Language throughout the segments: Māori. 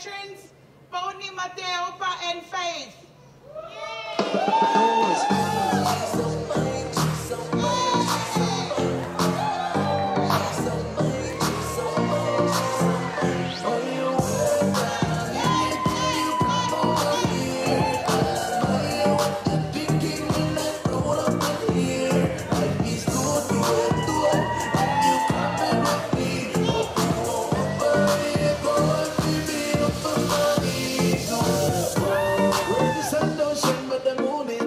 patrons, Bonnie, Mateopa, and Faith. Sun don't shine, but the moon is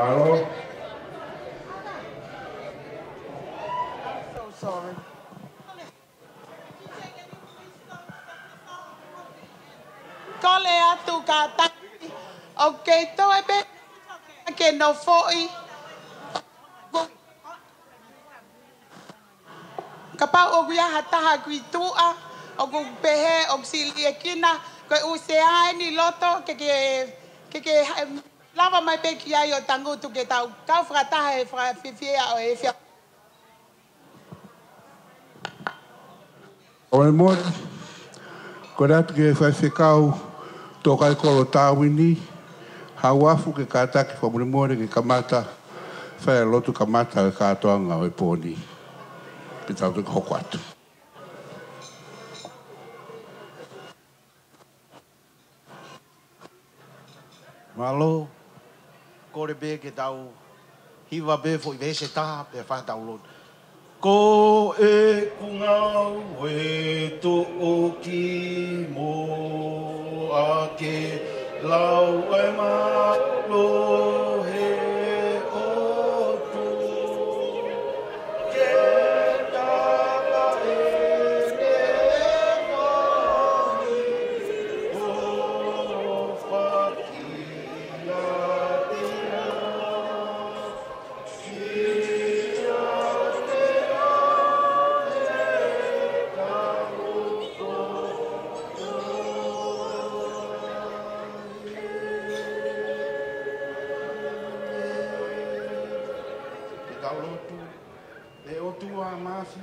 Malo. So sorry. Kole atu ka taki. Okay, to ebe ke no foi. Kapau o guia hataha kuitua o gu pehe o sili ekina ko usea ni loto ke lava mai pe kia yo tangu tu ke tau ka frata e fra fifia o e fia. Oi mo. Ko rat ke fa se kau to kai ko tawini. Hawafu ke kata ki fa mo ke kamata. Fa lotu kamata ka to anga o poni. Pitau ke hokwat. Malo, kore be ke tau, hiwa be fo i vese tā, pe wha tau lon. Ko e kungau e to o ki mo a ke lau e malo he o tu. Ke tapa e ne whahi o whakia tia.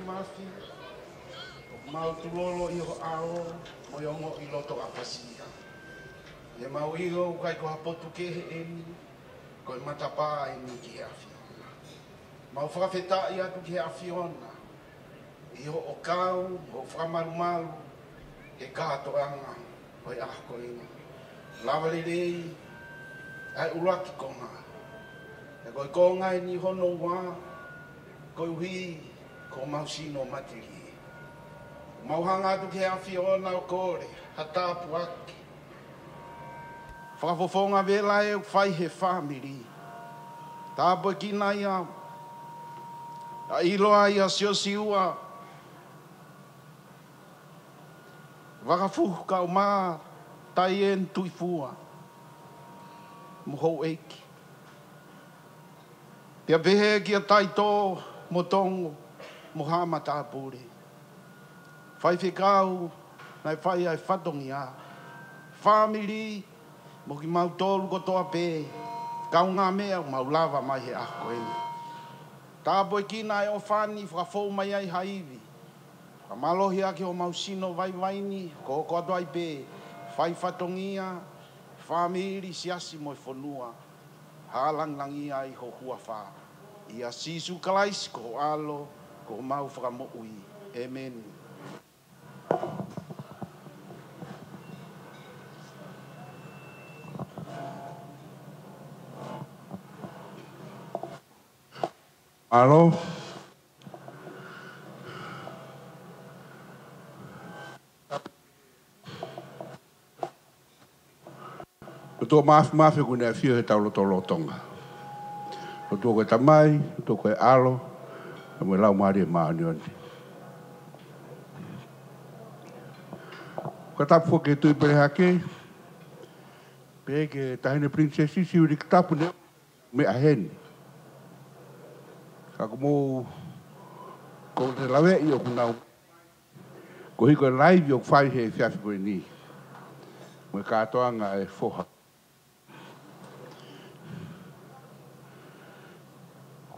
Mafi, mau tu lolo i ho ao, mo yongo i loto a pasia. E mau i ho kai ko hapotu ke he eni, ko i matapa e ni ki afi. Mau whakawheta i atu ki afiona, i ho o kau, ho whamarumaru, e kātoanga, ko i ahko ina. Lawa lelei, ai uraki konga. E ko i konga e ni hono wā, ko i hui, ko mausino matiri. Mauhanga atu ke awhiona o kore, hatapu ake. Whakafofonga vela e whai he whamiri. Tāpoi kina ia, a iloa ia siosiua. Wakafuhu ka o maa, tai en tuifua. Muhou eiki. Pia pehe kia taito, motongo. Mohama tāpure. Whai whikau, nai whai ai whatongi a. Family, mo ki mau tōru ko toa pē. Kau ngā mea, mau lava mai he ako ene. Tāpoi kina e o whani, whakafou mai ai haiwi. Whamalohi ake o mau sino vai vaini, ko ko atu ai pē. Whai whatongia, family siasi mo i whanua. Hālanglangi ai ho hua whā. Ia sisu kalais ko alo, ko mau whakamoui. Amen. Alo. Tua mafi ko ne fio he taulo tolo tonga. Tua ko tamai, tua ko alo, mo lau mari maani oni. Ko tapu ke tui pere hake. Pe ke tahine princesi si uri tapu ne me aheni. Ka mo ko te lawe i o kunau. Ko hiko live o whai he fiafi ko ni. Mo katoanga e foha.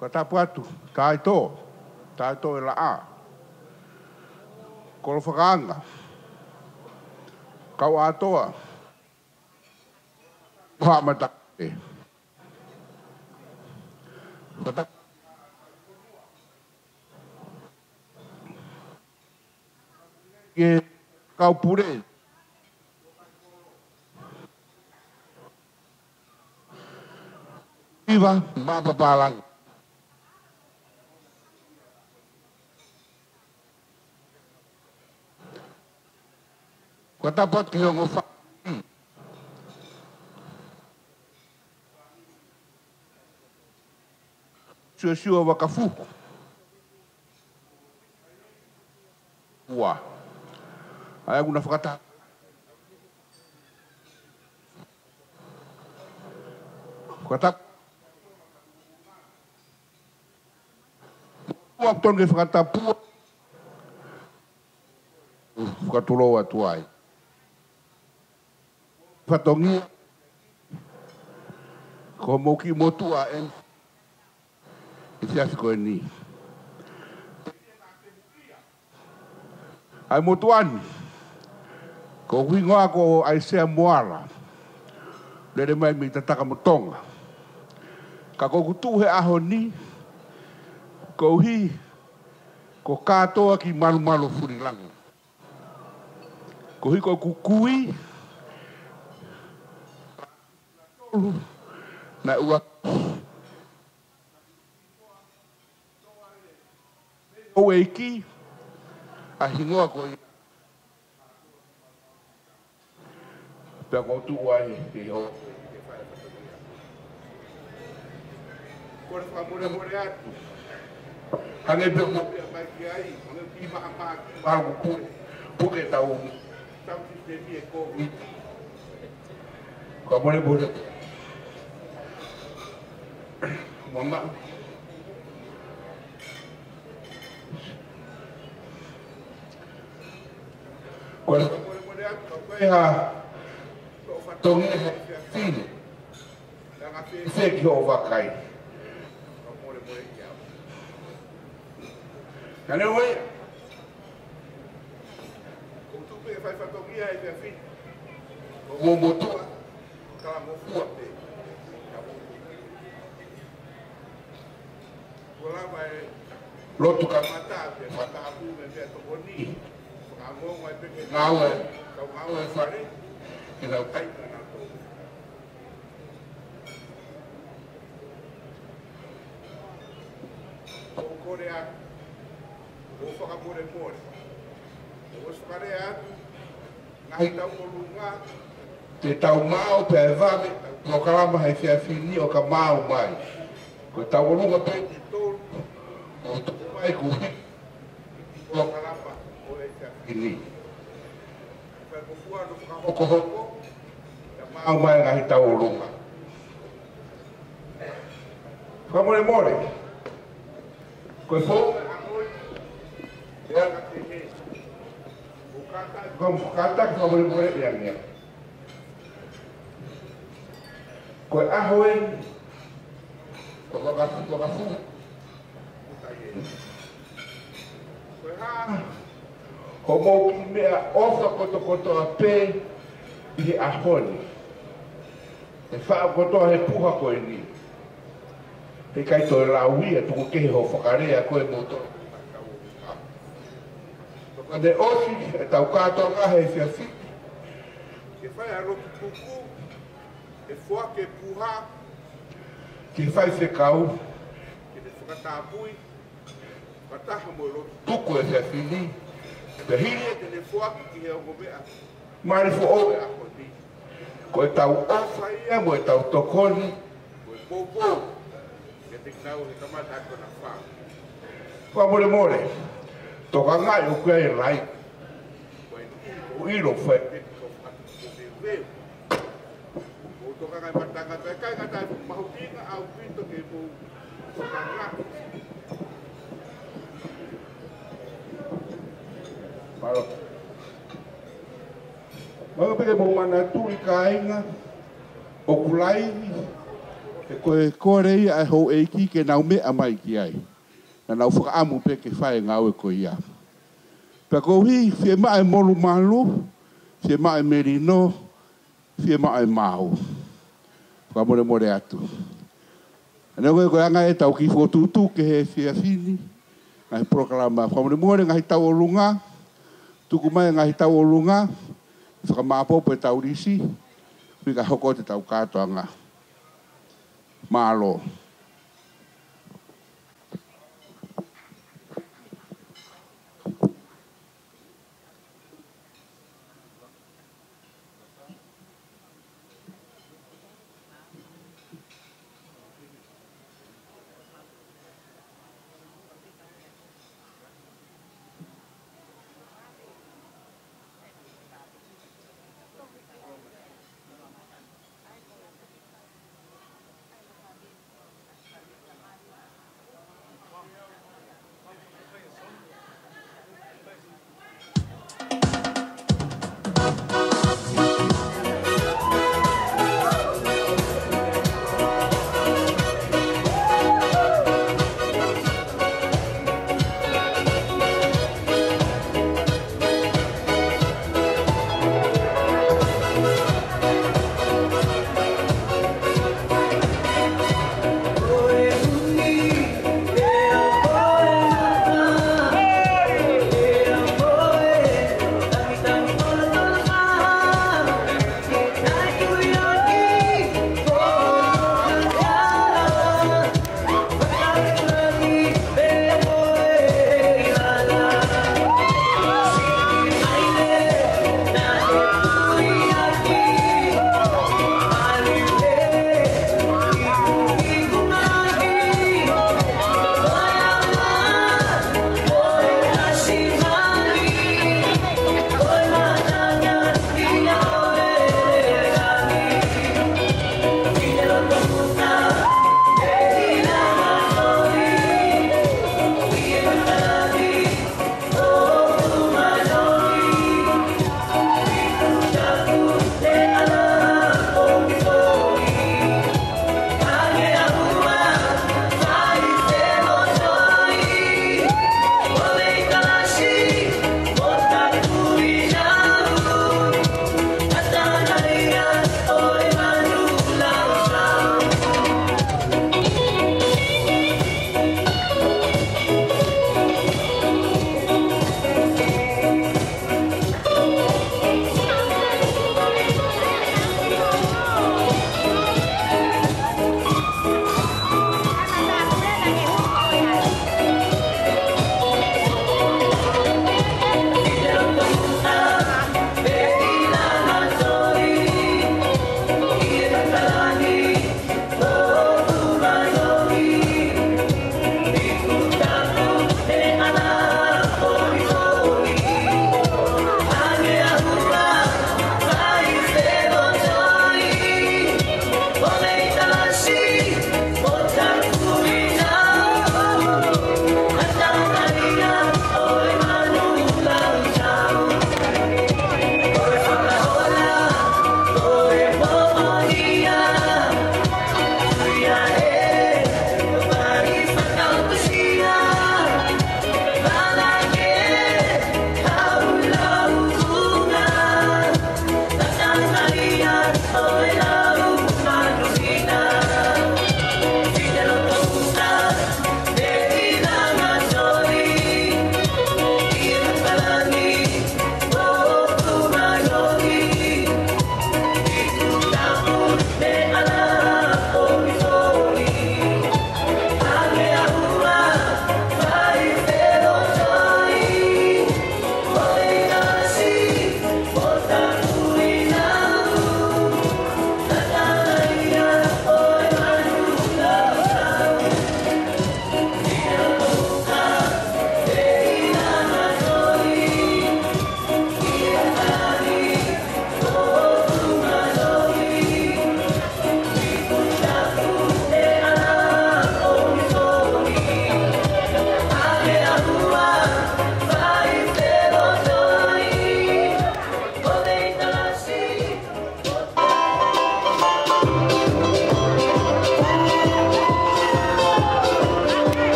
Ko tapu atu, tai tō e la a. Ko lo whakaanga. Kau atoa. Hoa mata e. Ko tapu. Ke kau pure. Iwa, mapa palang. Ko tapot ki o ngofa. Sua wakafuku. Ua. Ai una whakata. Whakata. Ua tonge whakata pua. Whakatuloa tuai. Whatongi. Ko moki motua en. Isiasi ko ni. Ai motuani. Ko wingoa ko ai sea moala. Lere mai mi tataka motonga. Ka ko kutu he aho ni. Ko hi. Ko katoa ki malu malu furilangu. Ko hi ko kukui. Na ua. O eiki. A hingoa ko i. Pea ko tu wai i ho. Kore whamore atu. Hange pe mo pia mai ki ai. Hange pi maha ki maha kukure. Puke tau. Tau sistemi e kovi. Ko more. Mama. Kore atu. Koe ha. Tongi he fine. Nanga feki ho wakai. More iau. Kane oi. Koutu pe fai whatongia he fine. Ko motua. Kala mo fua te. Kola mai lotu kamata pe whakaapu me pe tokoni. Whakango mai pe ke ngawe. Kau ngawe whare. Ke lau taika na tō. Ko kore atu. Ko whakamore more. Ko whakare atu. Ngahi tau o lunga. Te tau mao pe e vame. Ko kalama hei whiawhini o ka mao mai. Ko tau o lunga pe te tōru. O tuku mai ku hi. Ko kalama o hei whiawhini. Ko fua no whakahoko hoko. Mau mai ngahi tau o lunga. Whamore more. Koe fōme anoi. E anga te he. Kata ki whamore more e angia. Koe ahoe. Koe wakafu. Koe ha. Ho mou ki mea ofa koto a pē. I he ahoni. E wha kotoa he puha koe ni. He kai toi lauia tuku kehe ho whakarea koe moto. Toka ne osi e tau katoa ngahe e whiawhi. Ke whai a roki puku. E fua ke puha. Ke whai whekau. Ke ne whakatāpui. Whataha mo roki tuku e whiawhi ni. Te hiri e te ne fua ki he o mea. Mari fo o e ako ni. Ko e tau ofa ia mo e tau tokoni. Ko e popo. Ke te kinau he kamata ako na wha. Wha more. Toka ngai o kia e lai. Ko e iro whae peti ko atu ko te veo. Ko toka ngai matanga pe kai ngatai mahukinga au pito ke mo toka ngai. Malo. Mga peke mo manaturi ka inga o kulai e koe kore ia e hou eiki ke nau mea mai ki ai. Na nau whakaamu peke whae ngau e koe ia. Pea kou hi, fie maa e molu malu, fie maa e merino, fie maa e mau. Whamore more atu. Aneo koe anga e tau ki whotutu ke he fia fini. Ngahi proklama. Whamore more ngahi tau o lunga. Tuku mai ngahi tau o lunga. Whakamāpopo e tau risi, whika hoko te tau kātoanga. Mālo.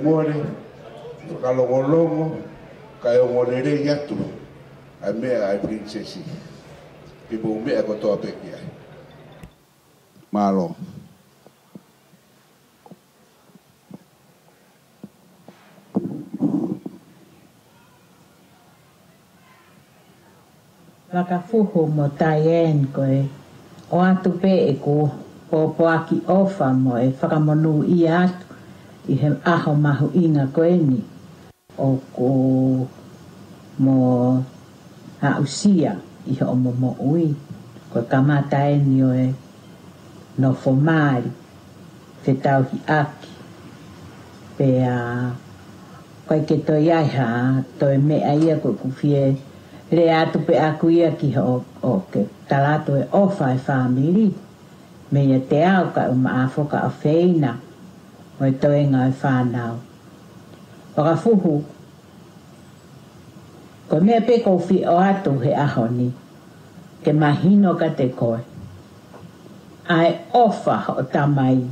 Mole, kalongolongo, kayo ngolere yatu, ai mea ai princesi, ibu mea kotoa peki ai. Malo. Wakafuhu mo taien koe, o atu pe e ko poaki ofa mo e whakamonu I atu. I he aho mahu inga koe ni o ko mo hausia I he o mo ui ko kamata e ni o e no fomari te tau hi aki pe a koe ke toi aiha toi mea ia koe kufie re atu pe aku ia ki o ke talato e ofa e whamiri me ia te au ka umaafoka a feina Oi toi ngai whanau. Wakafuhu. Ko mea pe kofi o atu he aho ni. Ke mahino ka te koe. Ai ofa o tamai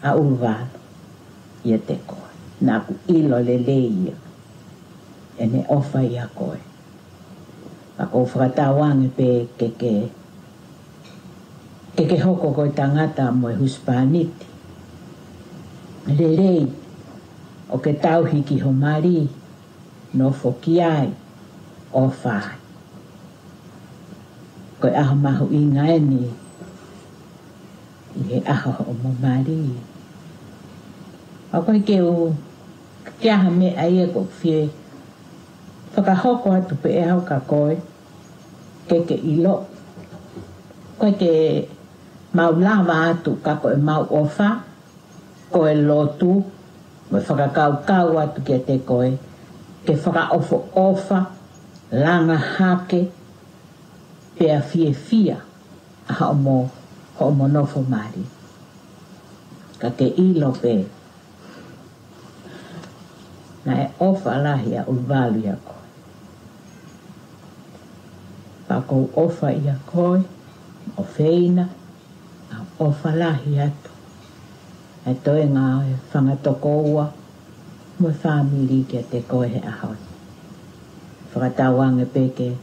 a uruwalo. Ia te koe. Nā ku ilo le ia. E ne ofa ia koe. Ako whakatawange pe ke hoko koe tangata mo e huspaniti. Rerei, o ke tauhi ki ho mari, no foki ai, o whai. Koe aho mahu I ngaeni, I he aho o mo mari. O koe ke o, kia ha me aia ko fie, whakahoko atu pe e hau ka koe, ke ilo. Koe ke mau lava atu ka koe mau ofa, koe lotu, me whakakau atu kia te koe, ke whakaofo ofa, langa hake, pea fia, aha o mo nofo mari. Ka ke ilo pe. Na e ofa lahi a uvalu ia koe. Pakou ofa ia koe, o feina, a ofa lahi atu. E toi ngā e whangatoko ua, mo whamiri kia te koe he aho. Whakatawange peke,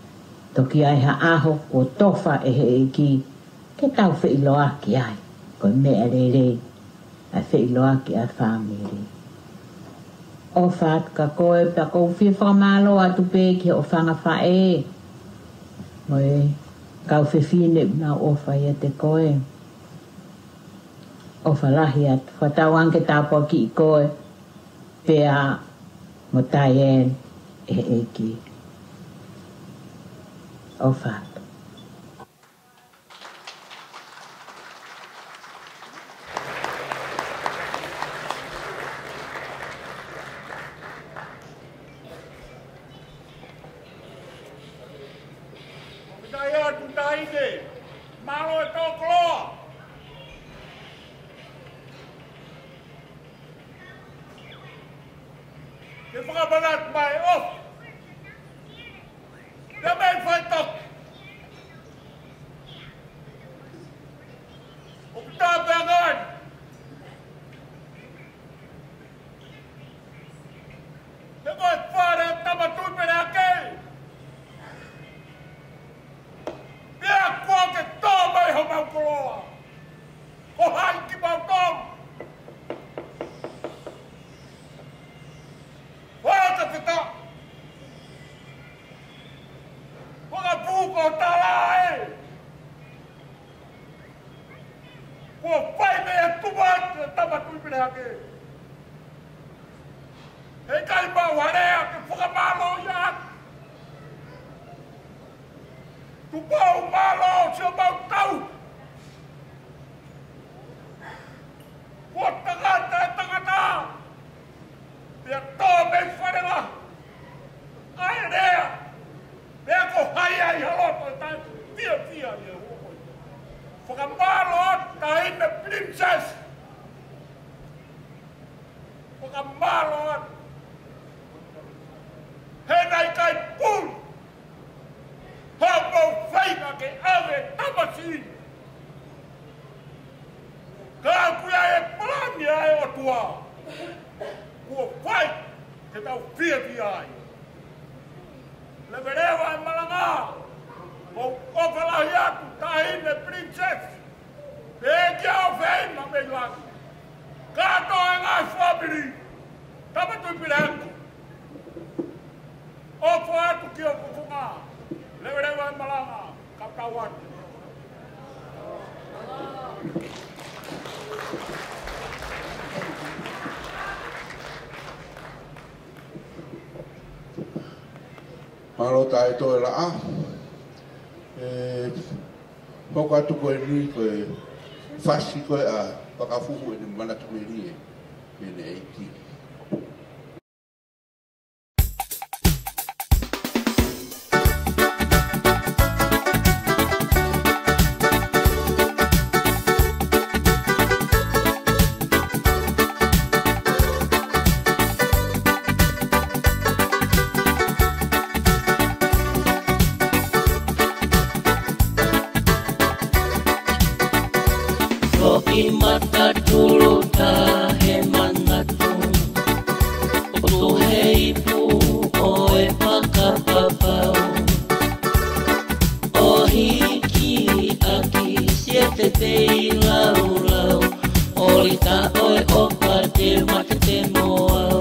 toki ai ha aho, o tofa e he ki, ke tau whiiloaki ai, koe mea rei, a whiiloaki a whamiri. O whaat ka koe, pa kou whia whakamalo atu peke o whangawhae, mo e kau whiwhine una ofa ia te koe. O whalahi atu, whatauang ke tāpua ki I koe, pea mo taien e ki. O whātu. Kaya tutaine, malo e tokloa. Ke whakamanat mai off. Ia mei whaitok. O pita peangan. Ia koe whare tamatui pere ake. Ia kua ke tō mai ho mau koloa. Ko hai ki mau tōm. Wata pita. Waka puko tala e. Kua whai mea tumat tamatui pere ake. Hei kai mau harea ke whakamalo ia. Tupau malo sio mau tau. Kua tangata. Pia tō me fiai. Le verewa e malanga. O whalahi aku tahine princess. E kia o whaina me langi. Kato e ngai whabiri. Tama tui pire aku. O whaatu ki o kukunga. Le verewa e malanga. Kakawatu. Malo tae toe la a. Hoko atu koe ni koe fasi koe a whakafuhu e ni manatumeri e ne eiti. Mata tulu tahe manatu Oto heipu oe pakapapau O hiki aki siete tei lau lau Olita oe opa te mate te moau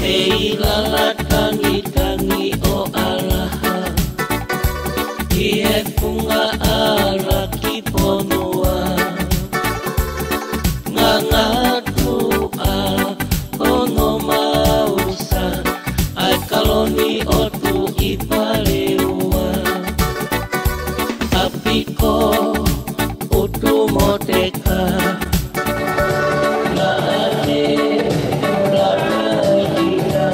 Hei lala tangi tangi o alaha I he punga ala ki ponua Ngatu a ono mausa ai kaloni o tu I paleua apiko utu moteka ngale ulaila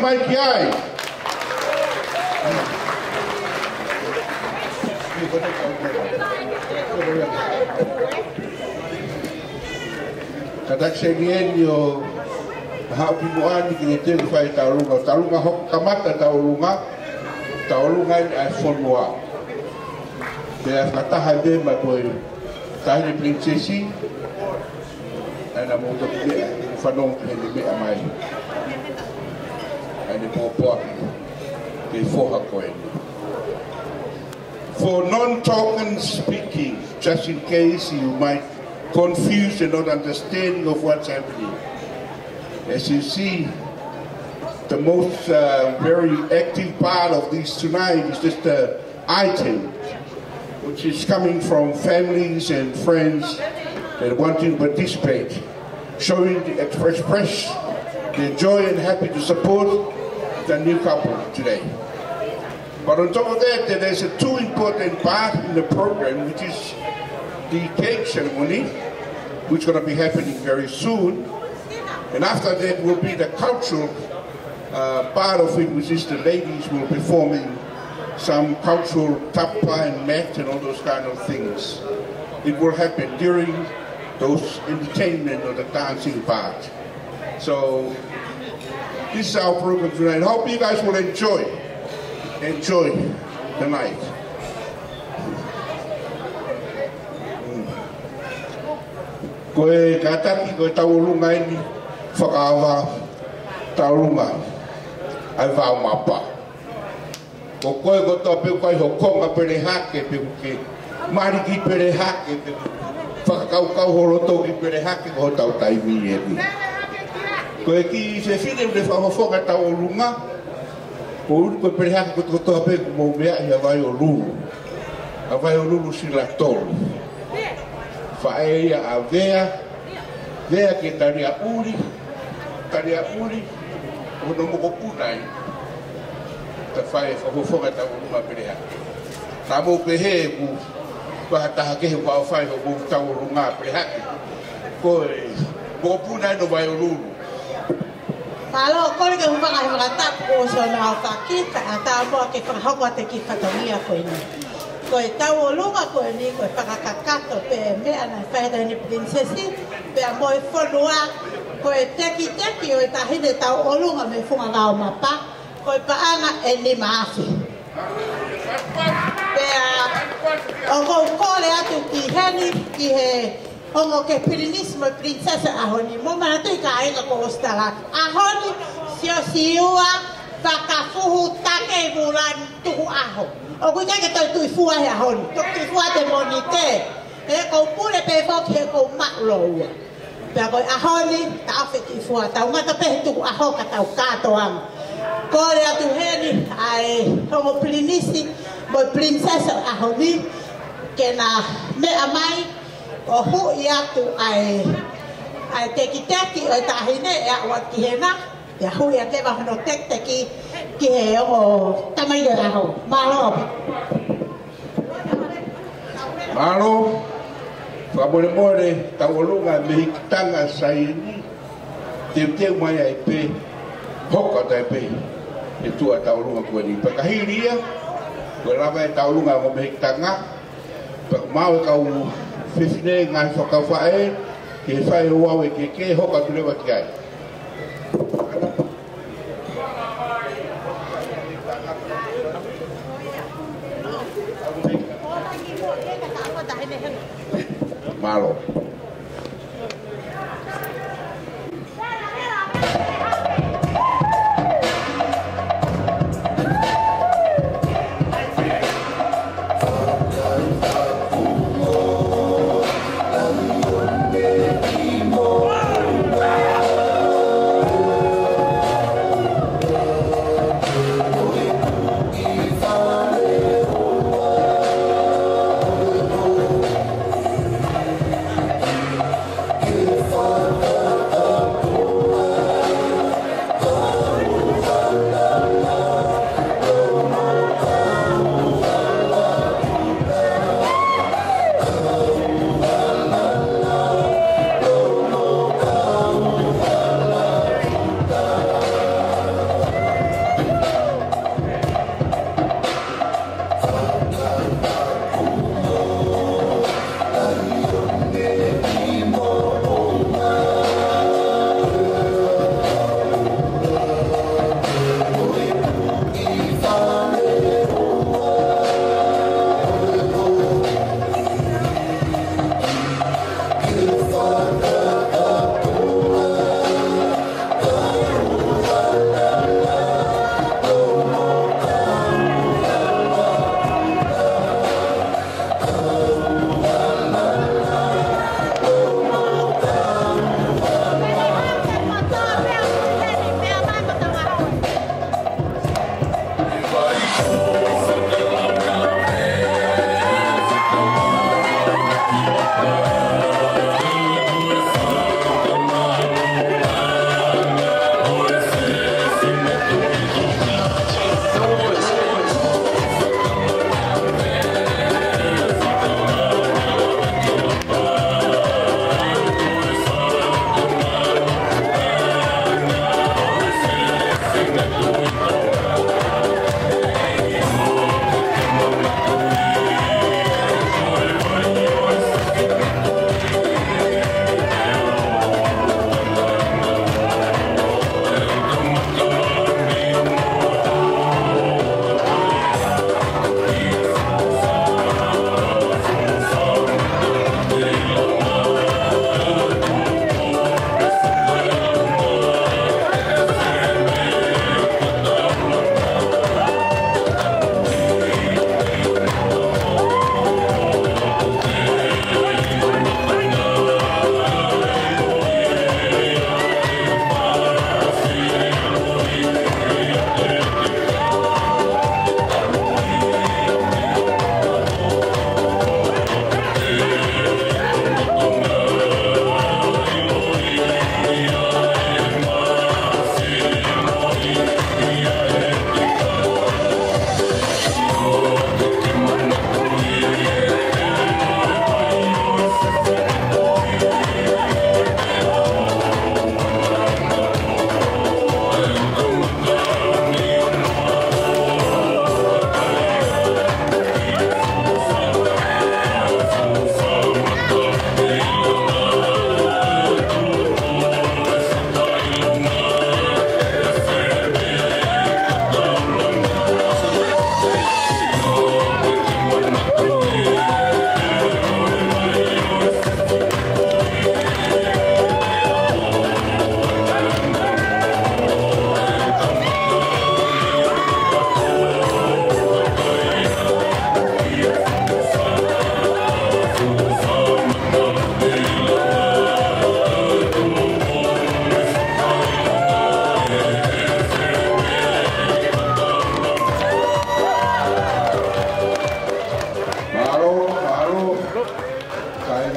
mai ki ai. Katak segien yo hau pi moani ki te fai taurunga hok kamata taurunga ai fonua. Dia kata hade ma boy tahni princesi ana mo to ki fanong ni me amai. Ani popo ki foha koen. For non-token speaking, just in case you might confuse and not understanding of what's happening. As you see, the most very active part of this tonight is just the item, which is coming from families and friends that want to participate, showing express their joy and happy to support the new couple today. But on top of that, there's a two important part in the program, which is the cake ceremony, which is going to be happening very soon. And after that will be the cultural part of it, which is the ladies will be performing some cultural tapa and mat and all those kind of things. It will happen during those entertainment or the dancing part. So this is our program tonight. I hope you guys will enjoy the night. Koe kataki koe taurunga ini whakaawa taurunga ai whao mapa. Ko koe ko tope koe ho konga pere hake pe ke mariki pere hake pe whakakau horoto ki pere hake ko tau taimi e ni. Koe ki se whine ule whahofonga taurunga ko uri koe pere hake ko tope ko mou mea i a vai o lulu. A vai o lulu si la tolu. Whaeia a vea ke taria uri, o no moko punai, ta whae whakofonga ta uruma perea. Ta mō pehe ku wahataha kehe whao whae o mō tau urunga perea. Koe, moko punai no vai o lulu. Malo, kore ke humanga himangata ko so na whakita, a ta mō ke whakahokwa te ki whatongia koe ni. Koe tau o lunga koe ni, koe whakakakato pe mea na whaida ni princesi, pe a moe whanua, koe teki o e tahine tau o lunga me whunga ngao mapa, koe paanga e ni maafi. Pe a o kore atu ki heni, ki he ongo ke pirinismo princesa ahoni, mo mana tui ka aina ko ostalaki. Ahoni, siua, whakafuhu take bulan tuhu aho. O kui kai ke toi tui fua he ahoni, tui fua te moni te. E kou pule pe foki he kou makloua. Pea koi ahoni, ta awhi tui fua, tau ngata pehe tuku aho ka tau katoanga. Kore atu heni, ai hongo plinisi, moi princesa ahoni, ke na mea mai, o hui atu ai teki o tahine e awat ki hena, ya hui ate wahano teki ki he o tamai de aho. Malo. Malo, whamore tauolunga me hikitanga sai ni, te mai ai pe, hoka tai pe, e tua tauolunga kua ni. Pakahiria, kua lava e tauolunga mo me hikitanga, pakamau e kau whiwhine ngai whakawhae, ke whae wau e ke hoka tulewa ki ai. Malo.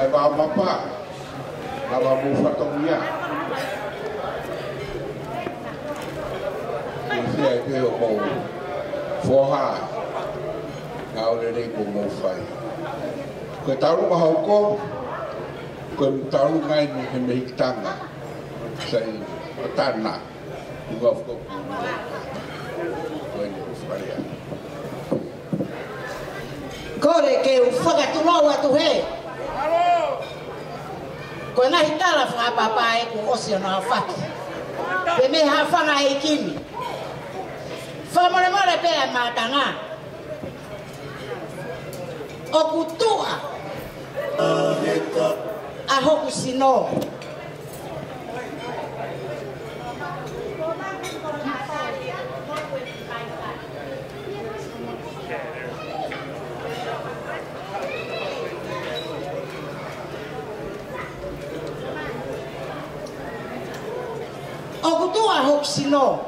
ba mapa lava mo fatongia sia ke o mo foha ka o le ko mo fai ko taru ma hoko ko taru ngai ni he me tanga sai tana ua ko ko ni faria kore ke u whakatulau atu he. Ko na hitala wha papai ku osio na whaki. Pe me ha whanga e kimi. Whamore more pēa mātanga. O kutua. A hoku sino. O kutua a hoku sino.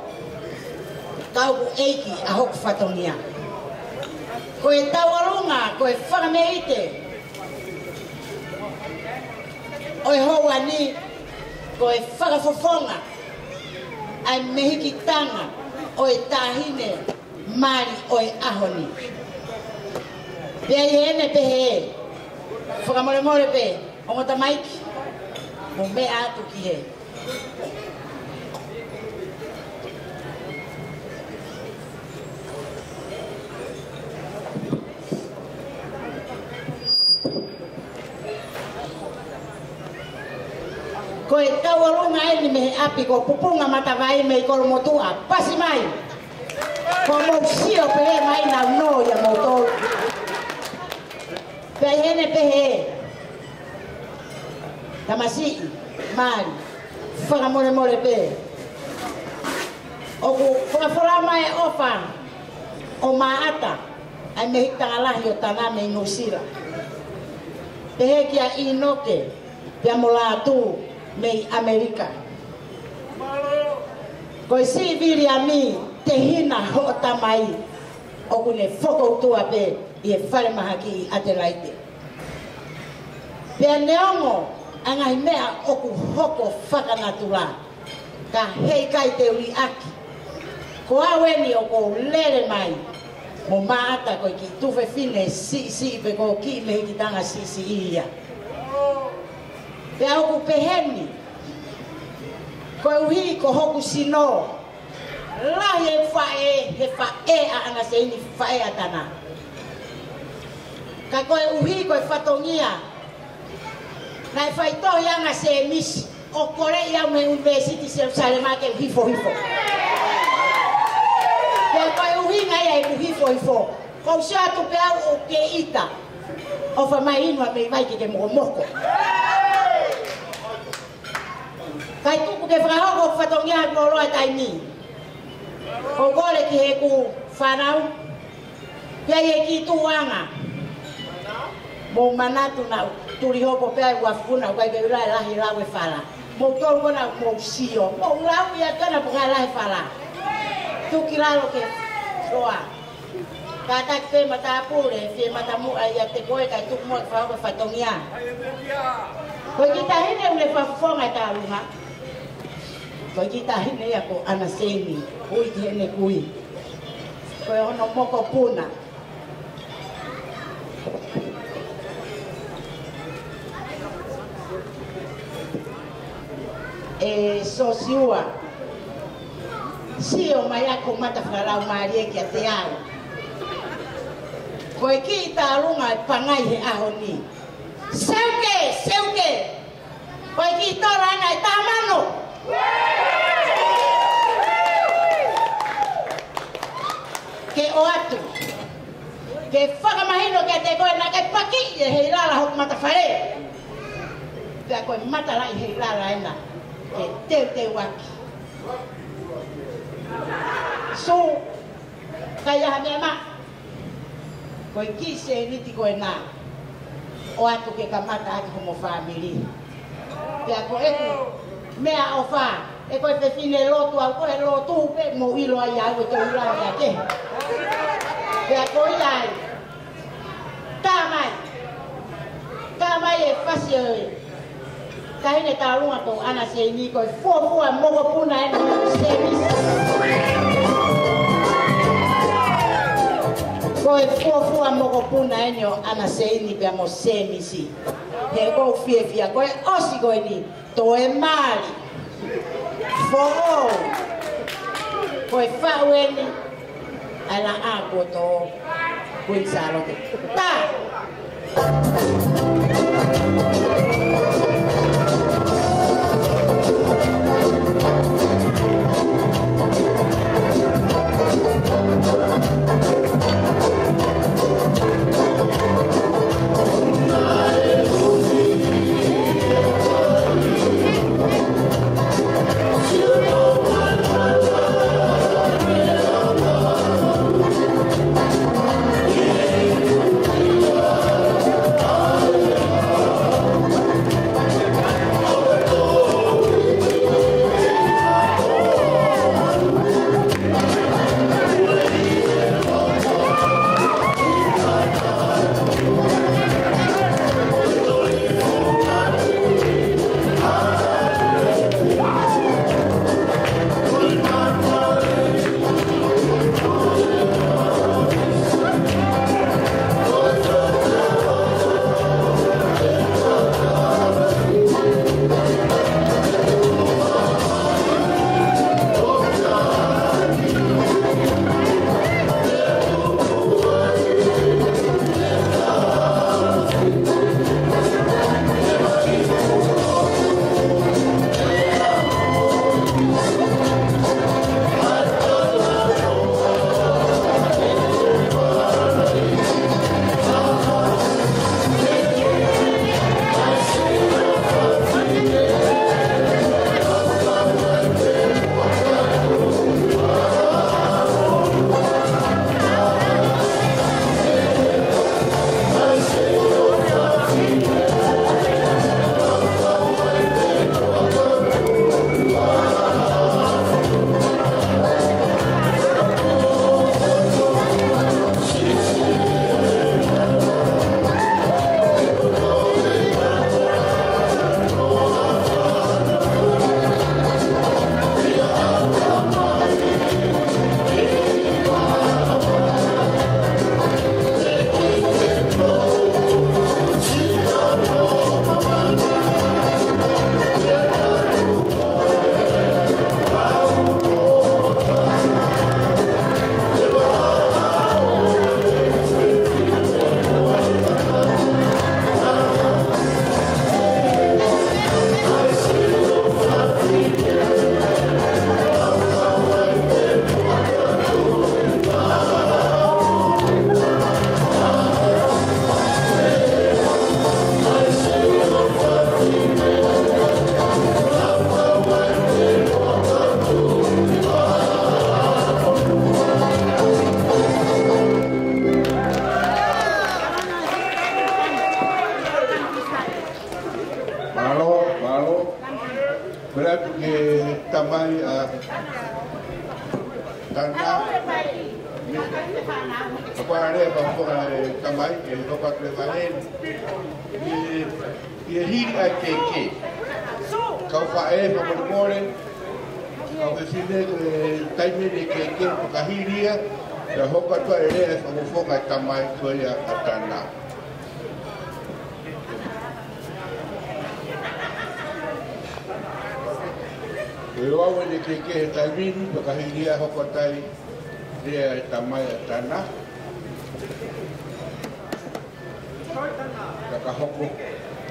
Tau ku eiki a hoku whatongia. Ko e tau alunga, ko e whakameite. O e hoa ni, ko e whakafofonga. Ai mehiki tanga, o e tahine, mari o e ahoni. Pea i hene pe he, whakamore more pe, o ngota maiki, mo me atu ki he. Ko e tau alunga e ni mehe api ko pupunga matawai me i kolo motua. Pasi mai. Ko mo sio pehe mai na no ya motor. Pehene pehe. Tamasi mari. Fanga more more pe. Oku whakawharama e ofa. O maata. Ai mehi tangalahi o tana me ngosira. Pehe kia inoke. Pia mola tu. Mei Amerika. Ko si viri a mi te hina ho tamai o kune foko tua pe i e whare maha ki Adelaide. Pea neongo angai mea oku hoko whakanatura ka hei kai te uri aki. Ko aweni o ko lere mai mo maata ko ki tuwe fine si pe ko ki me ki tanga si ia. Pea oku peheni, ko uhi ko hoku sino, lahi e whae, he whae a anga se ini whae a tana. Ka koe uhi ko e whatongia, na e whaito i anga se misi, o kore i au me University Jerusalema ke hifo. Pea koe uhi ngai e hifo. Ko se atu pe au o ke ita, o whamai inua me vai ke moko. Kai tuku ke whakahoko whatongia ko roa taimi. Ko kore ki he ku whanau. Pia i ki tuanga. Mo manatu na turi hoko pia i wafuna. Kai ke urai lahi lawe whala. Mo tolu kona mo sio. Mo lau ia kana punga lahi whala. Tuki lalo ke roa. Kata ke mata apure. Fie mata mua ia te koe kai tuku mo whakahoko whatongia. Ko kita hine ule whafonga ta alunga. Ko kita hine ya ko anasemi, ui ki hene kui. Ko e ono moko puna. E sosiua. Si o mai ako mata whalau marie ki a te au. Ko e ki ta alunga e pangai he aho ni. Seuke! Ko e ki tora ana e tamano. Ke o atu. Ke whakamahino ke te koe na ke paki e hei lala hoku mata whare. Pea koe mata lai hei lala ena. Ke te waki. So, kaya hame ma. Koe ki se niti koe na. O atu ke kamata ati homo family. Pea koe eku. Mea o wha, e koe pe fine lotu au koe lotu pe mo ilo ai au e te ura mea ke. Pea koe ai, tā mai e pasi oi. Kahine talunga ko ana se ni ko fo mogo puna en semis. Ko fo mogo puna enyo ana se ni pe mo semisi. He ko fia ko osi ko ni to e mali. Fo ko fa weni ana ako to kuisalo ta.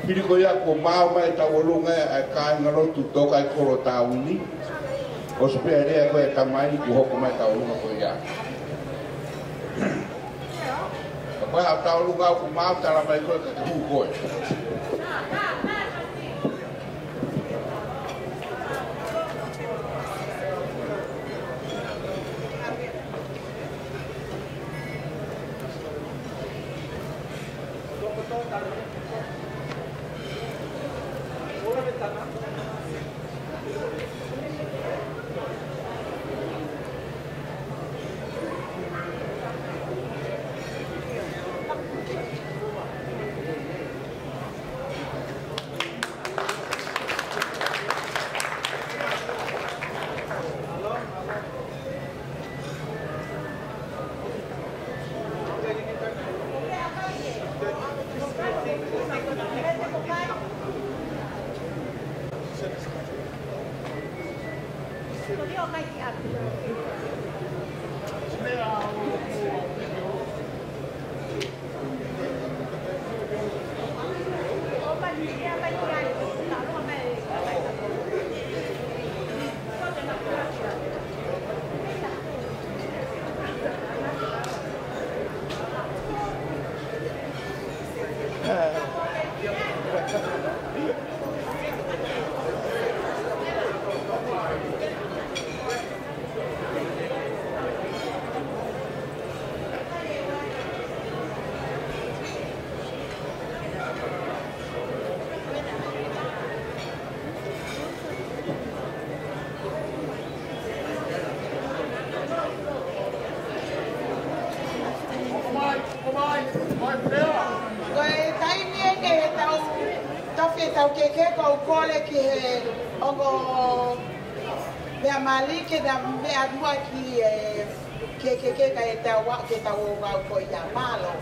Pili ko ya ko mau mai ta wolunga ai ka ngalo tu toka ai koro tauni o spere ko e tamai ku hoko mai ta wolunga ko ya ko ha ta wolunga ku mau ta la mai ko ka ku ko Tau keke kau kole ki he ongo mea mali ke na mea mua ki keke ka e tau wa ke tau wau ko ia malo.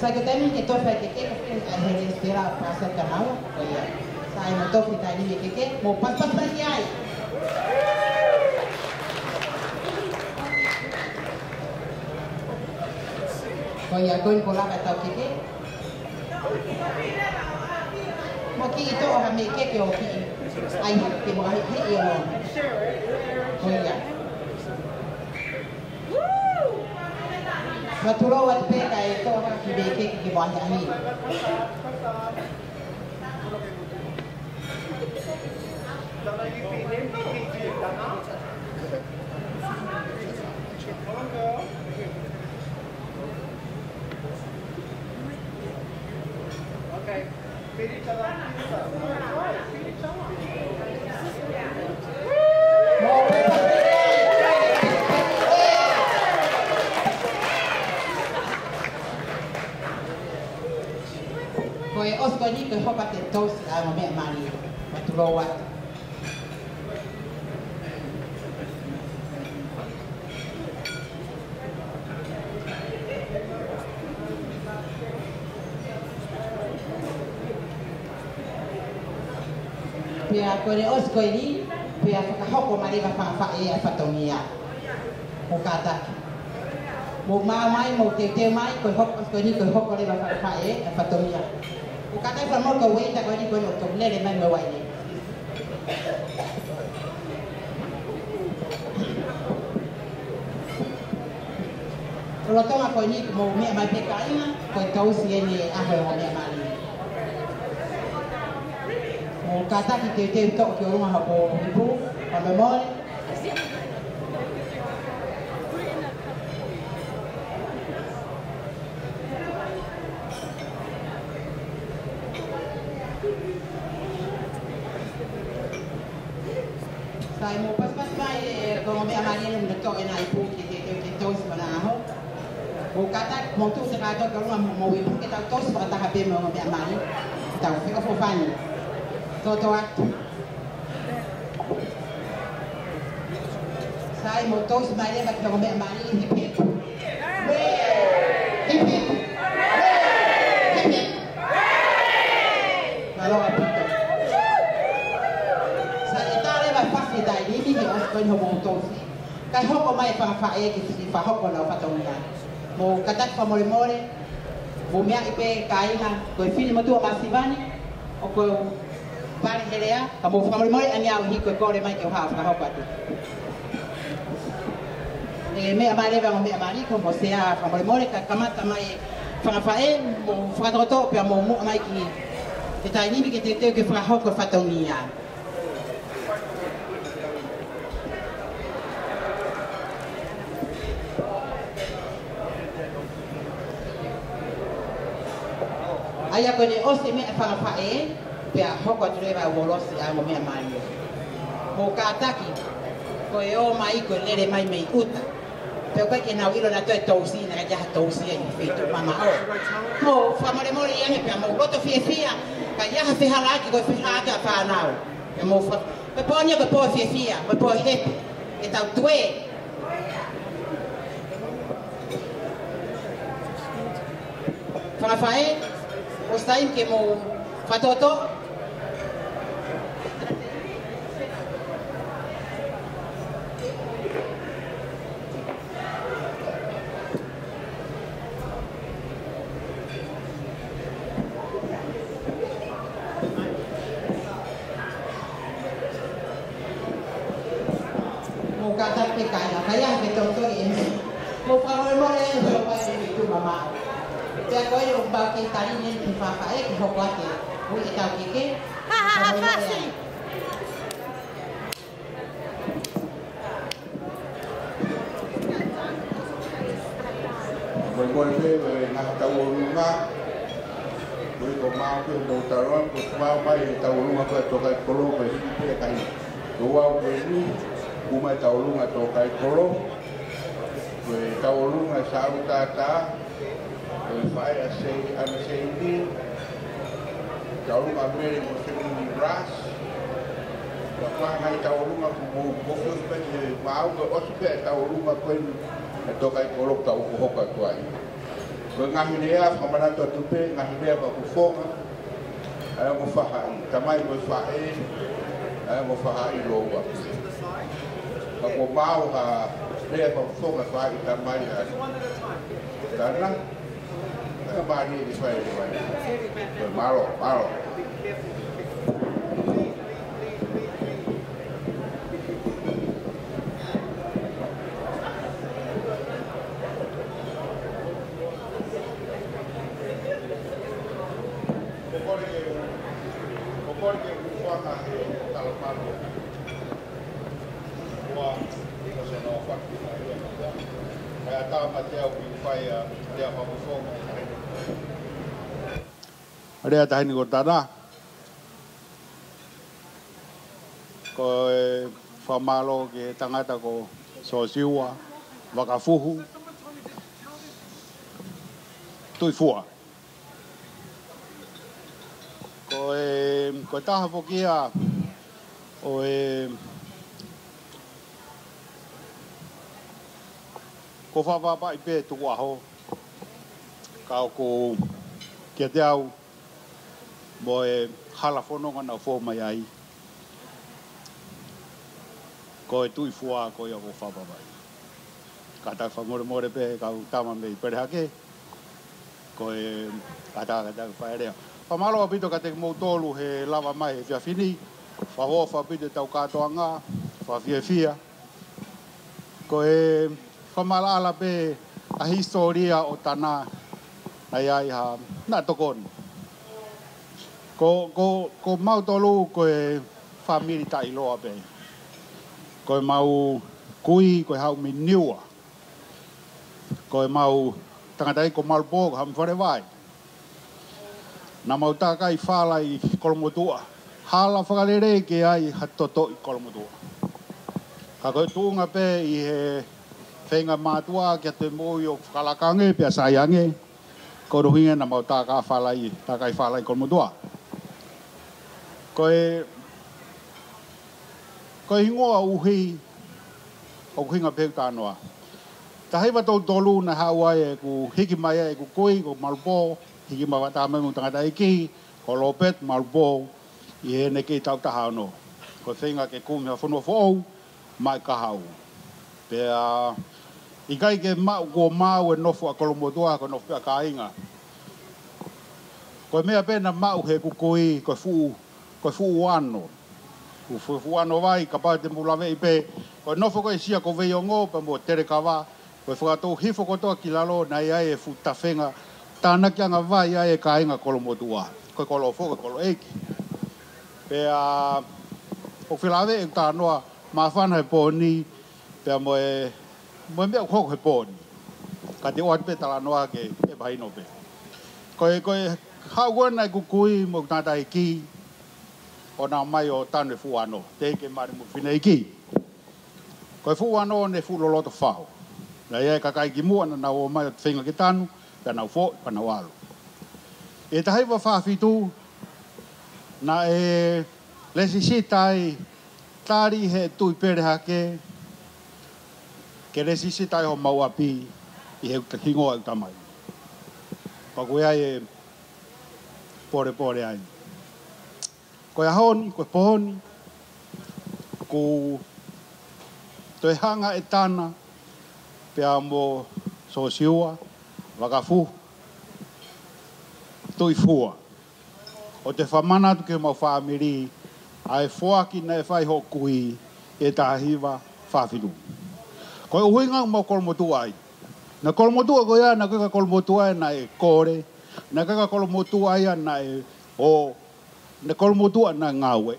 Saya ketemu itu saya keke hari istirahat pasal kenal, saya mau tahu kita ini keke mau pas-pas lagi ay. Kau ya kau pola kata keke, mau ki itu orang keke kau ki, ay ki mau ay ki yang, kau ya. Maturo wat pe kay ito ang kibeke kibanya ni. Okay. Koe osko ni koe hoka te tos a mea mani matulowat. Pia koe osko ni pia whakahoko mariwa whawhae a whatongia. Mo kātaki. Mo mai mo te mai koe osko ni koe hoko rewa whawhae a whatongia. O kata fa mo ko wei ta ko ni ko no to le mai me wai ni. Lo toma ko ni mo me mai pe ka ina ko tau si ni a ho me mai. O kata ki te to ki o ma ko ibu a me mo. Sai mo pas mai ko me amani no to ena ipu ki te tos mana ho. O kata mo tu se ka to ko mo ipu ki ta tos pa ta habe mo me amani. Ta o fika fo fani. To atu. Sai mo tos mai le ba ko me amani hip hip. Hip hip. Hip hip. Kalau apa dai ni mi os ko no mo to kai hoko mai fa fa e ki si fa hoko no fa tonga mo katak fa mole mole mo mea ipe kai na ko fili mo tu masivani o ko pare helea ka mo fa mole mole ania hi ko ko le mai ke ha fa hoko atu e me amare va mo me amari ko mo sea fa mole mole ka kamata mai fa fa e mo fa to pe mo mo mai ki te tai ni ki te ke fa hoko fa tonga Ai ko ni o se me fa fa e pe hoko tre va volosi a mo me mai. Mo ka taki ko e o mai ko lere mai me uta. Pe ko ke na wilo na to tosi na ja tosi e feito mama o. Mo fa mo le mo ia pe mo ko to fia ka ia ha fiha la ki ko fiha ka fa nao. E mo fa pe ponia pe po fia pe po he e tau tue. Fa fa e o stai ke mo fa toto. Kata PKI, kaya betul tu ini. Muka orang yang berapa itu mama. Jadi kau yang bagi tadi ni apa yang kau buat ni, boleh tahu ke? Kasih. Boleh nak tahu rumah, boleh kau mau ke taruhan, kau mau mai tahu rumah kau tu kau kolom boleh kai. Dua boleh Uma taulunga to kai kolo, we taulunga sau tata, we fai a sei ni, taulunga mere mo se ni ras, wa ngai taulunga mo bofo pe mau ko ospe taulunga ko to kai kolo tau ko hoka tuai. Ko ngahi lea famana to tupe ngahi lea ko fonga, ai mo fahai, tamai mo fai, ai mo fahai loa. Ako mau ha lea pa fonga fa ita mai ha karena ka bani di fai malo porque ufana kalau malo kaya tahu macam upaya dia pamufong. Ada tahan ni kota dah. Ko famalo ke tangata ko sosiwa wakafuhu tuifua. Ko tahan pokia o ko whawapa i pē tuku aho, kao ko kia te au, mo hala whanonga na whō mai ai. Ko tui fua ko ia ko whawapa i. Ka tā whangore pē, kao tama me i perehake, ko kata whae rea. Whamalo apito ka te mou tōlu he lava mai he whiawhini, whahoa whapito tau katoa ngā, whawhiawhia, ko whamalala pe a historia o tana ai ai ha na tokon. Ko mau tolu ko family ta iloa pe. Ko mau kui ko hau mi niua. Ko mau tangatai ko malpo ham fore vai. Na mau ta kai fala i kolomotua. Hala whakalere ke ai hatoto i kolomotua. Ka ko tunga pe i he whenga mātua kia te mōi o whakalakange pia saiange, ko rohinga na mau tā kai whalai kolomotua. Koe hingoa uhi o hinga pēu tānoa. Ta heiwa tau tolu na hawai e ku hiki mai e ku kui, ku malpo, hiki mawa tā memu tangata iki, ko lopet, malpo, i he ne kei tau taha no. Ko whenga ke kumia whanua whou, mai kahau. Pea i kai ke ko mau e nofu a kolomotua ko nofu a kāinga. Ko mea pēna mau he kukui ko fu ano. Ku fu ano vai ka pā te mulawe i pē. Ko nofu ko e sia ko vei o ngō pa mo tere kawa. Ko whakatou hifo ko toa ki lalo na i ai e fu tawhenga. Tāna ki anga vai ai e kāinga kolomotua. Ko kolo fo ko kolo eiki. Pea o whilawe e tā noa mā whana he pōni. Pea mo mea koko he pōni. Ka te oat pe tala noa ke e pahino pe. Koe Hauana kukui mo tata iki o na mai o tane fuano te ke mari mo fina iki ko fuano ne fu loloto fao na ia ka ki mo na o mai finga ki tanu ka na fo pa na walo e tahi wa fa fitu na e lesi sitai tari he tui pere hake ke lesi sitai ho mau api i he hingo au tamai pa koe ai pore ai ko ia honi ko pohoni ko toi hanga e tana pe amo sosiua wakafu toi fua o te whamana tu ke mau whaamiri ai fuaki na e whai hokui e tahiwa whawhiru ko e uhinga mau kolmotu ai na kolmotu ko ia na ka kolmotu ai na e kore na ka kolmotu ai na e o na kolmotu na ngawe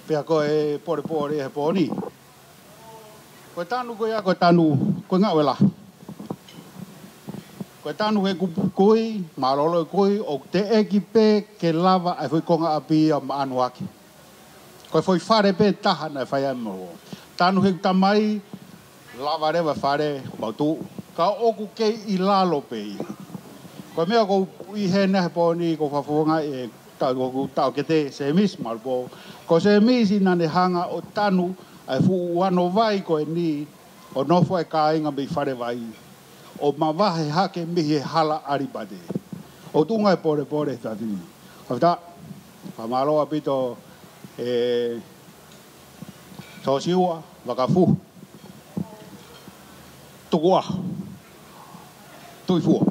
pea ko e pore e poni ko tanu ko ia ko tanu ko ngawe la ko tanu e kui marolo kui o te ekipe ke lava ai foi konga api a anu aki ko foi fare pe taha na fai mo tanu he tamai lava reva fare bautu ka oku ke ilalo pe ko mea ko i he ne poni ko fafonga e tau ke te se mis malbo ko se mis ina ne hanga o tanu ai fu wano vai ko ni o no foi ka inga me fare vai o mawahe hake mihi hala aribade o tunga e pore tati hafta pamalo apito sosiua wakafu tukua tuifua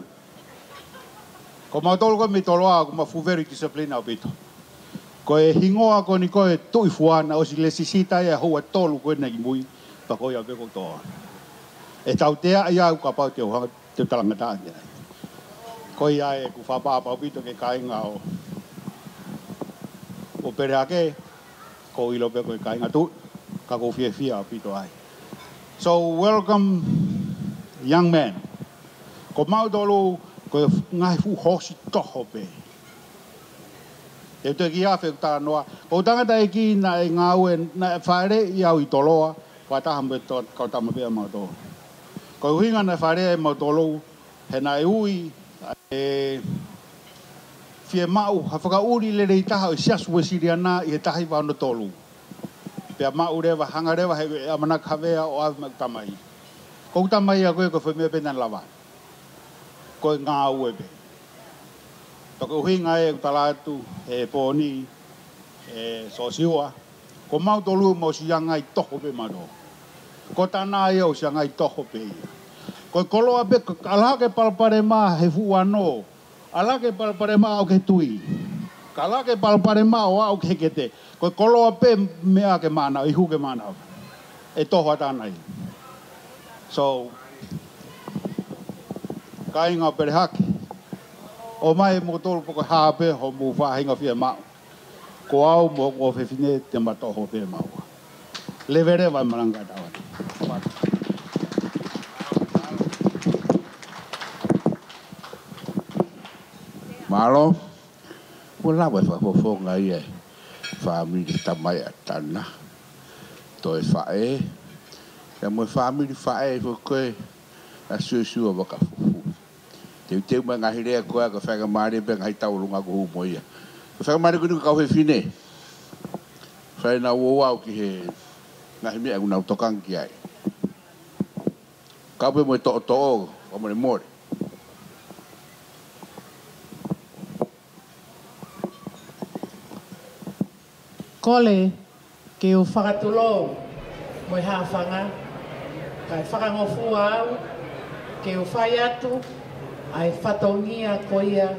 ko mautolo ko mitoloa ko mafu very discipline apito ko e hingoa ko ni ko e tuifua na o si lesisita e hoa tolu ko nei mui pa ko ia be ko to e tau tea ia ka pau te o te talanga tani ko ia e ku fa pa apito ke kainga o pere ake ko ilo pe ko kainga tu ka ko fia apito ai so welcome young man ko mautolo ko ngai fu hosi toho pe e te ki afe ta noa o tanga dai ki na e ngawe na fare ia i toloa wa ta hambe to ka ta me ma to ko hinga na fare mo tolo he na ui e fie mau ha faka uri le rei taha o siasu we siriana i he tahi wa no tolu pe mau rewa hanga rewa he amana khavea o ave tamai ko tamai a ko fe me pena lava ko nga uebe to ko hinga e talatu e poni e sosiua ko mau tolu mo sianga i toho pe mano ko tana e o sianga i toho pe ko kolo abe ala ke palpare ma he fuano ala ke palpare ma o ke tui kala ke palpare ma o ke kete ko kolo abe mea ke mana i hu ke mana e toho tana i so kainga pere hake o mai mo tolu poko hape ho mu fa hinga fia ma ko au mo ko fe fine te mato ho pe ma le vere va malanga dawa malo wala wa fa fo ngai e family tamai atana to e fa e mo family fa e fo ko a su wa ka te ma nga hire ko ka fa ga mari be ngai tau lunga ko mo ia fa mari ko ka fe fine fa na wo wa ki he na mi a una tokan ki ai ka be mo to o mo le mori Kole ke o whakatulo mo ha whanga kai whakangofu au ke o whai atu ai whatongia koia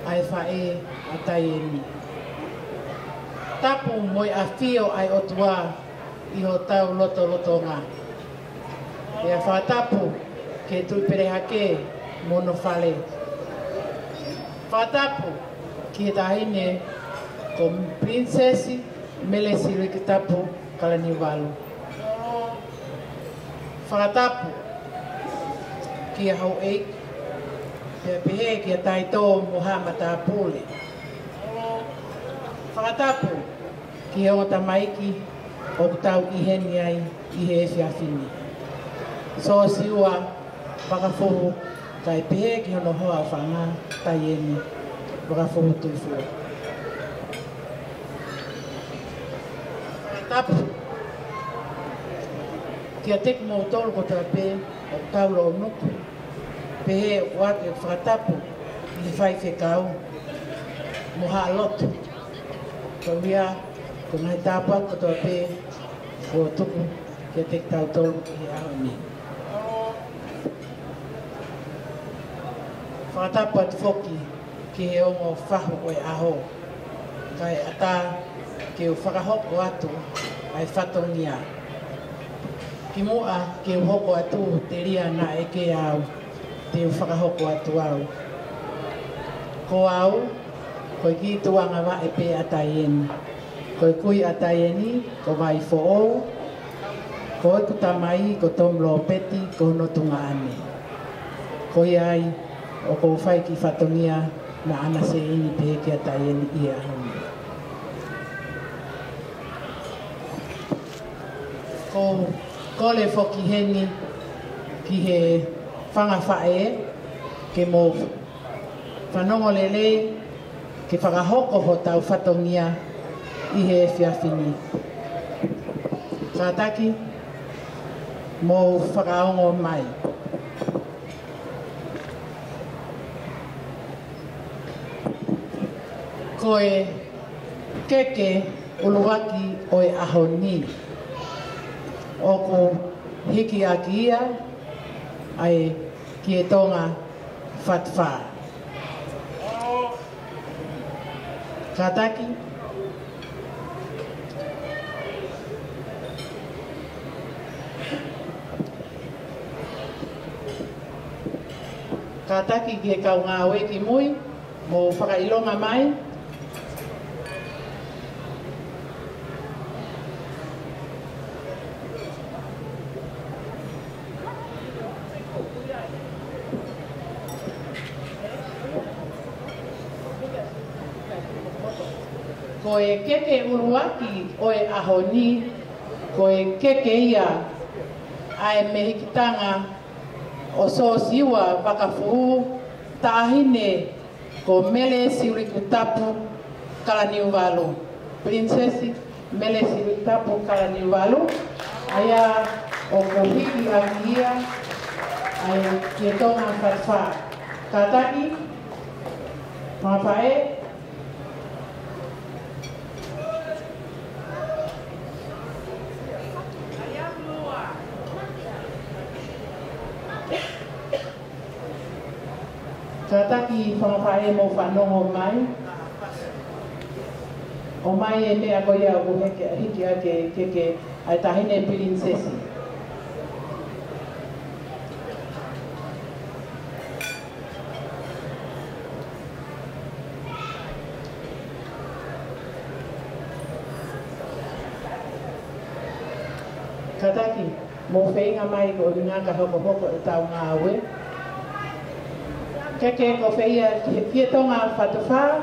ai whae atai eni. Tapu moi a whio ai otua i ho tau loto ngā. E a whatapu ke tui perehake mono whale. Whatapu ki tahine ko princesi mele siru ki tapu kalani walu. Whatapu ki a hau eik Te pehe ki a taito Muhammad Apule. Whakatapu ki o tamaiki o tau i heni ai i he whiawhini. So siua whakafohu kai pehe ki hono hoa whanga tai eni whakafohu tui fua. Whakatapu ki a teku mō tolu ko tā pē o tau lo nuku. Pehe o ake whakatapu i whai whekau mo haa lotu. Ko wia, ko ngai tāpua ko tō pē o tuku ki a teku tau tolu i aho ni. Whakatapu atu whoki ki he ongo whahu o e aho. Kai ata ki o whakahoko atu ai whatongia. Ki mua ki o hoko atu te ria na e ke au, te o whakahoko atu au. Ko au, koi ki tuanga wa e pe ataieni. Koi kui ataieni, ko vai fo ou, ko e kutamai, ko tomlo peti, ko no tunga ane. Koi ai, o ko whai ki whatongia na ana se ini pe ki ataieni i ahoni. Ko le whoki heni ki he whanga whae ke mō whanongo lele ke whakahoko ho tau whatongia i he whiawhini. Kātaki mō whakaongo mai. Ko e keke uluwaki o e ahoni. O ko hiki a ki ia, ai ki e tonga whatwha. Kātaki. Kātaki ki e kau ngā oe ki mui, mō whakailonga mai. Ko e keke uruaki o e ahoni, ko e keke ia ai mehikitanga o so siwa whakafuhu tahine ko mele siurikutapu kalaniuwalu. Prinsesi mele siurikutapu kalaniuwalu. Aya o ko hiki akia ai kietonga whatwha. Kātaki, mawhae, Kātaki whangawhae mō whanongo mai. O mai e mea koia o hiki ake keke ai tahine prinsesi. Kātaki mō whainga mai ko ngā ka hoko e tau ngā aue. Keke ko whaia ki e tonga whatawha,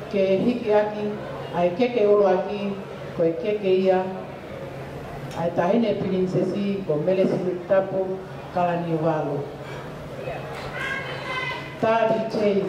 ke hiki aki, ai keke uru aki, ko e keke ia, ai tahine prinsesi, ko mele siwitapu, kalaniuwalu. Tādi chei.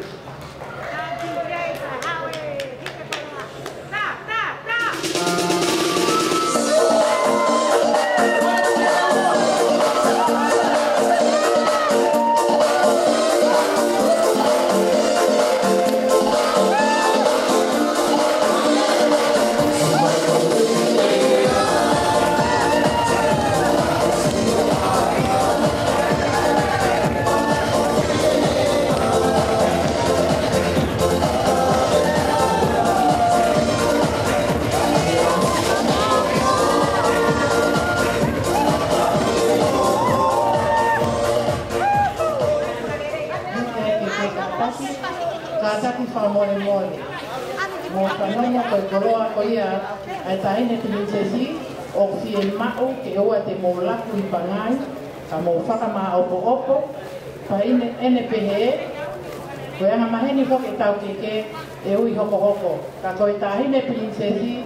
Kātaki whamore more. Mō whanonga koe koroa ko ia, ai tahine prinsesi, o fie mao ke oa te mō laku I pangai, ka mō whakama opo, pa ene pehe, Koe anga maheni fok e tau keke e ui hoko hoko. Ka koe tahine princesi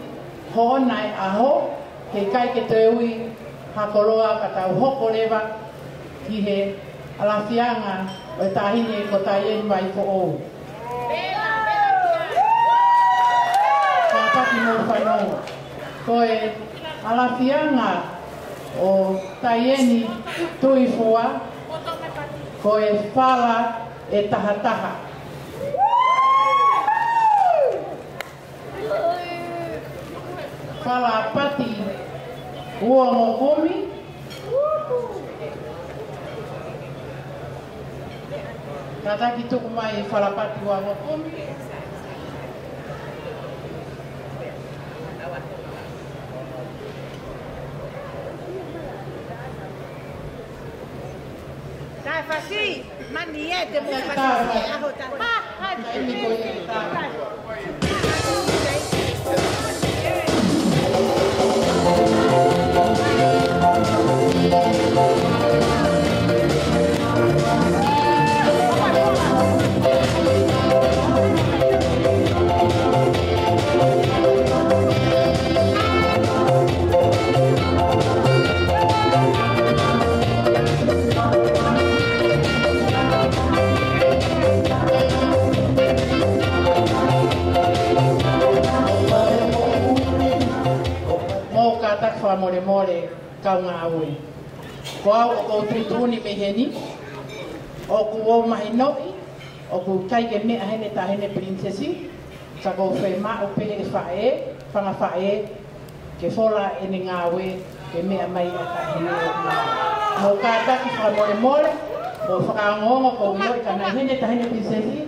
hoonai aho ke kai ke te ui hakoloa ka tau hoko lewa ki he alafianga o e tahine ko taien vai ko ou. Ka pati mo whanau. Koe alafianga o taieni tui fua koe whala e tahataha. Whala pati ua ngokumi. Kataki tuku mai whala pati ua ngokumi. Fasi, maniete mo fasi. Aho ta. Ha, Ini koe ta. Mole mole kaunga aue. Ko au o kou trituni me heni, o ku o mahinoi, o ku taike mea hene ta hene princesi, sa kou whai maa upehe e whae, whanga whae, ke whola e ne ngāwe, ke mea mai a ta hene o ngā. Mō kātaki wha mole mole, o whakaongongo kou ioi ka nai hene ta hene princesi,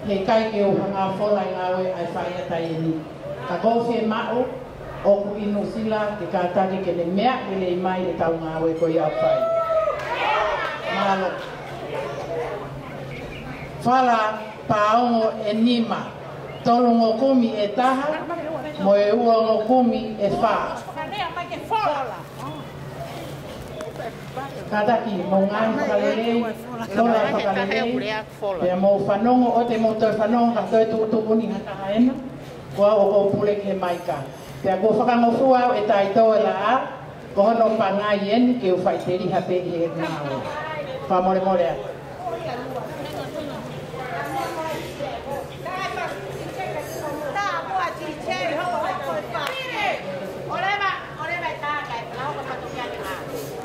he kai ke o whanga whola e ngāwe ai whae a ta hene. Ka kou whai maa o ku inu sila ke kātaki ke le mea ke le mai e tau ngā we koi au whai. Malo. Whala paongo e nima, tolu ngokumi e taha, mo e ua ngokumi e wha. Kātaki mo ngai whakalelei, tola whakalelei, pia mo whanongo o te mo toi whanongo ka toi tūtupuni haka haena, kua o kou pule ke mai ka. Pea ko whakangofua e taito e la a, ko hono pangai en ke u whaiteri hape i e ngāwe. Whamore more a.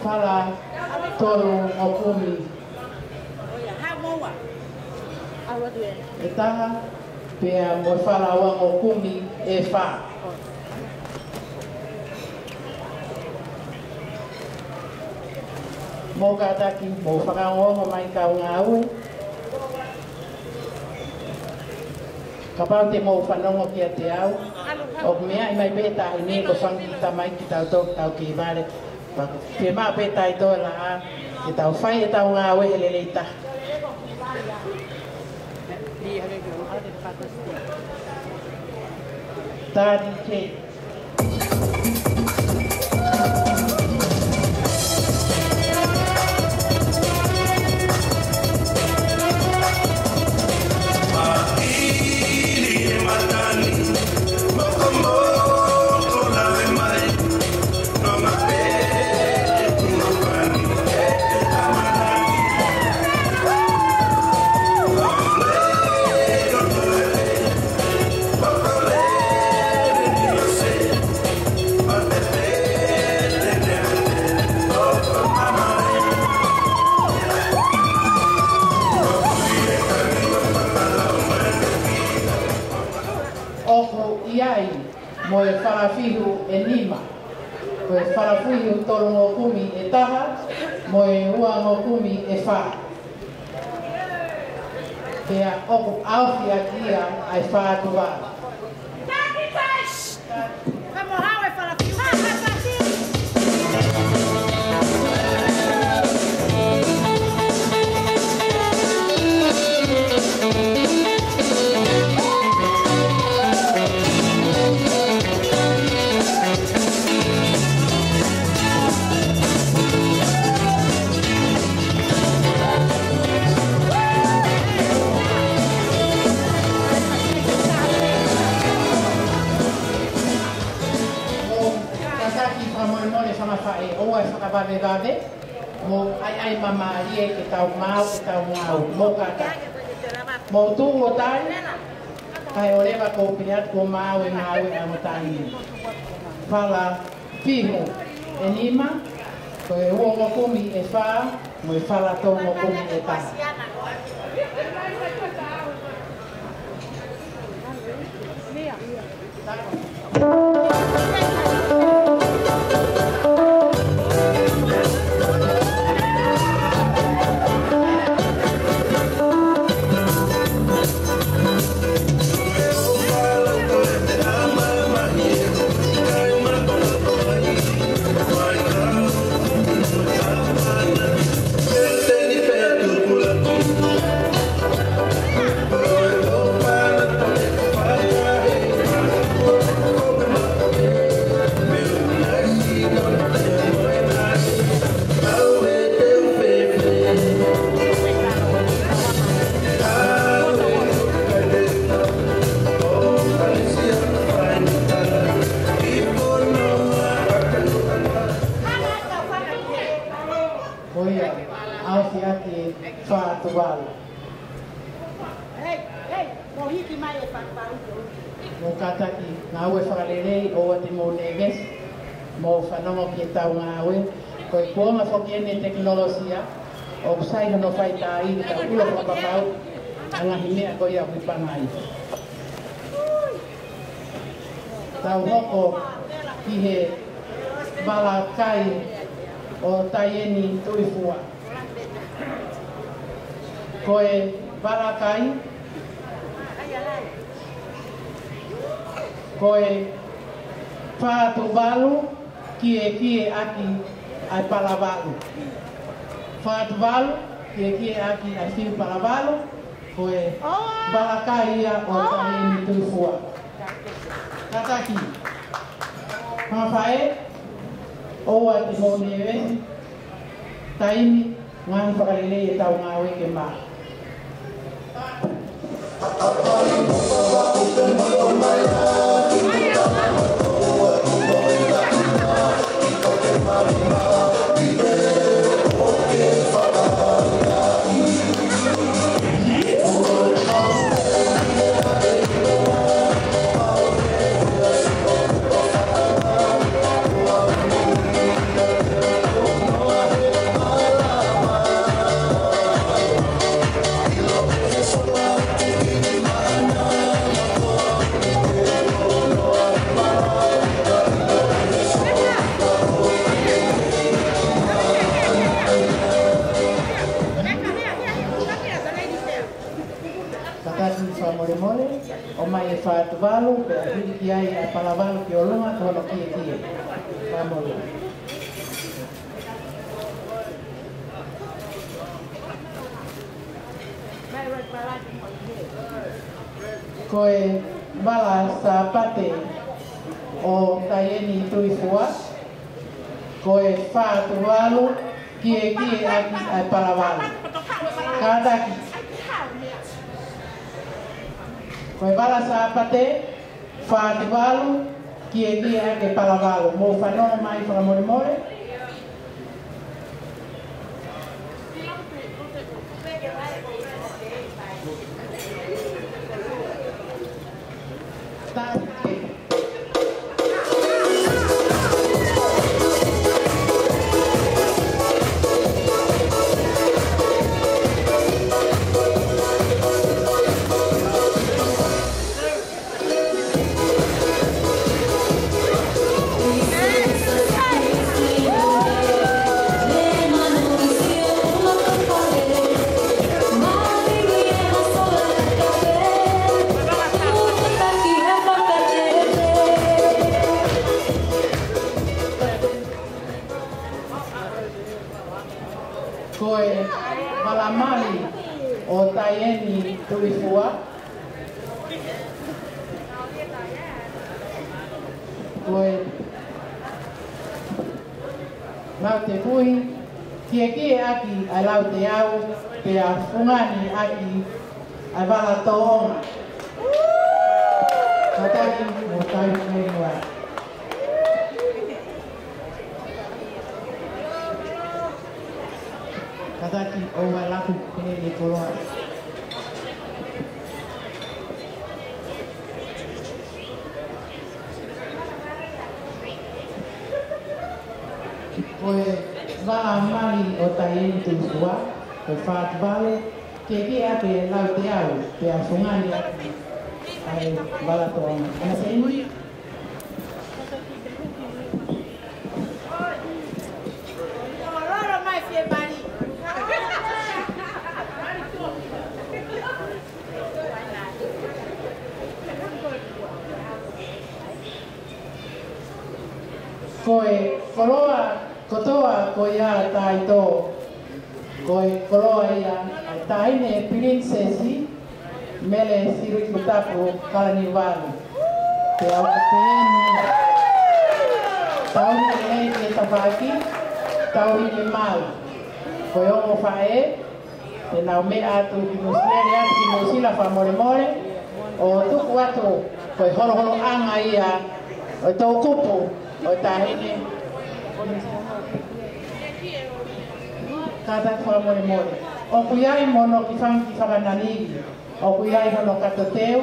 Whala tolu ngokumi. E taha, pea mo whala ua ngokumi e wha. Mō kātaki, mō whakaongo mai kau ngā ue. Ka pau te mō whanongo kia te au. O mea i mai pētā i ne ko whangi ta mai ki tau tōk tau ki vare. Pē mā pētā i tō la a, e tau whai e tau ngā ue he leleita. Tādi ke. Mo e wharafihu e nima. Ko e wharafihu toro ngokumi e taha, mo e ua ngokumi e wha. Pea oku awhia kia ai whātua. Vamos hau e wharafihu. Ha, wharafihu. ua e whakawave mo ai mama ie ke tau mau ke tau ngau mo kata mo tu o tai kai o lewa ko piat ko mau e ngau e amo tai fala fiho e nima ko e uongo kumi e wha mo e fala tongo kumi e ta Kuonga fokiene teknologia o sai no fai tai ka ulo ko papau anga hime ko ia pipangai tau hoko ki he bala kai o taieni tuifua koe bala kai koe patu balu kie aki ai palavalu. Fatvalu, que aqui ai fio palavalu, foi balacaia o taini tuifua. Kata aqui. Mafae, ou a timoneve, taini, ngan pakalele e tau ngawe ke ma. O mai e whaatuwalu, pe a hiri ki ai a palawalu ki o lunga, tono kie. Whamolu. Koe wala sa pate o taieni tuifua, koe whaatuwalu, kie aki a palawalu. Kātaki. Koe wala sa apate, whaatiwalu, kie ake palawalu. Mō whanonga mai whakamorimore. Koe malamali o taieni tuifua. Koe lau te pui, kie aki ai lau te au, te a fungani aki ai wala toonga. Kataki mo tai mei wai. kataki o wai laku kene ni koloa. Koe waa mali o taien tu sua, koe whaat vale, ke ape lau te au, te a whungani ati ai wala toanga. Ana se inui? Koe koloa kotoa ko ia tai tō. Koe koloa ia taine princesi mele siri kutapu kalani walu. Te au pēnu. Tau ni e tawhaki, tau ni mau. Koe ongo whae, te nau me atu ki musineri atu ki musila wha more more. O tuku atu, koe horo horo anga ia, o tō kupu, o tahine. Kata kwa more more. O kuyai mono ki whakananigi. O kuyai mono kato teo.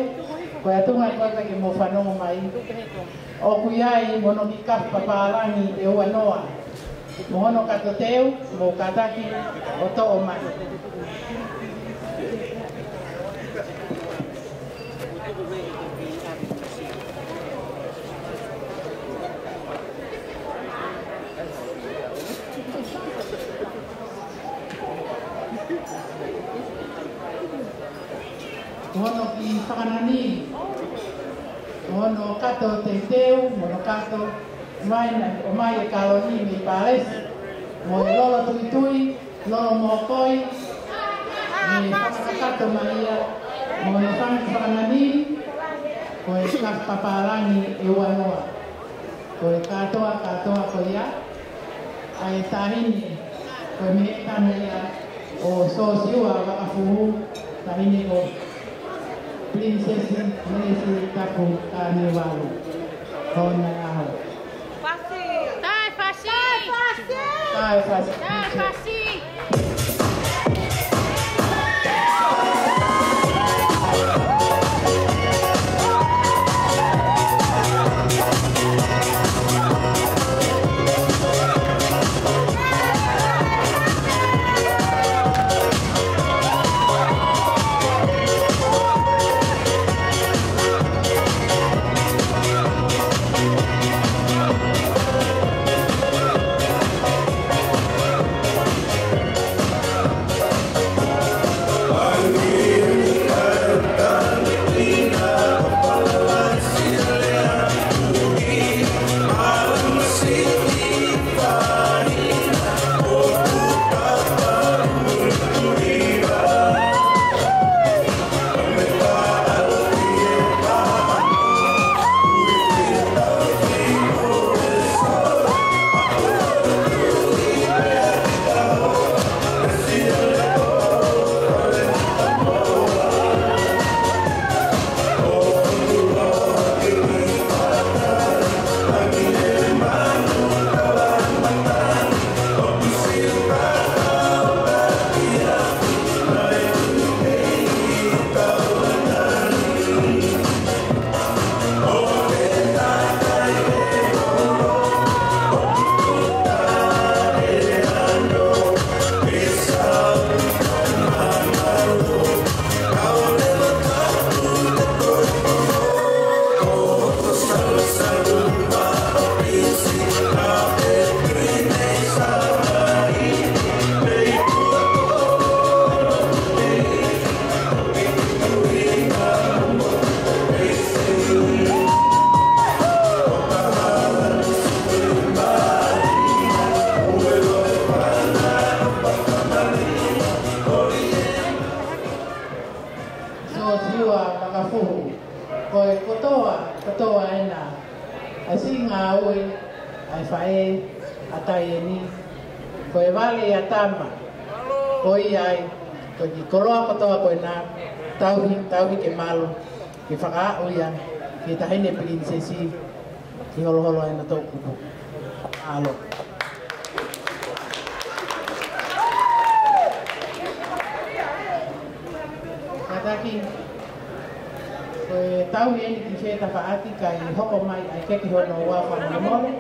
Koe atunga kota ki mo whanongo mai. O kuyai mono ki kapa pārangi e ua noa. Mohono kato teo, mo kataki o to'o mai. Mono ki whakanani, mono kato te teo, mono kato o mai e kaloni me pales, mo e lolo tui tui, lolo mokoi, me whakakato mai ia, mono whakanani, ko e kapaparangi e ua noa. Ko e katoa ko ia, ai tahini, ko e me tane ia, o sosiua wakafuhu, tahini ko princesi meresi tapu kani walu. Kona aho. Fasi. Tai fasi. Tai fasi. Tai fasi. Tauhi ke malu, ke whaka uia, ke tahine princesi, ki holo holo e na tō kupu. Alo. Taki. Koe tau i eni ki wheta whaati kai hoko mai ai keki hono ua whanamore.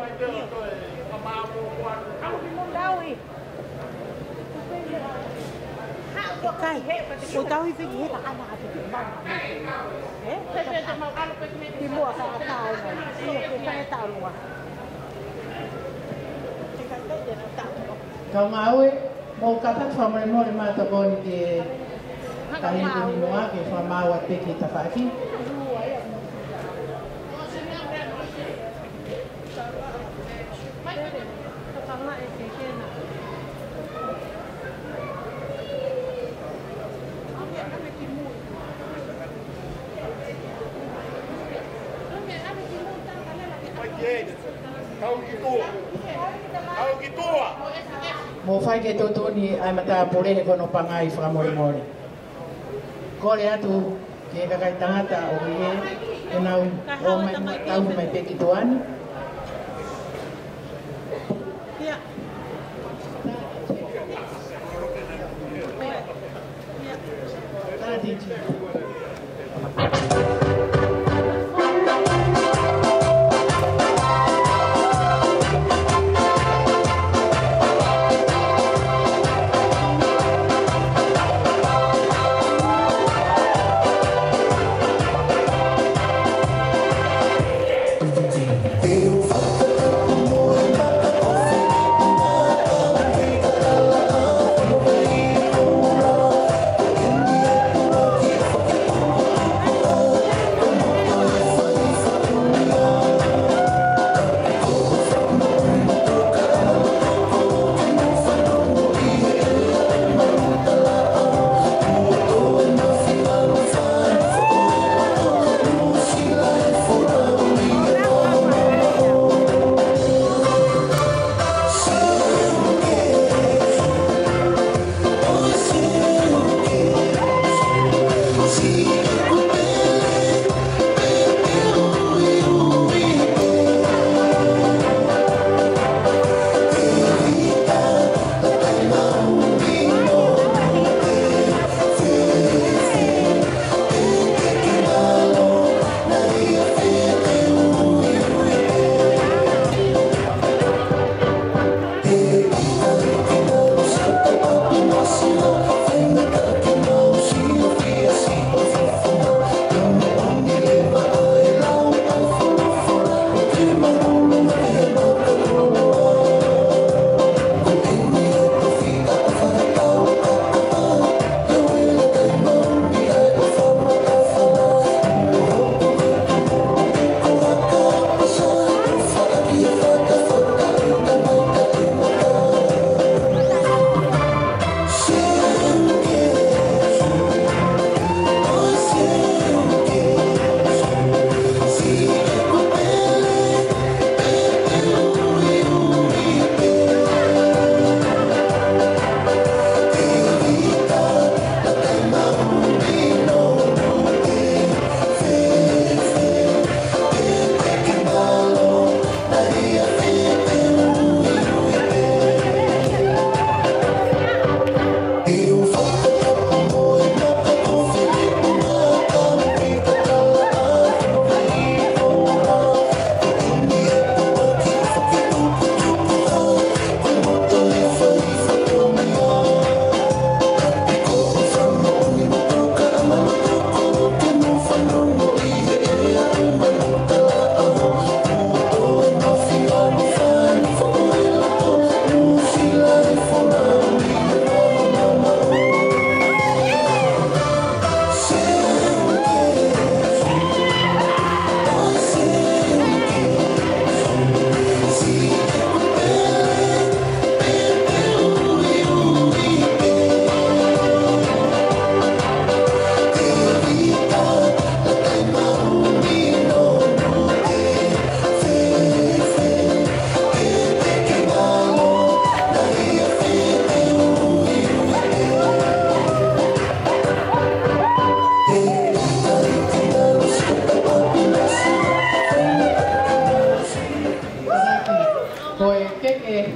Kai, o tau i whiki heta ana ati ki mana. Ki mua ka atau na. Ia ke kai tau lua. Kau ngawe, mau kata whamamore mata koni te tahini ni noa ke whamaua peki ta whaaki. Mo whai ke tōtō ni ai mata porehe kono pangai whakamore. Kore atu ke kakai tangata o ie e nau o mai tau mai peki toani.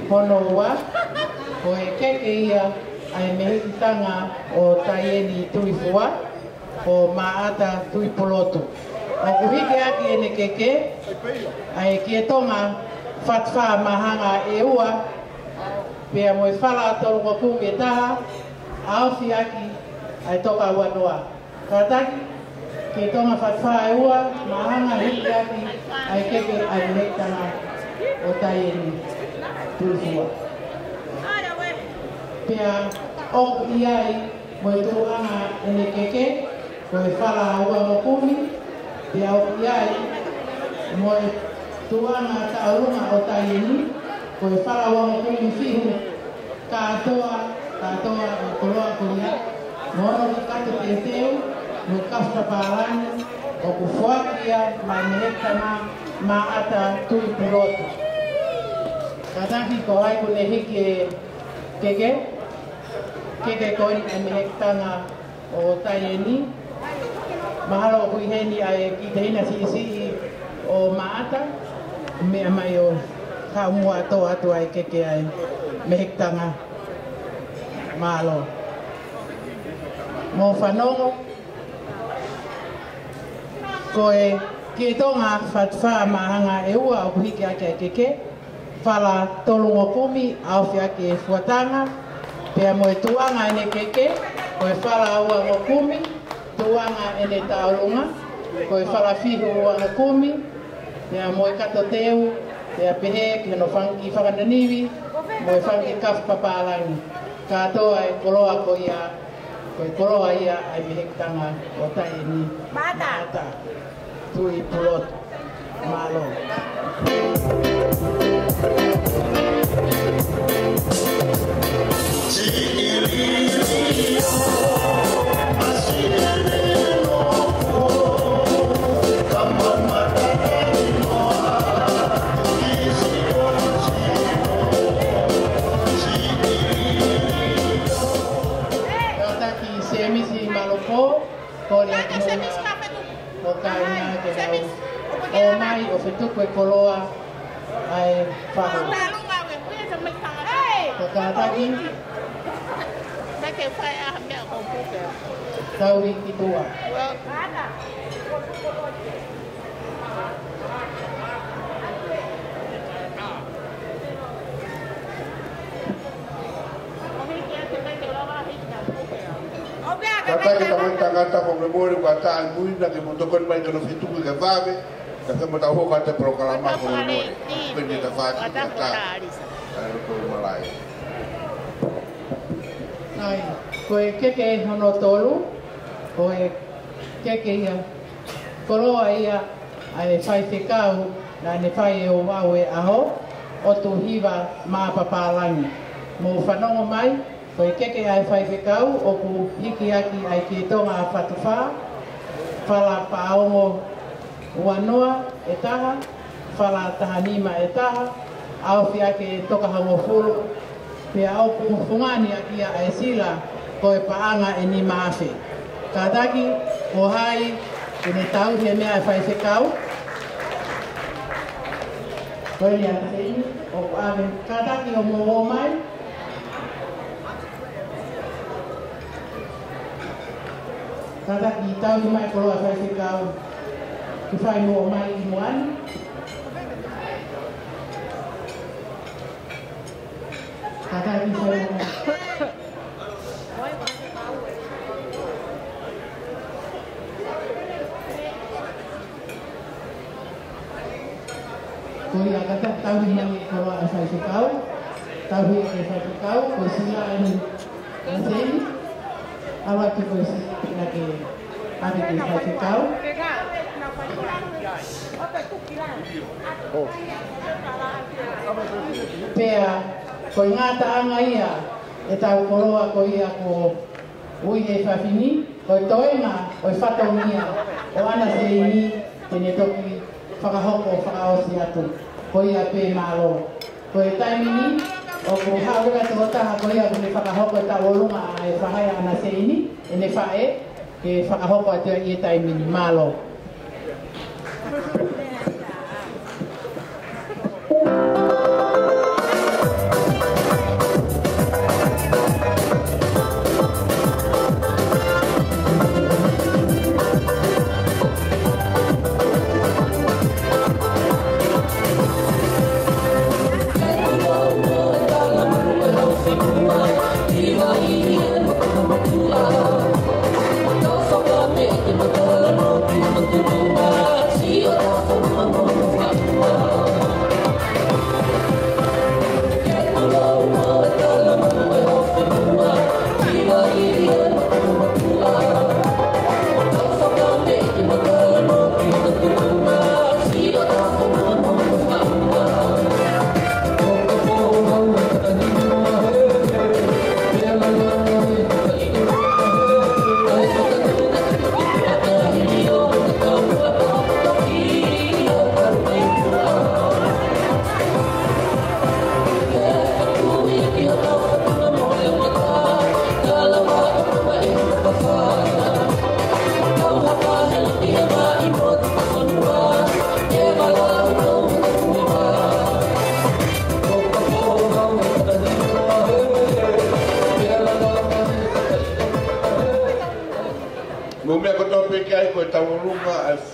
Honoa, ko e keke ia ai mehi tanga o Taieni Tuifua, o maata tui polotu. O kuhike aki ene keke, ai kia tonga fatfa mahanga e ua, pia moe whala tolu waku e taha, aofi aki ai toka ua noa. Kataki, kia tonga fatfa e ua, mahanga hiki aki ai keke ai mektanga o tai eni tulfua. Pia o iai moe tuanga ene keke, moe whala ua mokumi, pia o iai moe tuanga taurunga o tai eni, moe whala ua mokumi fihu, katoa o koloa kulia, mono ki kato te teu, moe kafta pārani, o kufuakia mai mehektana maata tui piloto. Kataki ko ai kune hiki keke, keke koin e mehektanga o tai eni. Mahalo o kuiheni ai ki te hina si o maata, mea mai o ka mua ato atu ai keke ai mehektanga malo. Mo whanongo, koe ki tonga whatwha mahanga e ua o kuhiki ake ai keke, whala tolungo kumi au whiake e fuatanga, pea moe tuanga ene keke, koe whala aua ngokumi, tuanga ene taurunga, koe whala fihu ua ngokumi, pea moe kato teu, pea pehe, ki no whanki whakananiwi, moe whanki kaf papalangi. Katoa e koloa ko ia, koe koloa ia ai mehektanga o tai eni maata tui pulotu malo. Kore atunga o kaina ke nau o mai o fetuku e koloa ai whaho. Kakataki tauhi ki tua. Kataki tamai tangata ko memori ko ata mui na ke motokon mai kono fitu ke vave ka ke mota ho ka te proklama ko memori pendi ta fati ta ai ko malai ai ko keke hono tolu ko keke ia koloa ia ai fai tekau na ne fai o wawe aho o tu hiva ma papalangi mo whanongo mai. Koe keke ai whai whekau o ku hiki aki ai ki tonga a whatuwha, whala paongo uanoa e taha, whala tahanima e taha, au whiake e toka hango furu, pia au pungfungani aki a e sila koe paanga e ni maafe. Kataki o hai kene tau he mea e whai whekau. Koe ni a teini o kuave kataki o mo mai, kata ki tau ni mai koloa whai whekau ki whai mua mai i moani. Kata ki whai mua. Koi a kata tau ni mai koloa whai whekau, tau hi e whai whekau, ko sila eni naseni, awa ki koe na ke ane ki whai whekau. Pea, koe ngā taanga ia, e tau koroa ko ia ko ui e whawhini, koe toenga, koe whatongia, o ana se ini, tene toki whakahoko, whakaosi atu, ko ia pē mālo. Koe taimini, o ko haura tō taha ko ia kune whakahoko e tawolunga a e whahai ana se ini, e ne whae, ke whakahoko atua i e taimini, mālo.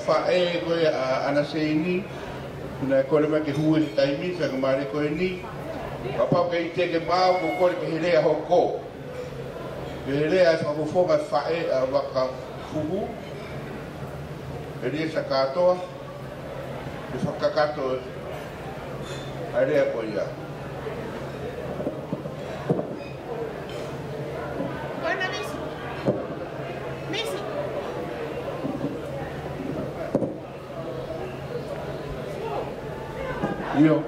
fae koe ana seini na kole ma ke hui taimi sa mare koe ni papa ke ite ke mau ko kole ke hele hoko hele a ko foga fae wa ka fuhu ele sa kato e fakakato are ko ya Io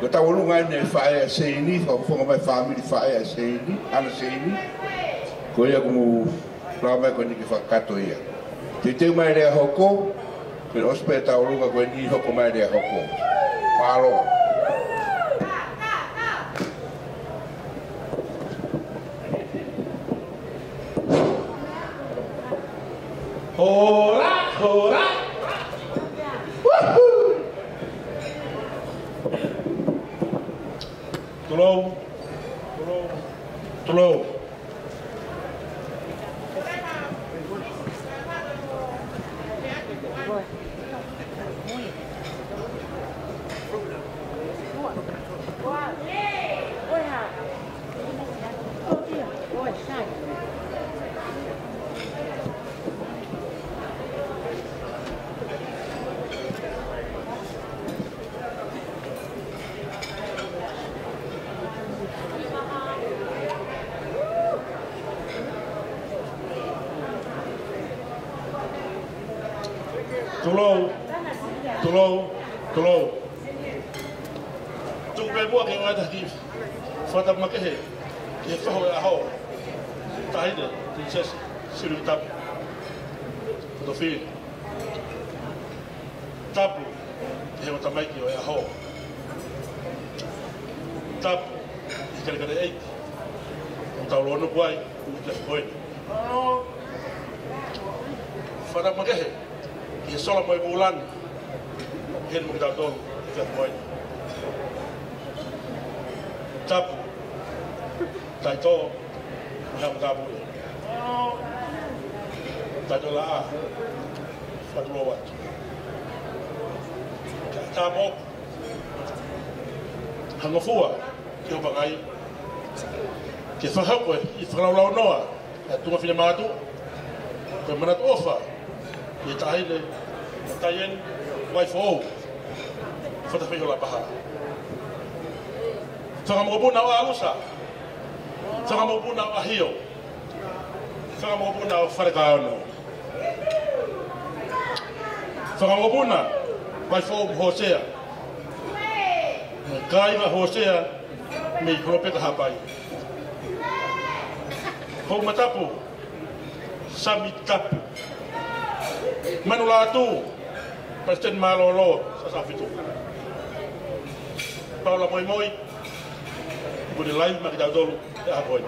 tahu lu ngai fire sini, kalau mai family fire sini, anak sini, kau ya kamu lama kau ni kifakato ya. Jadi mai dia hoko, kalau hospital tahu lu kau ni hoko mai dia hoko, malo. Hora, hora. Tolong, tolong, tolong. Tolong. Tung pe buat yang ada di Fatah Makehe, dia faham ahau, tak ada, princess silu tap, fotofi, tapu, dia macam mai kio ahau, tap, ikan eight, tahu lono buai, udah buai. Fatah Makehe, dia solat mai bulan. Hen mo kita tol kat boy tap tai to yang tabu tai to la fatulowat tabo hangofua ke bangai ke fahakwe ifraulaw noa tu mafina matu ke manat ofa itahile tayen waifo fata fe yola baha tanga mo buna wa alusa tanga mo buna wa hiyo tanga mo buna wa fargaano tanga mo buna waifo Hosea kai wa Hosea me krope ka hapai ho matapu samitapu manulatu Presiden malolo sa safitu. Paula moi bude live makita dolu ya boy.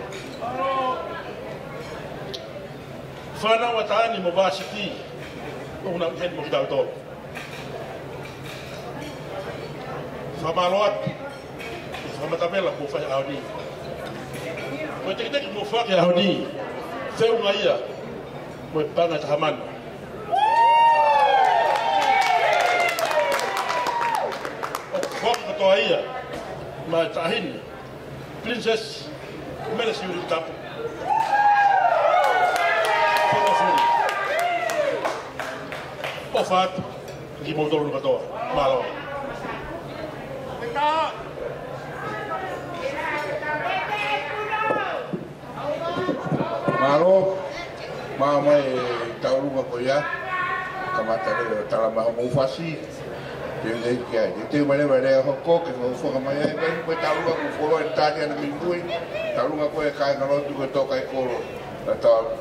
Fana watani mubashiti una hen makita dolu. Famalot. Sama tabela ku fa audi. Ko tek mu fa ya audi. Feu ngaya. Mo panga taman. Toia, mas tahin, princess, meres yuri tapu. Pagkafuni. Ofat, di motor lupa toa, malo. Malo, mamai tahu lupa koya, kamata dia talama mufasi. Jadi kia, jadi mana hoko ke hoko kamaya kan, kau tahu aku follow tadi anak minggu ini, tahu aku kai kalau tu kau tahu kai kolo,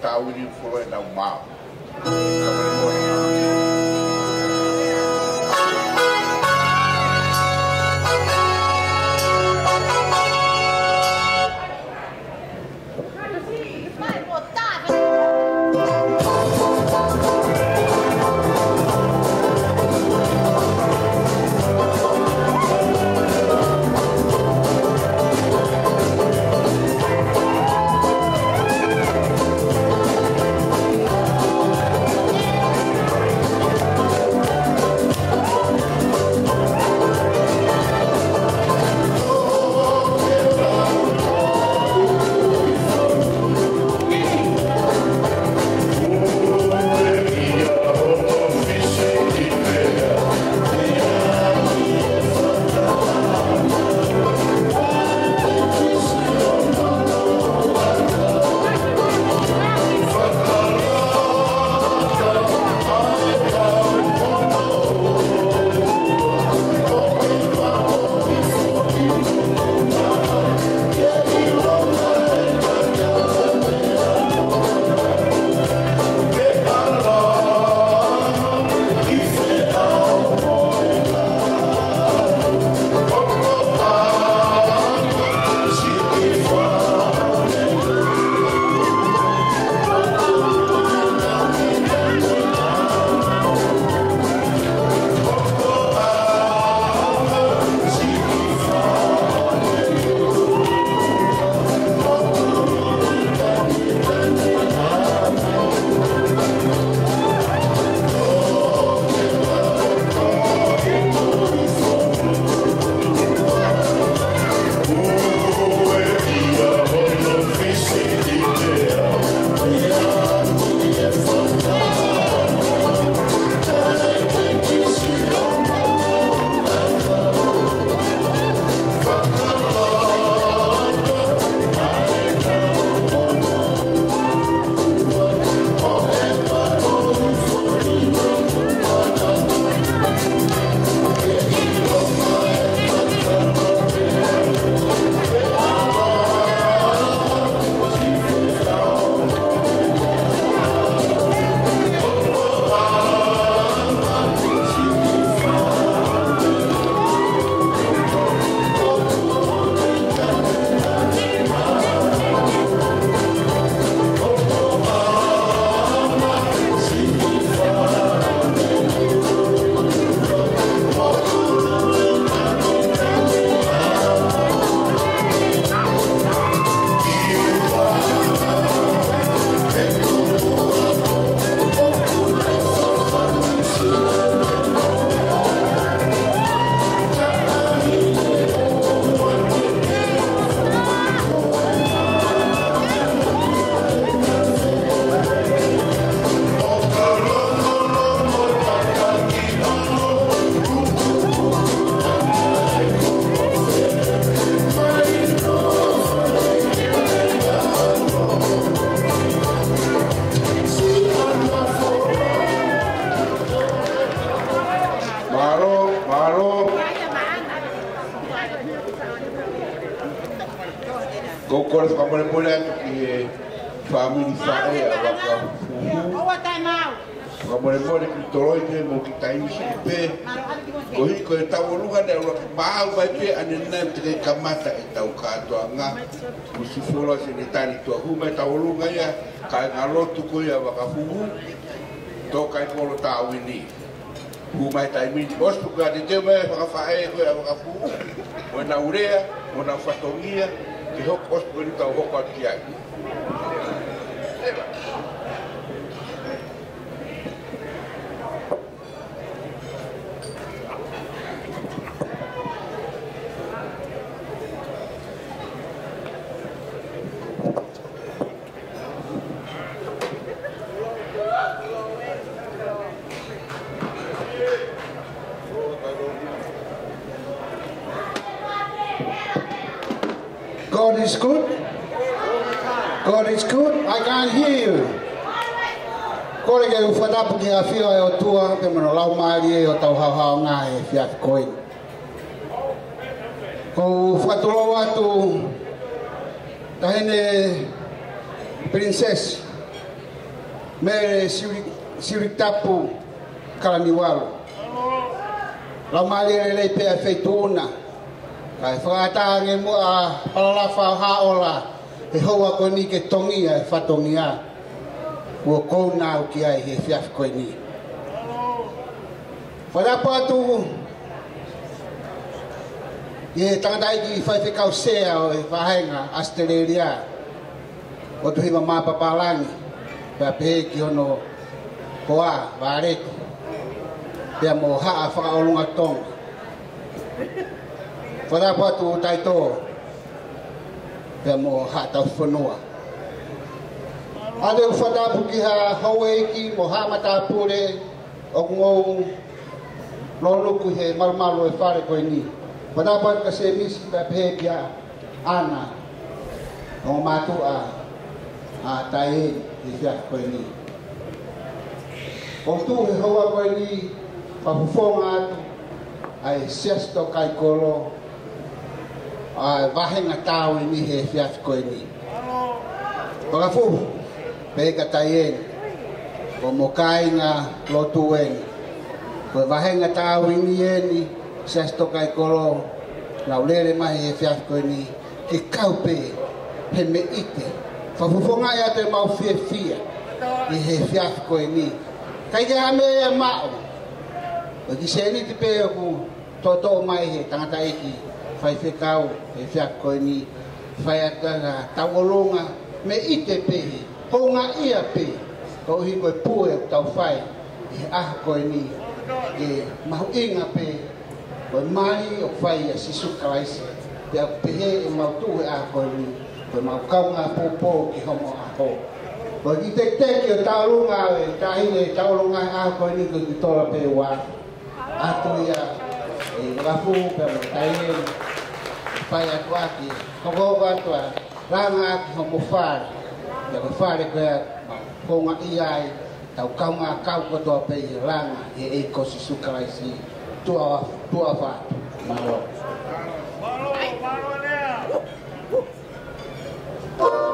tahu ni follow nak mau. Yeah. Ko ko fa mo mo le ki family fa e ala ka. O wa ta mau. Fa mo ki toroi te mo ki tai si pe. Ko hi ko ta o luga de lo ba vai pe anena te kamata e tau ka to nga. Ku si fola se ni tani to hu me ta o luga ya ka ngalotu ko ya wa ka fu. To kai ko lo ta wini. Hu mai tai mi bos tu ka de me fa fa e ko ya wa ka fu. O na urea, o na fatongia, ki hok os ko ni ta hok ki ai. God is good. God is good. I can't hear you. Kore ke ufatapu ki hawhia e o tua te mano lau maari e o tau hau ngā e whiat koe. Ko whatulo atu tahene princess me sirik tapu kalaniwalo. Lau maari e lei pea feituna. Kai whakatange mua palalafa haola e hoa koe ni ke tongia e whatongia ua kouna au ki ai he whiaf koe ni. Whadapa atu i he tangatai ki whaiwhikau sea o e whahenga Australia o tuhima māpapalangi pia pehe ki hono koa wāretu pia mo haa whakaolunga tonga. Whadapa tu taito pia mo hatau whanua. Ade whadapu ki ha haueki mo ha matapure o ngou loluku he malumalu e whare koe ni. Whadapa ka se misi pia pehe pia ana o matua a tae i whia koe ni. O tu he hoa koe ni whapufonga atu ai siasto kai kolo vahenga tau ni he fiat koe ni. Pagafu, peka taien, ko mokai nga lotuen, ko vahenga tau ni eni, sesto kai kolo, laulere mai he fiat koe ni, ke kaupe, he me ite, fafufonga ya te mau fie fia, i he fiat koe ni. Kai ke hame e mao, o ki se ni te pe ku toto mai he tangata eki, fai whekau e whiak koe ni whai atanga tauolonga me ite pehe, honga ia pehe ko hi koe pue tau whai e aha koe ni e mahu inga pehe koe mai o whai a sisukalaisi pe au pehe e mau tuhe aha koe ni koe mau kaunga popo ki homo aho koe ki teki o taulunga e tahine taulunga aha koe ni koe ki tola pehe wā atu ia e rafu pe au taine pai atu aki, koko atu a ranga aki homo whare, ia ko whare koe konga iai, tau kaunga kau kotoa pei ranga e kosi sukalaisi, tua whatu, malo. Malo lea! Fire.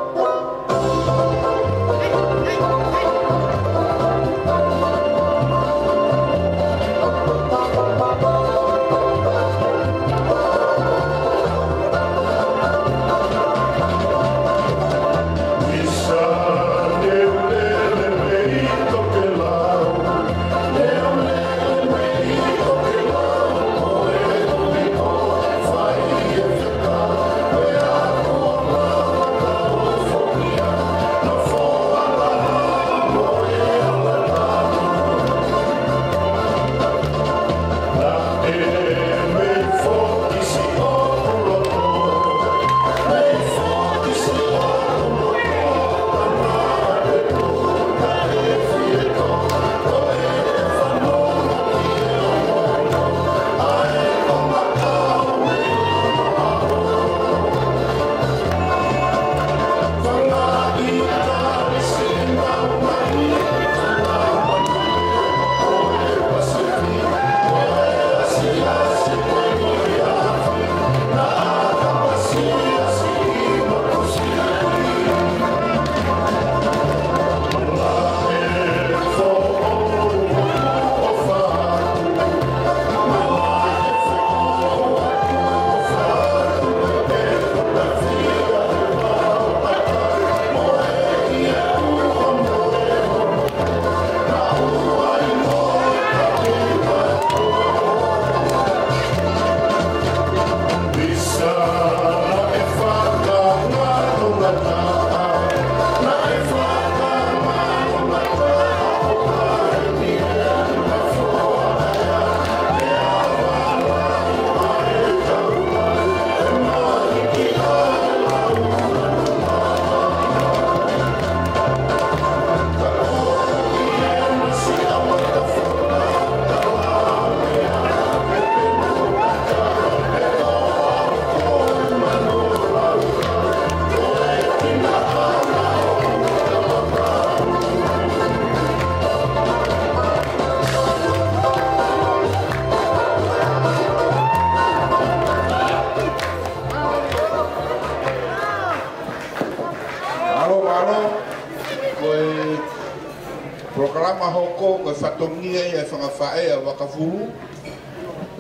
fatongia e whangawhae a wakafuru.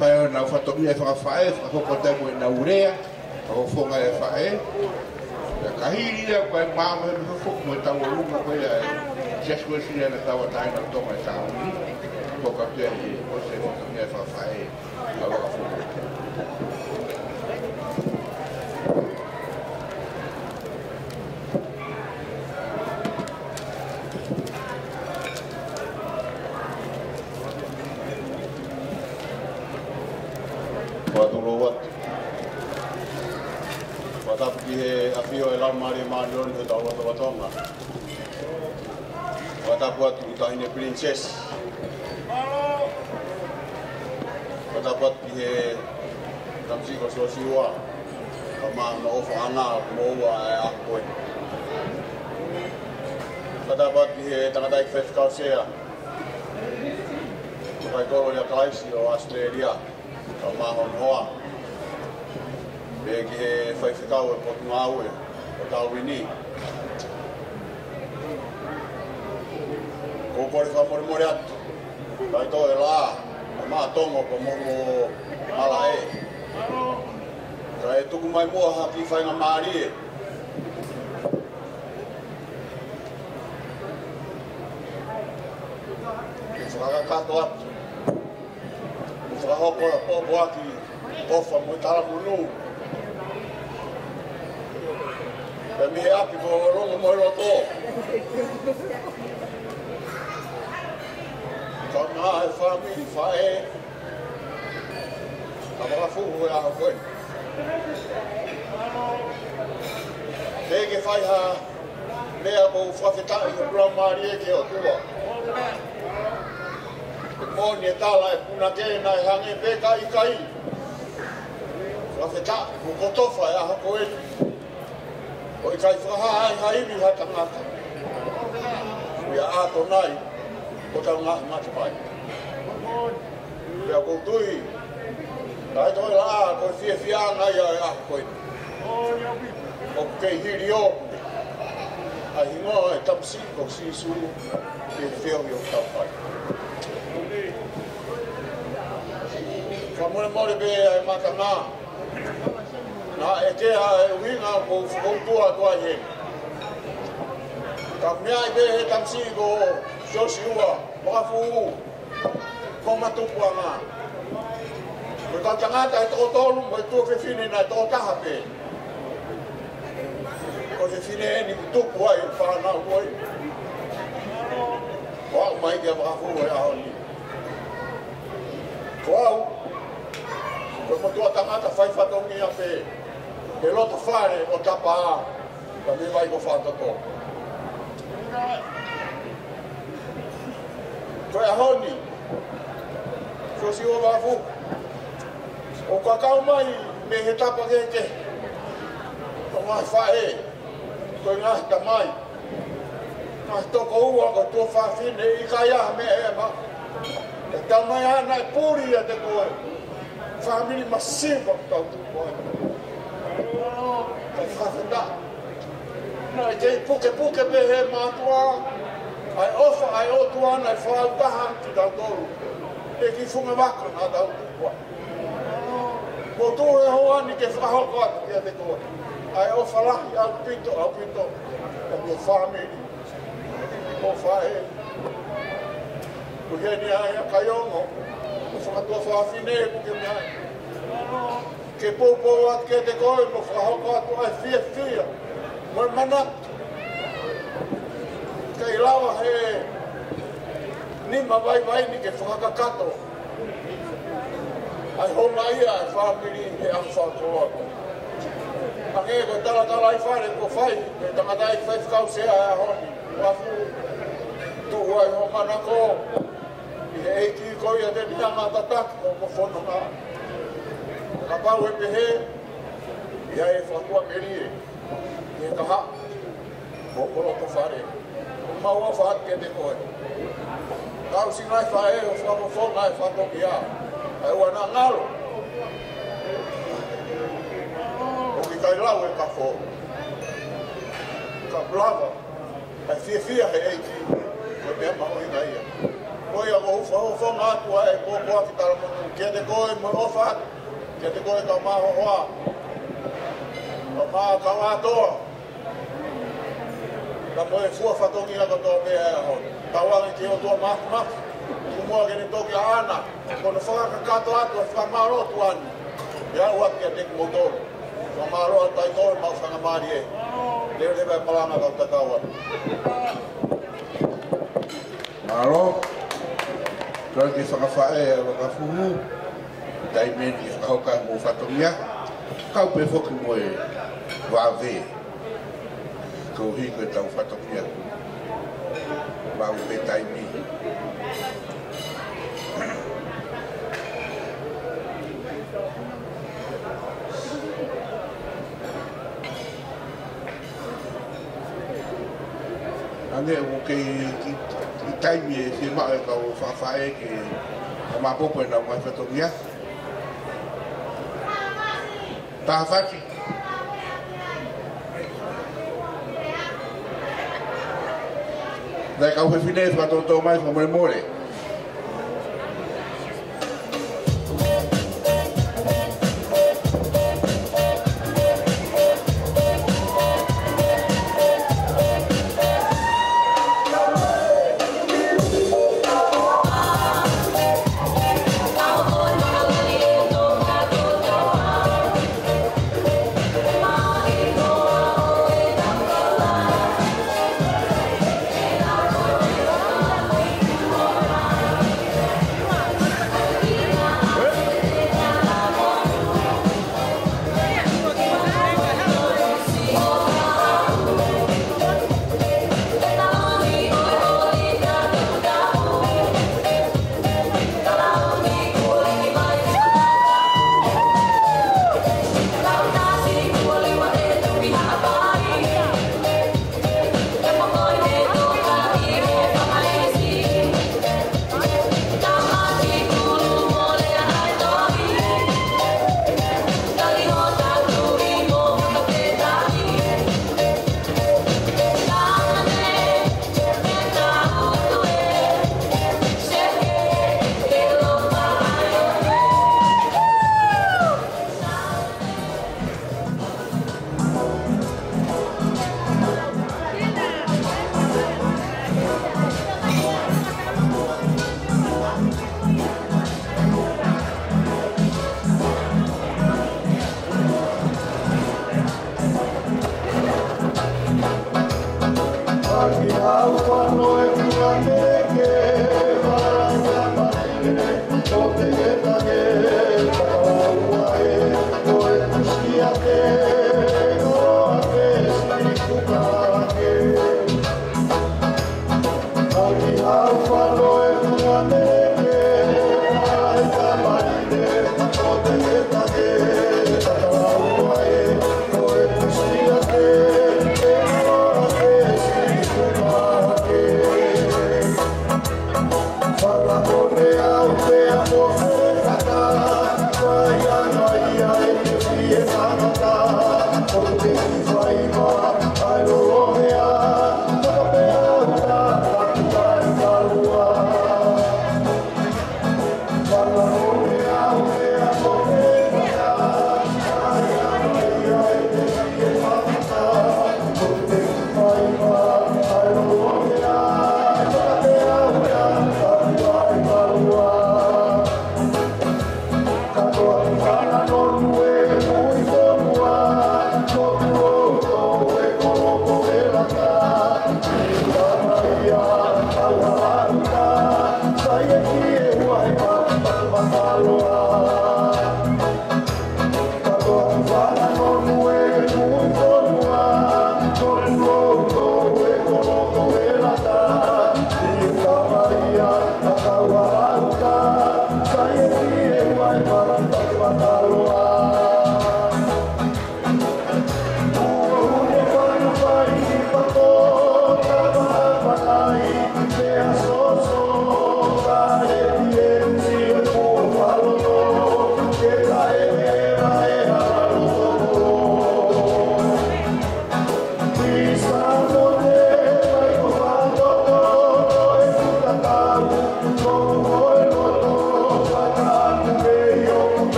Whae na fatongia e whangawhae, whakako temo e na urea, whakafonga e whae. Kahiri ia koe māma e mhafuk mo e tawa runga koe a Jesko e sire na tawa taina tonga e tawa ni. Koka pia i o se fatongia e whangawhae a wakafuru. Afio e lau mari maarioni te tau watawatonga. Watapu atu utahine princess. Watapu atu ki he tamsiko sosiua. Kama ma ofa anga moua e akoe. Watapu atu ki he tangatai whewhikausea. Kai koro ia kalaisi o Australia. Kama hon hoa. Ki he whaiwhikau e potu ngāue o Tauwini. Ko kore whamore atu. Kai tō e lā, a mā tongo ko momo ala e. Kai tuku mai mua haki whainga maari e. Whakakato atu. Whakahoko a pōpo aki ofa mo i tara munu. Pe mihe api ko rongo mo iro tō. Ka ngā e whamiri whae. Ka whakafuhu e aho koe. Tēke whaiha mea ko whawhetai o Brown Mārie ke o tua. Te mōni e tāla e puna kēna e hange pēka i kai. Whawhetai ko kotofa e aho koe. O i kai whahai haimi ha tangata. Ia ato nai, o tau ngahi matapai. Pea koutui, kai toi la a, koi fia ngai a e aho koe. O kei hiri opu. A hingoa e tamsi ko sisu, e whio i o tau pai. Whamore more be e matanga. Nā e te a e uhinga ko whakoutua toa he. Ka mea i be he tamsi ko siosi ua, wakafu ko matupu a ngā. Ko ka tangata e toko tolu mo e tua whiwhine na e toko taha pe. Ko whiwhine e ni kutupu ai o whanau koi. Ko au mai kia wakafu e aho ni. Ko au, ko matua tangata whaifatongi a pe. Ke loto whare o tapa a, ka me vai ko whātato. Koe ahoni, ko si o wafu, o kakao mai me he tapa keke, o ngahi whae, koe ngahi tamai, ngahi toko ua ko tua whawhine i kai aha me e ma. E tamai ana e pūri a te koe, whamini masiva tau tuku ai. Kai whawhina. Nā i te puke pe he mātua, ai ofa ai otu ana i whau taha ki tau toru. E ki whunga waka nā tau tuku ai. Ko tū e hoa ni ke whahoko atu kia te koe. Ai ofa lahi au pito. Ka mi o whamini. O whae. Ku heni ai a kaiongo. Ku whakatua whawhine e kuke mi ai. Ke pōpō atu ke te koe mo whahoko atu ai fia. Moi manatu. Kei lawa he nima vai ni ke whakakato. Ai honga ia e whapiri he awhatoa. Ange ko tala ai whare ko whai, me tangatai whai whakausea e ahoni. Wafu tuhu ai ho mana ko. I he eiki ko ia te nianga tataki ko whono ngā. Ka pau e pehe, ia e whakua merie. E kaha, mo koro to whare. Maua whaat ke te koe. Kau si ngai whae o whakawhonga e whatoki a. Ai wana ngalo. O ki kai lau e ka who. Ka blava. Ai fia he eiki. Ko mea maho i ngai ia. Koe a ufa ngātua e kōkua ki tala monu. Kia te koe mo ofa, kia te koe ka maho hoa. Ka maa ka wātoa. Ka moe fua whatongi haka tō mea e hoi. Ka wangi ki o tua mafu. Kumua ke ni toki ana. Kono whakakato atu e whamarotu anu. Ia ua kia te kumotoro. Whamarotu tai koe mau whangamari e. Leo lewe malanga kau takawa. Maro. Kalau di whakawhae e wakafumu. Dai meni whakahoka mo whatongia. Kau pe whoki mo e wawe. Kau hiko e tau whatongia. Mau pe taimi. Ane o ke ki taimi e se maa e kau whawhae ke o mapopo e nau mai whatongia. Tahawhaki. Dai kau whiwhine e whatoto mai whamore more. Follow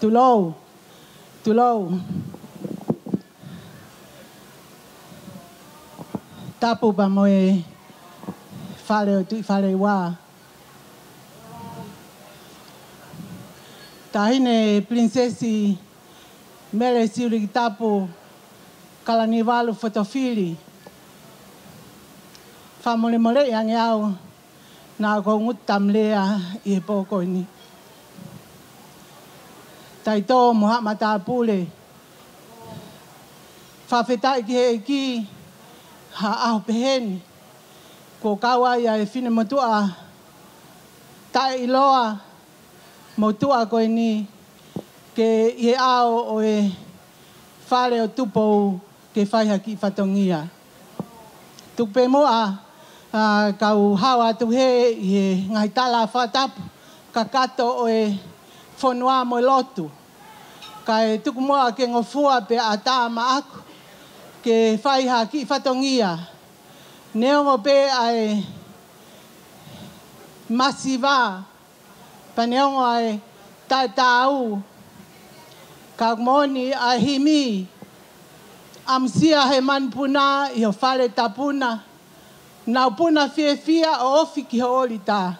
Tulou. Tapu pa moe fale tu fale wa. Tahine princesi mele siri tapu kalanivalu fotofili. Famole mole yang yau na ko ngutam lea I poko ni. Taito Muhammad Apule. Fafetai ki ha pehen. Ko kawa ya fine motua. Tai iloa motua ko ni ke ye ao o e fale o tupo ke fai haki fatongia. Tupe moa kau hawa tu he ye ngai tala fatap kakato o e fonua mo lotu. Kai tuku moa ke ngofua pe ata ma aku. Ke fai haki fatongia. Neongo pe ai masiva. Pa neongo ai tatau. Kagmoni ai himi. Amsia he manpuna I fale tapuna. Nau puna fia o ofi ki hoolita.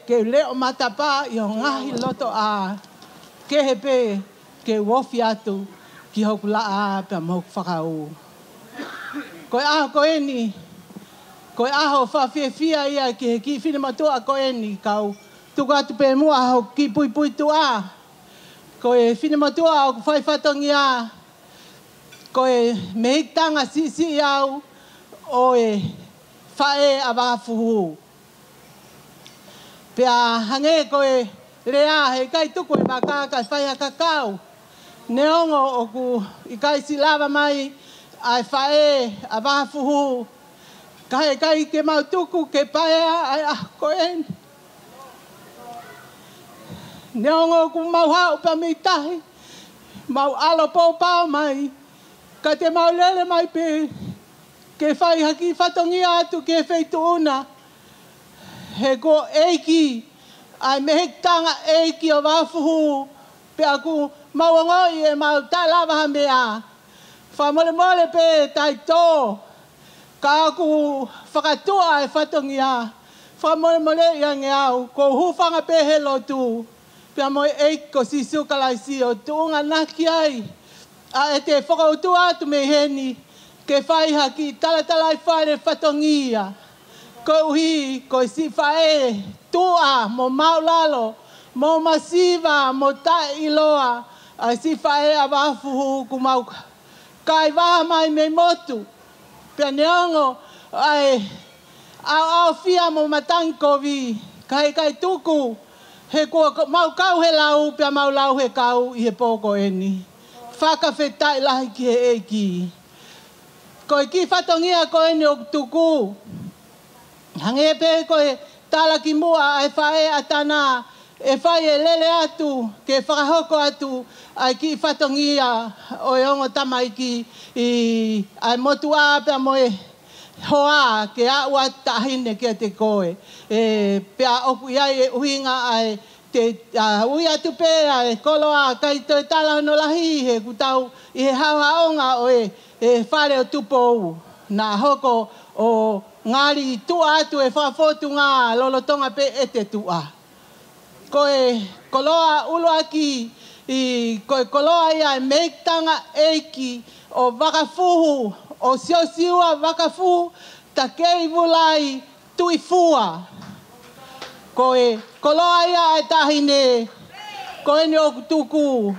Ke leo matapa I ngahi loto a ke hepe ke wofi atu ki hoku laa pa moku whakau. Koe aho koe ni, koe aho whawhiawhia ia ki whine matua koe ni kau tuku atu pe mua ho ki pui tu a. Koe whine matua o whai whatongi a, koe mehitanga si au o e whae a wafuhu. Pea hange koe rea he kai tuku e makaka whai a kakao. Neongo o ku I kai silava mai ai whae a wafuhu. Kai ke mau tuku ke paea ai a koe. Neongo ku mau hau pa mi tahi. Mau alo pau mai. Ka te mau lele mai pe. Ke whai haki whatongi atu ke whaitu una. He ko eiki, ai mehektanga eiki o wafuhu, pe aku mauangoi e mau talawaha mea. Whamole pe tai tō, ka aku whakatua e whatongia. Whamole ia nge au, ko hufanga pe he lotu, pe amoe eiko si sukalai o tuunga naki ai. A e te whakautua atu me heni, ke whai haki talatalai whaere whatongia. Ko uhi, ko si whae, tua, mo maulalo, mo masiva, mo tae iloa, a si whae a wafuhu ku mau kai waha mai me motu. Pea neongo, ai, au fia mo matankovi, kai tuku, he kua mau kau he lau, pea mau lau he kau I he poko eni. Whakawhetai lahi ki he eki. Ko ki whatongia ko eni o tuku. Hange pe koe tala ki mua ai whae atana e whae e lele atu ke whakahoko atu ai ki whatongia o ongo tamai ki ai motu a pia moe hoa ke a ua tahine ke te koe. Pia opu iai e uhinga ai te ui atu pe ai koloa kai te tala no lahi he kutau I he hawa onga o e whare o tupo na hoko o ngari tua atu e whafotu ngā lolotonga pe e te tua. Koe koloa ulo aki i koe koloa ia e meiktanga eiki o wakafuhu o siosiua wakafuhu ta kei vulai tui fua. Koe koloa ia e tahine koe ni o tuku.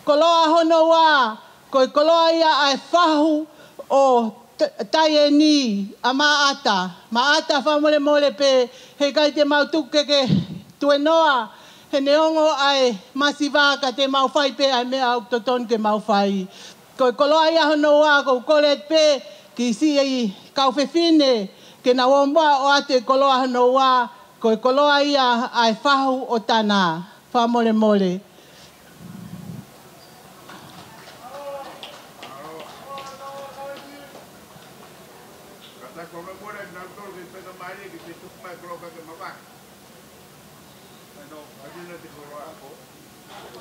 Koloa hono wā koe koloa ia e whahu o tai e ni a maata. Maata whamole mole pe he kai te mautuke ke tue noa he neongo ai masiva ka te mauwhai pe ai mea au toton ke mauwhai. Koe koloa ia hono wā kou kole pe ki si ei kauwhewhine ke na womba o ate koloa hono wā koe koloa ia ai whahu o tana. Whamole mole.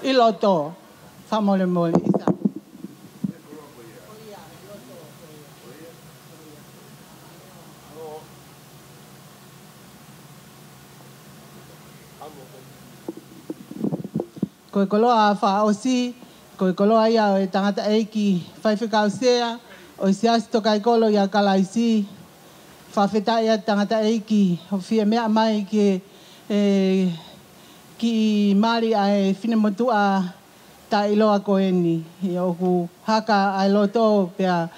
I loto, whamole mole isa. Koe koloa wha osi, koe koloa ia o e tangata eiki whaiwhikau sea, o i siasi tokai kolo ia kalaisi, whawheta ia tangata eiki, o whia mea mai ki mari ai whine motua ta iloa koeni. I oku haka ai loto pia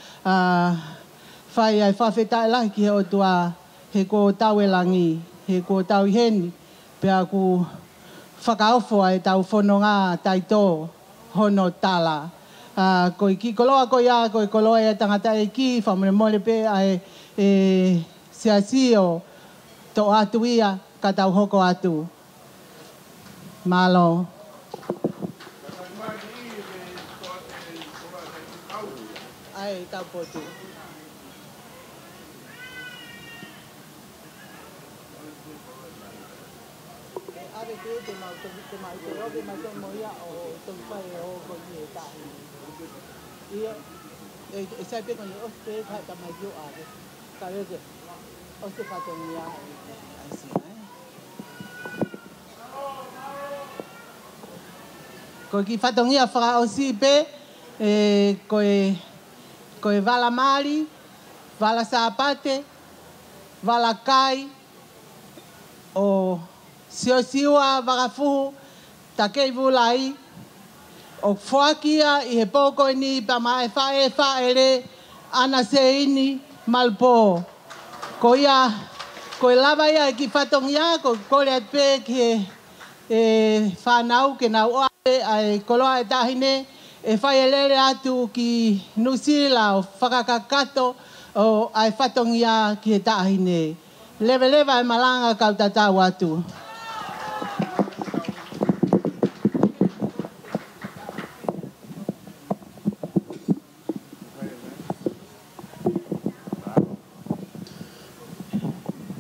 whai ai whawheta lahi ki he o tua he ko tau e langi, he ko tau i heni, pia ku whakaofo ai tau whono ngā taito hono tala. Koe ki koloa koe ia, koe koloa ia tangata e ki, whamone mole pe ai siasio to atu ia ka tau hoko atu. Malo. Ai, tau potu. Ave que te mau te robe ma te moia o te pai o ko ni ta. E sai pe con o pe ka ta mai yo ave. Ka yo que o te fa to ni así, Ko ki fatongia fra osi pe koe vala mari, vala sapate, vala kai o siosiua wakafuhu ta kei vulai o whakia i he poko ni pa mai whaere ana se ini malpo. Ko lava ia ki fatongia ko kore at pe ki whanau ke nau oae ai koloa e tahine e whai elere atu ki nusila o whakakakato o ai whatongia ki he tahine. Lewe e malanga kau tatau atu.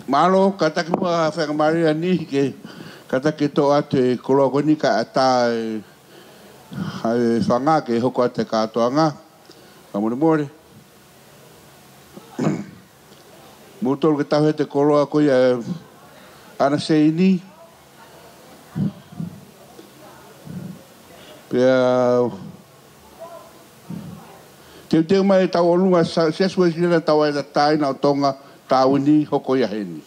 Malo kata mua whakamaria ni ke kata ke to ate koloa koni ka ata ai whanga ke hoko ate katoanga kamone more mutol ke tau hete koloa koi ana seini pia te mai tau olunga sesue sila tau ai tai na tonga tau ni hoko ia heni.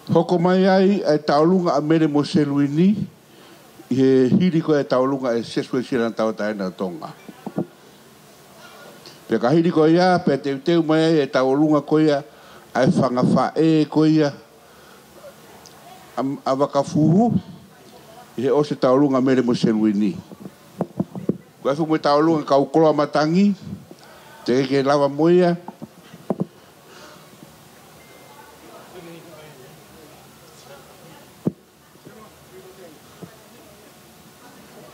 Hoko mai ai e taulunga a mere mo seluini i he hiri ko e taulunga e sesue sila tau tai na tonga. Pia ka hiri ko ia, pia teu mai ai e taulunga ko ia ai whangawha e ko ia a wakafuhu i he ose taulunga mere mo seluini. Ko e fu mo taulunga kau koloa matangi, te ke lawa moia,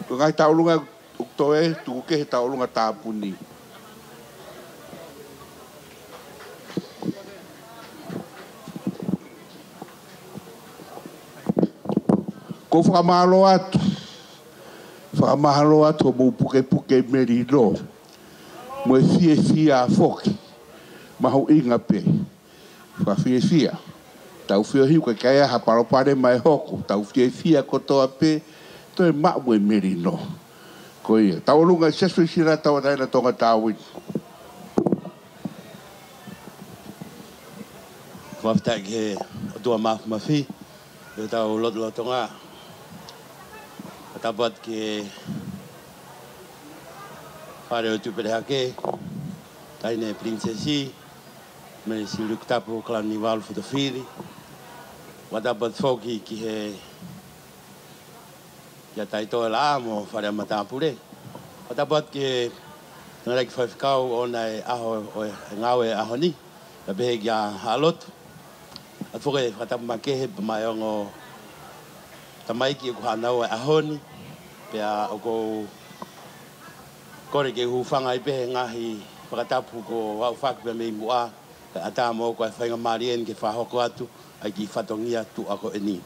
ko ngai taulunga uktoe tuku ke he taulunga tāpuni. Ko whakamahalo atu. Whakamahalo atu mo puke merino. Mo fia a foki. Maho inga pe. Fia. Tau fio hiu ka kaya ha paropare mai hoko. Tau fia kotoa pe. Toi maa mo merino. Ko ia. Tau lunga sesu sira tau naina tonga tāwini. Wafta ke otua mafi. Yo tau lotonga. Tapat ke pare o tupere hake. Taine prinsesi. Me siluk tapu klanival fotofiri. Watapat foki ki he ya taito la mo fare matapure. Watapat ke ngalek fafkau onai aho ngawe ahoni. Tabe ya halot. Atfoke watap make maiongo tamaiki ko hanau ahoni. Pea oko kore ke hufanga ipe ngahi pakatapu ko wau fak pe me mua ata mo ko fainga marien ke fa hoko atu ai ki fatongia tu ako eni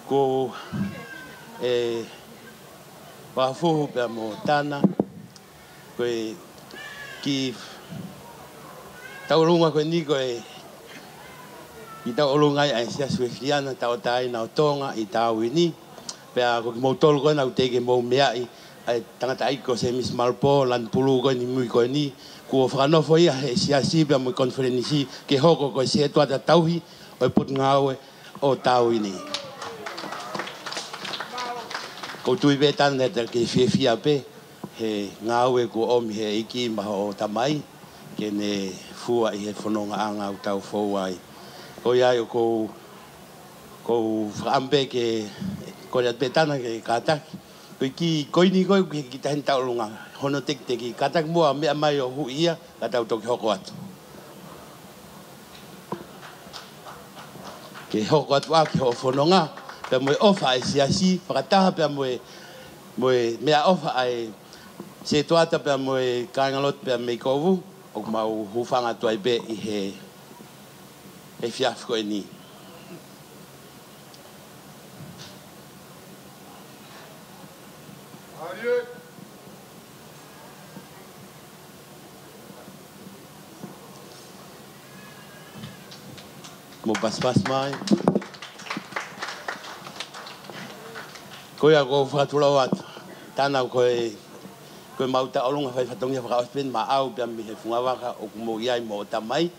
ko pa fu pe mo tana ko ki taurunga ko ni ko i taurunga ai sia suefiana tautai na tonga i tawini pe ko mo tol ko na tege mo meai ai tangata ai ko se mis malpo lan pulu ko ni mui ko ni ko frano foi a siasi pe mo konferensi ke hoko ko se to ata tauhi o put ngawe o tauini ko tu be tan net ke fia pe he ngawe ko om he iki ma o tamai ke ne fua i he fononga anga o tau fouai ko ia ko frambe ke ko ya betana ke katak ki koini ko ki tan taulunga hono tek ki katak mo me mai o huia kata to hoko atu ke hoko atu a ke ho fononga pe mo ofa siasi pakata pe mo me ofa ai se toata pe mo kangalot pe me kovu o mau hufanga to ai be i he e fiaf ko ni mo pas mai ko ya go fatulawat tana ko mauta olunga fai fatongia fa ospen ma au pe mi funga waka o mo ia mo tamai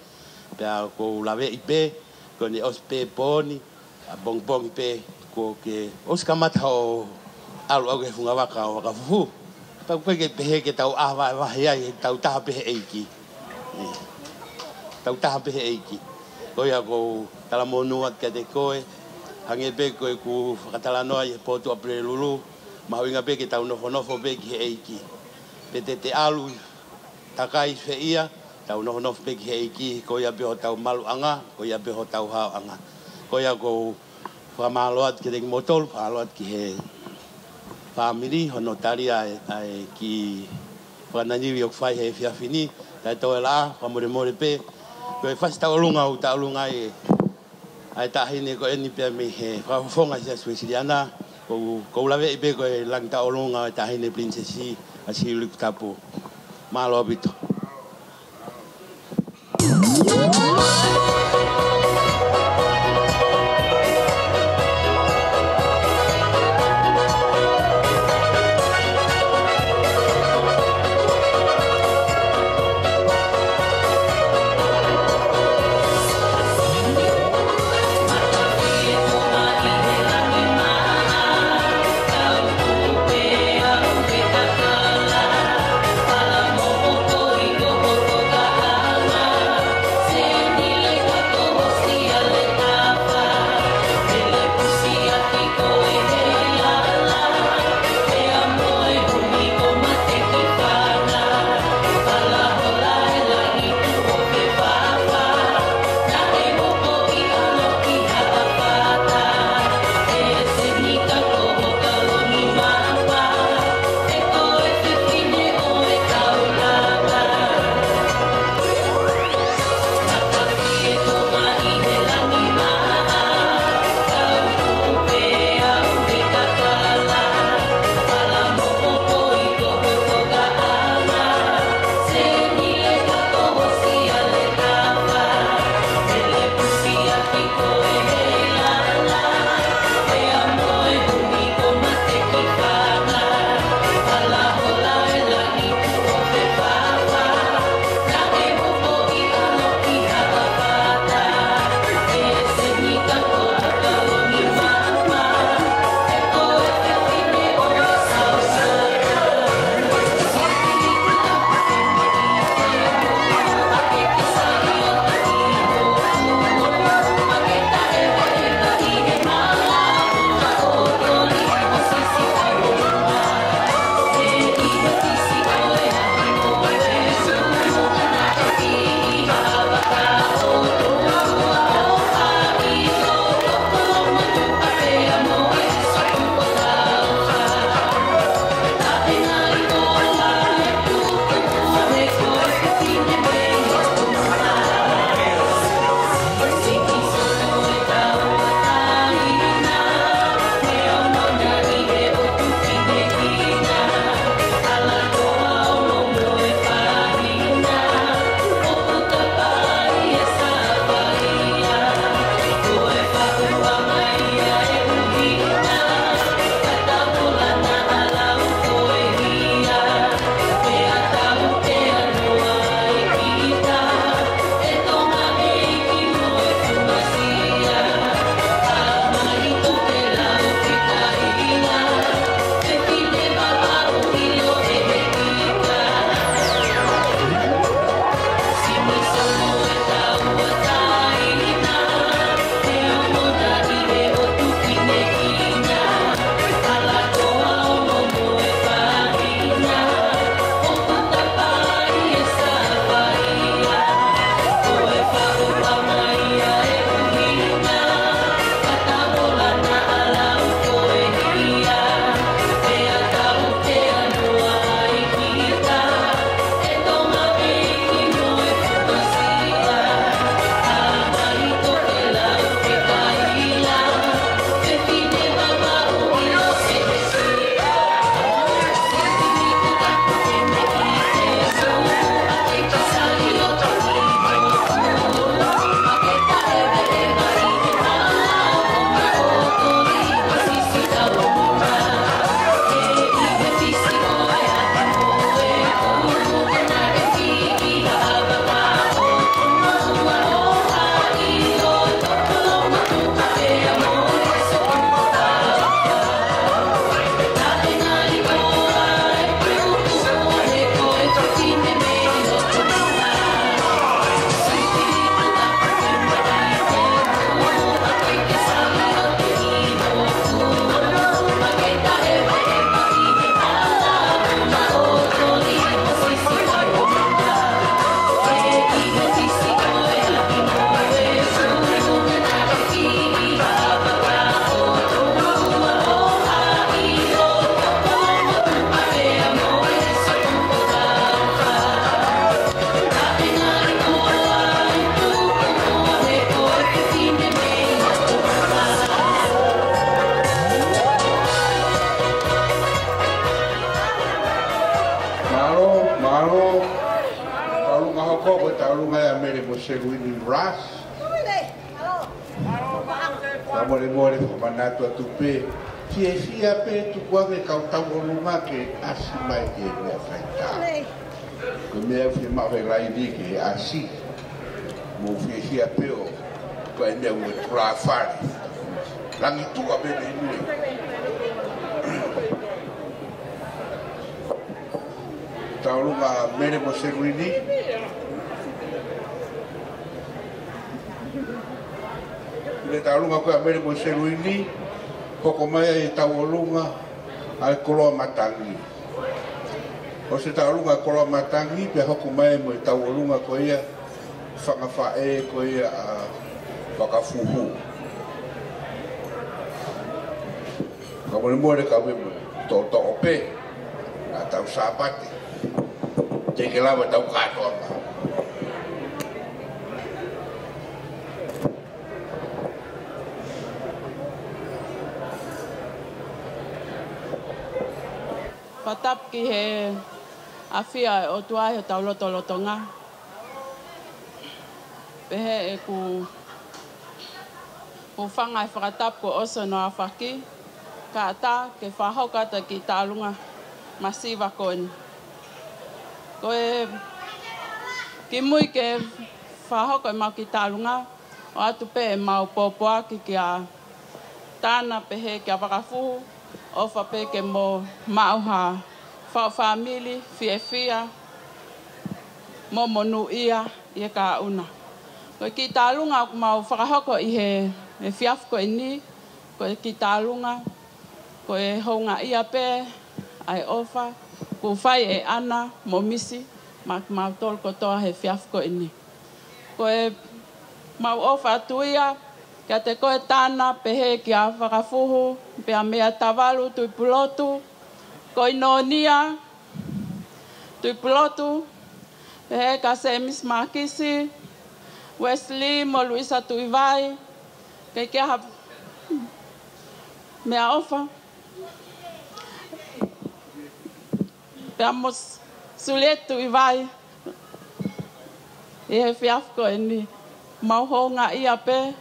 pe ko lave ipe ko ni ospe poni bong pe ko ke oskamata o alu au ke funga waka o ka fu pa ko ke pe ke tau ava ia tau ta pe eiki tau ta pe eiki ko ya ko tala monuat ke de koe hange be ko ku katalano ai poto apre lulu ma winga be ke tau no be ki eiki petete alu takai feia tau no be ki eiki ko ya be tau malu anga ko ya be tau ha anga ko ya ko famaloat ke de motol falot ki he family honotaria ai ki panani yok fai he fia fini ta to la pamore pe ko fas ta olunga ai ta hine ko eni pe me he fa fonga sia suesiliana ko lave be ko lang ta olunga ta hine prinsesi asi luk tapu malo bito Koi taulunga ya mere mo seruini ras. Kamore more manato tupe. Fia pe tu kuange kau taulunga ke asimai ke me afeta. Ko me fi ma ve raidi ke asi. Mo fia pe o ko ende o trafari. Langi tu a bene ni. Taulunga mere mo seruini. Le taulunga ko mere mo seruini. Poko mai e taulunga ai koloa matangi. O se taulunga koloa matangi pe hoko mai mo taulunga ko ia whangawha e ko ia whakafuhu. Ka mone more ka me to ope na tau sapati. Te ke lawa tau katoa ma. Patap ki he awhia o tuai o tau lotonga. Pehe e ku whangai whakatap ko oso no awhaki. Ka ata ke whahokata ki tālunga masiva koen. Koe ki mui ke whahoko e mau ki tālunga. O atu pe e mau pōpoaki ki a tāna pehe ki a whakafuhu. O whape ke mo mauha whamili, fia, mo monu ia i ka una. Ko ki tālunga ku mau whakahoko i he whiafko i ni, ko ki tālunga, ko e honga ia pe, ai ofa, ku whai e ana, mo misi, ma mau tol kotoa he whiafko i ni. Ko e mau ofa atuia, kia te koe tāna pehe ki a whakafuhu, pe a mea tawalu tui pulotu, koi nonia, tui pulotu, pehe ka Semis Makisi, Wesley mo Luisa tui vai, kei kia ha mea ofa. Pe a mos Suliet tui vai, e he whiafko e ni, mau honga ia pe,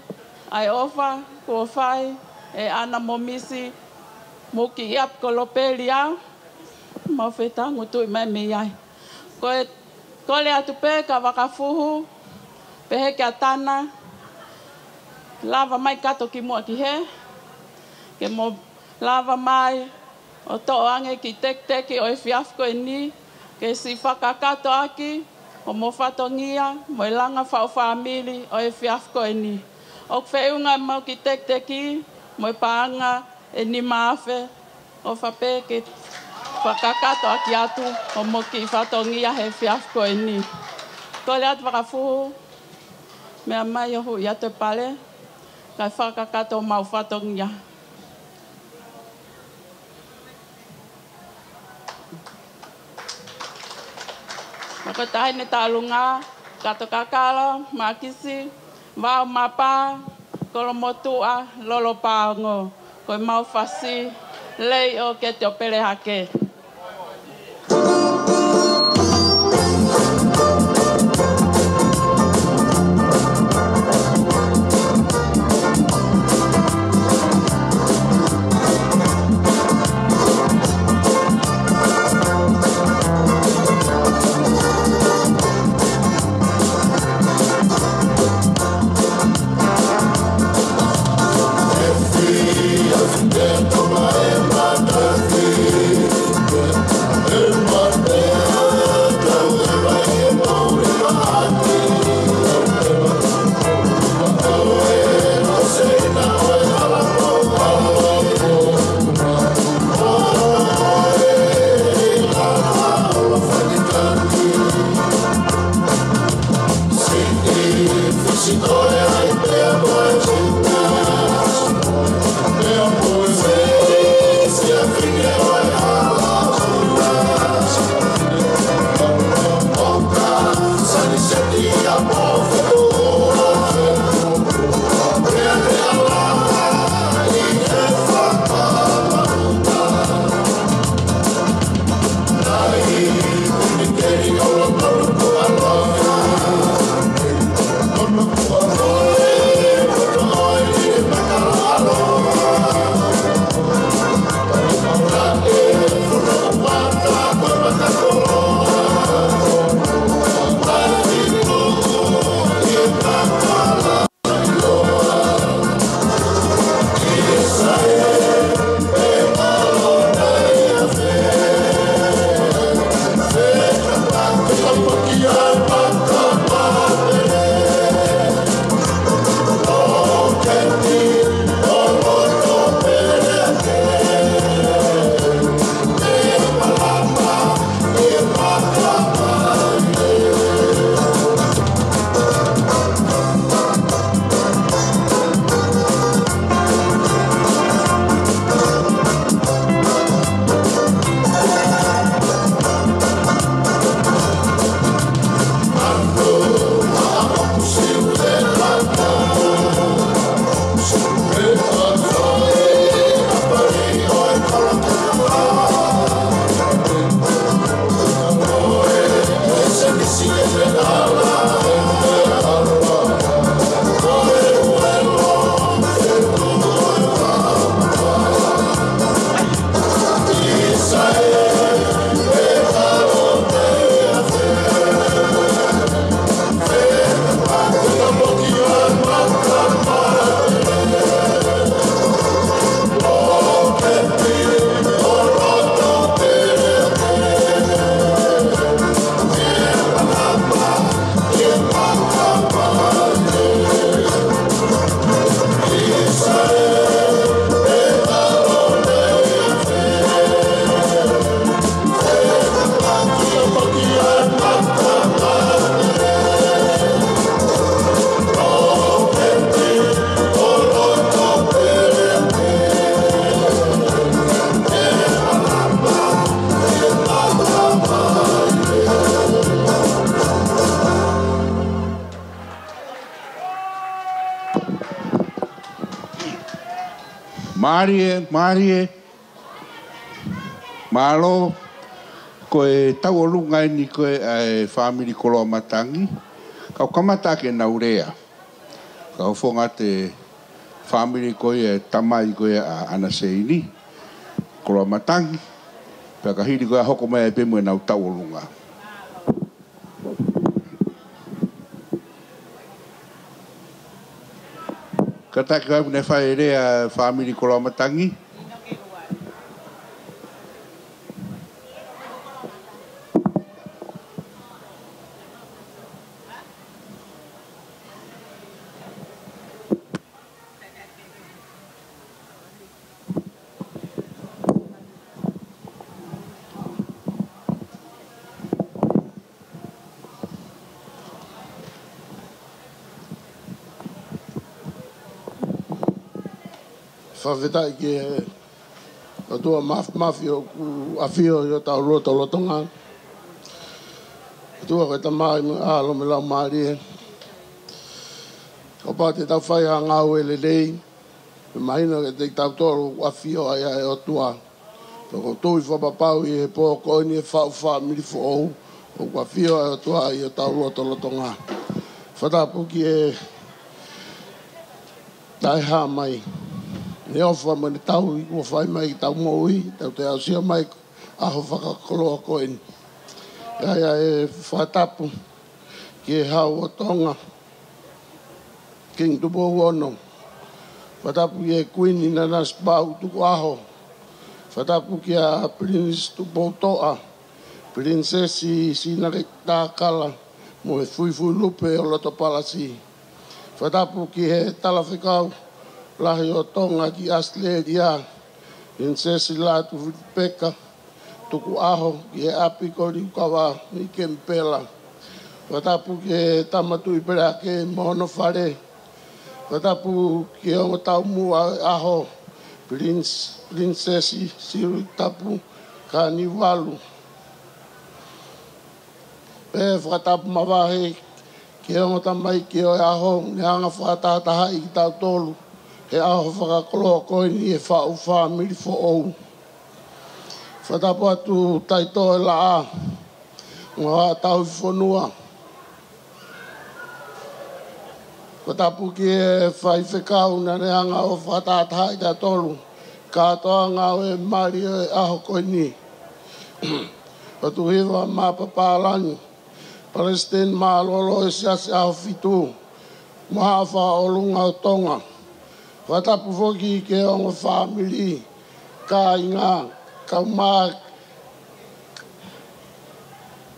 ai ofa, kua whai, e ana mo misi, mo ki iap ko lopeli au, mau whetangu tui mai me ai. Ko le atu pe ka wakafuhu, pehe kia tana, lava mai kato ki mua ki he, ke mo lava mai, o to ange ki teki o e whiafko e ni, ke si whakakato aki, o mo whatongia, mo e langa whao whamili o e whiafko e ni. O wheunga mau ki teki, mo e paanga e ni maafe, o whape ke whakakato aki atu, o mo ki whatongia he whiafko e ni. Ko le atu wakafuhu, mea mai o hui atu e pale, kai whakakato mau whatongia. Mako tahine tālunga, kato kakala, makisi, wao mapa, kolo motua, lolo paongo, koe mau fasi, lei o ke te opere hake. Dentro uma ema Marie. Malo, koe tau o lunga ni koe ai family koloa matangi. Kau kamata ke naurea. Kau fonga te family koe tamai koe a anaseini. Koloa matangi. Pea ka hiri koe hoko mai e pe moe nau tau o lunga. Kataki kai pune whae rea family koloa matangi. Whawhetai ke o tua mafi o awhio i o tau roto lotonga. Tua koe ta mai me alo me lau maari e. O pā te tau whai a ngau e le lei. Me mahina ke te tau toro awhio ai ai o tua. Toko tui whapapau i he pō koini e whau whamiri fo ou. O awhio ai o tua i o tau roto lotonga. Whatapuki e tai ha mai. Ne ofa mani tau i kua whai mai tau moui, tau te ausia mai aho whakakoloa koeni. Ia e whatapu ki e hau o tonga, King Tupo Wono. Whatapu ki e Queen Nanas Pau tuku aho. Whatapu ki a Prince Tupo Toa, Princessi Sinare Tākala, mo e Fuifui Lupe o Loto Palasi. Whatapu ki he talawhikau, lahi o tonga ki Australia, Princessi Latu Peka, tuku aho ki e api kori ukawa i Kempela. Watapu ki e tamatu i pera ke mohono whare. Watapu ki o tau mua aho, Princessi Siri Tapu Kaniwalu. Pe whatapu mawahe ki o tamai ki o aho, ne anga whatataha i tau tolu. He aho whakakoloa koini e whau whamiri fo ou. Whatapu atu taito e la a. Ngā tau whanua. Whatapu ki e whai whekau na reanga o whatataha i ta tolu. Katoa ngau e mari e aho koini. Watu hiwa mā papalani. Palestine mā lolo e siasi aho fitu. Maha wha o lunga o tonga. Watapu foki ke ongo family ka inga kau mā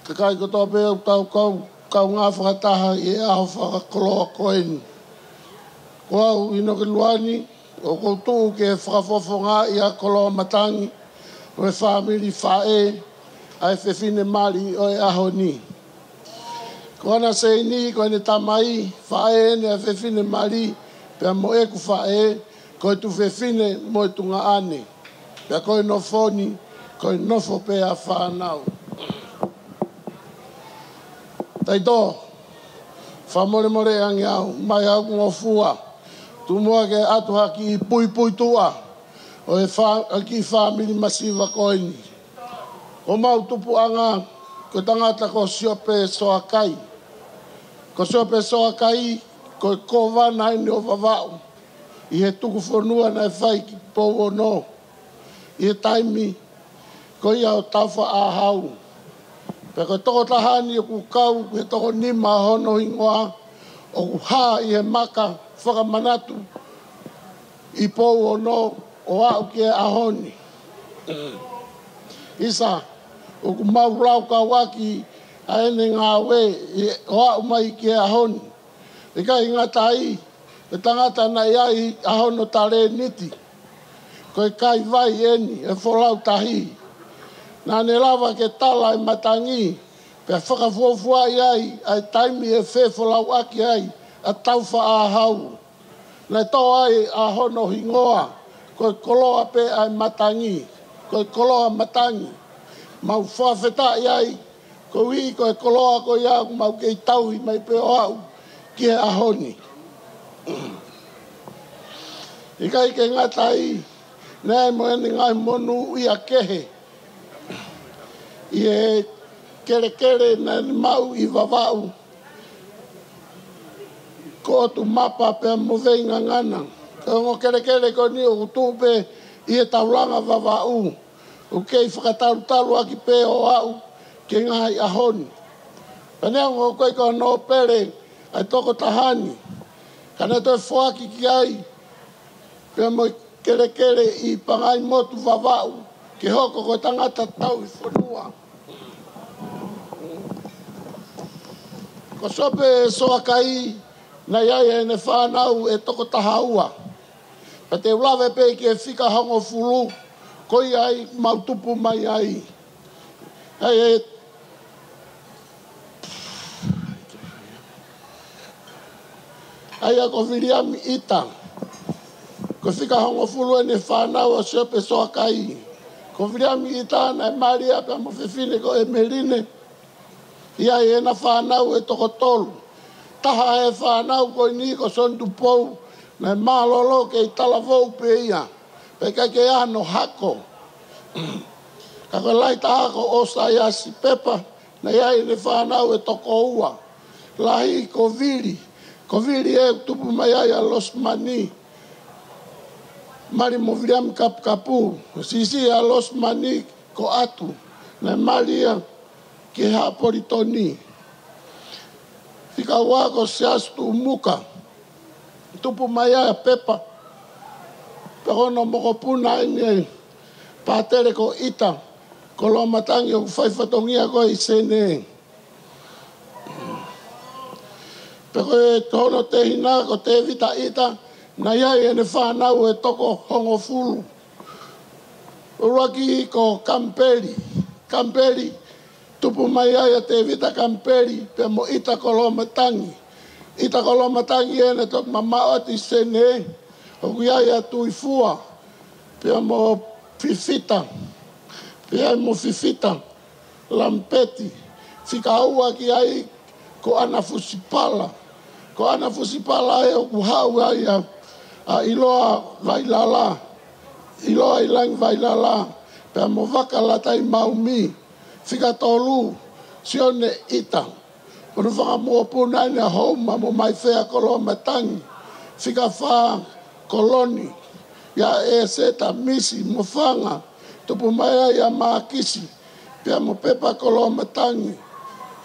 ka kai koto pe o tau kau ngā whakataha i aho whakakoloa koeni. Koau ino ke luani o koutu ke whakafofo ngā i a koloa matangi o e family whae ai whewhine mali o e aho ni. Kona se ni koene tamai whae ne a whewhine mali pea mo e ku whae, koe tu whewhine mo e tunga ane. Pea koe no foni, koe nofo pea whanau. Taito, whamore more angi au, mai au ngofua. Tu mua ke atu haki i pui tua, o e ki whamiri masiva koeni. O mau tupu anga, ko tangata ko siope soa kai. Ko siope soa kai, ko kova nai ni o vavau. I he tuku whanua nai whai ki pou no. I he taimi, ko ia o tauwha a hau. Pe ko toko tahani o ku kau, he toko nima hono hingoa, o ku haa i he maka whakamanatu. I pou no, o au ki e ahoni. Isa, o ku mau rau ka waki, a ene ngā we, o au mai ki e ahoni. E kai ngata i, e tangata na iai ahono tare niti. Ko e kai vai eni, e wholau tahi. Nā ne lava ke tala e matangi, pe whakafuafua iai, ai taimi e whe wholau aki ai, a tauwha a hau. Nai tō ai ahono hingoa, ko e koloa pe ai matangi, ko e koloa matangi. Mau whawheta iai, ko i ko e koloa ko iau, mau kei tauhi mai pe o au. Ki e ahoni. I kai ke ngata i, Nei mo ene ngai monu ia kehe. Ie kere na mau I vavau. Ko tu mapa pe mo venga ngana. Ko kere ko ni o tupe ia taulanga vavau. O kei whakataru aki pe o au ke ngai ahoni. Panea ngo koe ko no pere ai toko tahani. Kana toi whoaki ki ai. Pea mo kere I pangai motu vavau. Ke hoko ko tangata tau I whanua. Ko sope soa kai na iai ene whanau e toko tahaua. Pa te ulawe pe ki e whika hongo fulu. Koi ai mautupu mai ai. Ai ai a ko viriami ita. Ko whika hongo fulu ene whanau a sope soa kai. Ko viriami ita na e maria pe mo whiwhine ko e merine. Ia e na whanau e toko tolu. Taha e whanau ko ni ko sontu pou. Na e malolo ke I talavou pe ia. Pe kai ke ano hako. Kako lai taha ko osa ia si pepa. Na ia e ne whanau e toko ua. Lahi ko viri. Ko viri e tupu mai ai a los mani. Mari mo viriam kapu. Sisi a los mani ko atu. Na maria ke haporitoni. Fika wako siastu muka. Tupu mai ai a pepa. Perono moko puna ini patere ko ita. Ko lo matangi o whaifatongia ko I sene. Peko e tono te hina ko te vita ita. Na iai ene whanau e toko hongo fulu. Uraki ko kamperi. Kamperi. Tupu mai ai a te vita kamperi. Pe mo ita ko lo matangi. Ita ko lo matangi ene tok mamao ati sene. O kuiai a tui fua. Pea mo fifita. Pea mo fifita. Lampeti. Fika aua ki ai ko ana fusipala. Ko ana fusipala e o kuhau ai a iloa vailala. Iloa ilang vailala. Pea mo vakala tai maumi. Fika tolu. Sione ita. Kono whaka mua puna ina hauma mo mai whea kolo matangi. Fika whaa koloni. Ya e seta misi mo whanga. Tupu mai ai a maakisi. Pea mo pepa kolo matangi.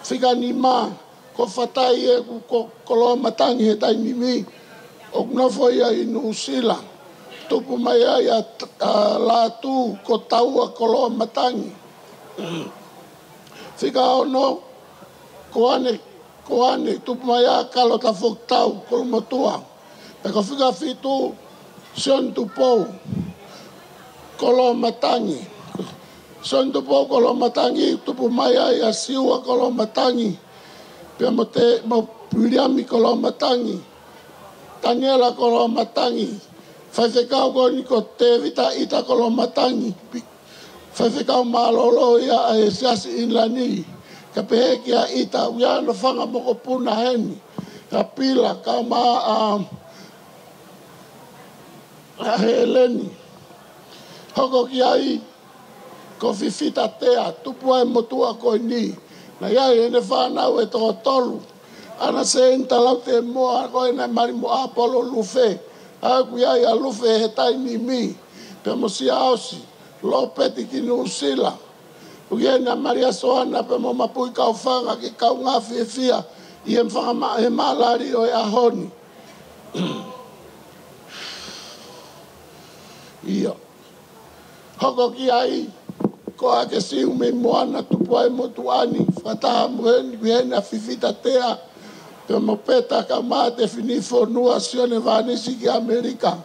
Fika ni maa. Ko whatai e ko kolo matangi he tai nimi. O knofo ia I Nusila. Tupu mai ai a lātu ko taua kolo matangi. Fika ono. Ko ane tupu mai a kalota whoktau kolomotua. E ko whika whitu sion tupou kolo matangi. Sion tupou kolo matangi tupu mai ai a siua kolo matangi. Pea mo piriami kolo matangi. Taniela kolo matangi. Whaiwhekau koni ko te vita ita kolo matangi. Whaiwhekau malolo ia a e siasi inlani. Ka pehe ki a ita uiano whanga moko puna heni. Ka pila ka maa a heleni. Hoko ki ai ko fifita tea tupu ai motua koi ni. Na iai ene whanau e toko tolu. Ana se intalau te moa koe na mari mo apolo lufe. Aku iai a lufe he tai ni mi. Pe mo si aosi. Lopeti ki Nusila. Uye na Maria Soana pe mo mapui kau whanga ki kau ngā whiawhia. I he malari o e ahoni. Ia. Hoko ki ai. Ko ake siu me moana tupu ai motuani. Whataha muheni kuheni a fifita tea. Pe mo peta ka maa te finifo nua sione vanisi ki Amerika.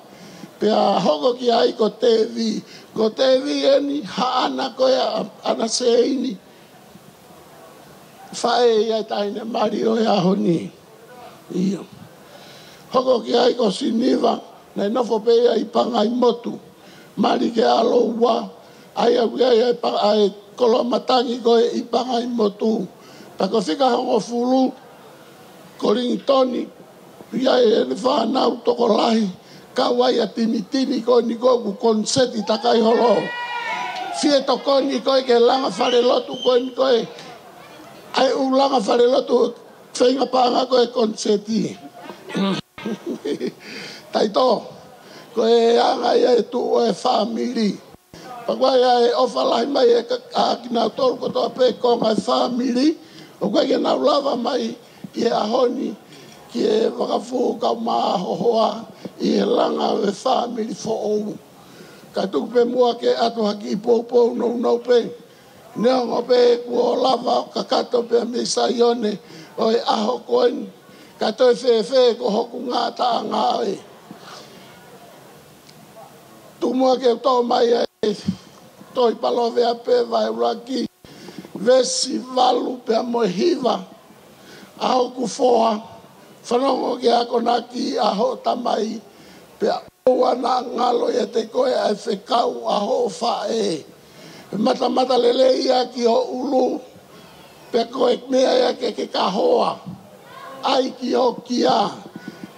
Pe a hoko ki ai ko TV. Ko TV eni haana koe ana seini. Whae ia taine mari o e ahoni. Ia. Hoko ki ai ko siniva. Nei nofo pea I pangai motu. Mari ke alo ua. Ai au ai kolo matangi koe I pangai motu. Pako whika hongo fulu. Ko ringtoni. Ia e le whanau toko lahi. Kawaia tini ko ni ko ku konseti takai holo. Fie to ko ni ko ke langa fare lotu ko ni ko ai ulanga fare lotu fenga panga ko konseti. Taito ko anga ia tu family. Pagwaya ofalai mai akina tol ko to pe ko ngai family. O ko ke na lava mai ke ahoni ke wakafu ka mahoa I langa o family fo o. Ka tuku pe mua ke ato haki popo no pe. Neo pe kua lava ka kato pe me saione o e aho koen. Ka toi fe ko hoku ngā ta ngā e. Tu mua ke tō mai e toi palo vea pe vai uraki. Vesi valu pe mo hiva. Aho ku foa. Whanongo ke ako naki aho tamai pe oa na ngalo e te koe ai whekau aho whae. Mata lele ia ki o ulu pe koe mea ia ke kahoa. Ai ki o kia.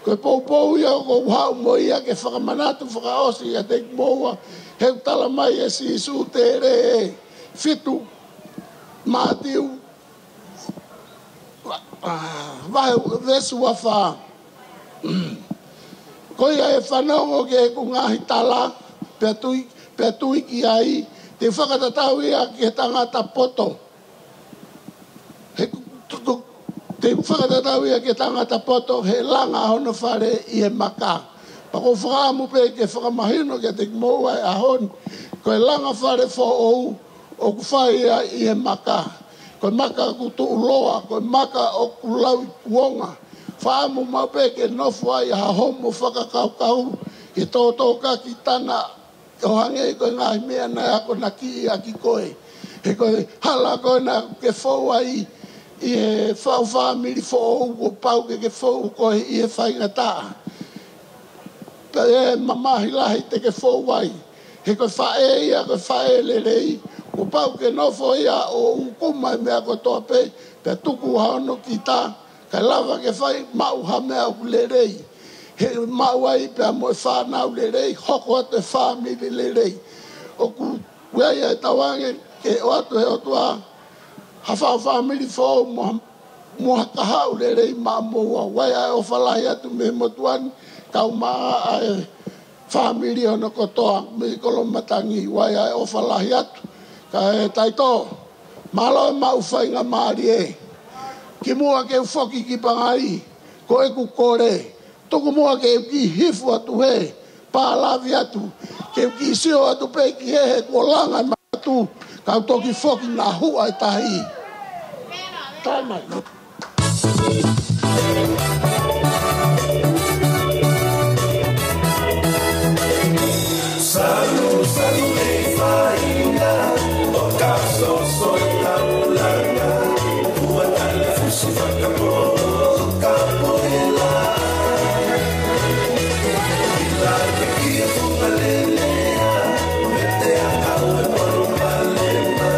Koe poupou ia ko whau mo ia ke whakamanatu whakaosi ia te moua. Heu tala mai e si su te re e. Fitu mātiu. Vai vesu wa fa ko ia e whanongo ke ku ngahi tala pe tui ki ai te whakatatau ia ke tangata poto te whakatatau ia ke tangata poto he langa hono whare I e maka pako whakamu pe ke whakamahino ke te moua e ahon ko e langa whare fo ou o ku whai ia I e maka ko maka ku tu loa ko maka o ku lau kuonga whaamu maupe ke nofu ai ha homo whakakau ke tōtō ka ki tana o hange ko ngā mea na ako na ki a ki koe he koe hala koe na ke fau ai I he whau whamiri fo o pau ke fau koe I he whaingata pe e mamahi lahi te ke fau ai he koe whae ia koe whae lerei ko pau ke nofo ia o ukuma mea ko toa pe pe tuku haono ki ta ka lava ke whai mau ha mea u lerei he mau ai pe mo whanau lerei hoko ate whamiri lerei o ku weia e tawange ke o atu he o tua ha whau whamiri fo mo hakahau lerei ma moa weia e o whalai atu me motuani kau maa e whamiri ono kotoa me kolomatangi weia e o whalai atu ka taito malo mau whainga maari e ki mua ke ufoki ki pangai ko e ku kore tuku mua ke ki hifu atu he pālavi atu ke ki sio atu pe ki he ko langa matu ka toki foki na hua e tahi tamai salu e whainga so soy taulanga buat ale fusi whakapo kapoela ila ke kia fungalelea mete a kau e moro malema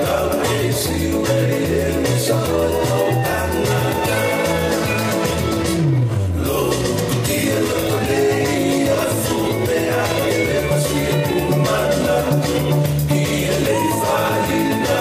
kau e si uri e misa hoto kanaka lo kutia lo tonei a fupe a ele pasi kumana ki ele fai na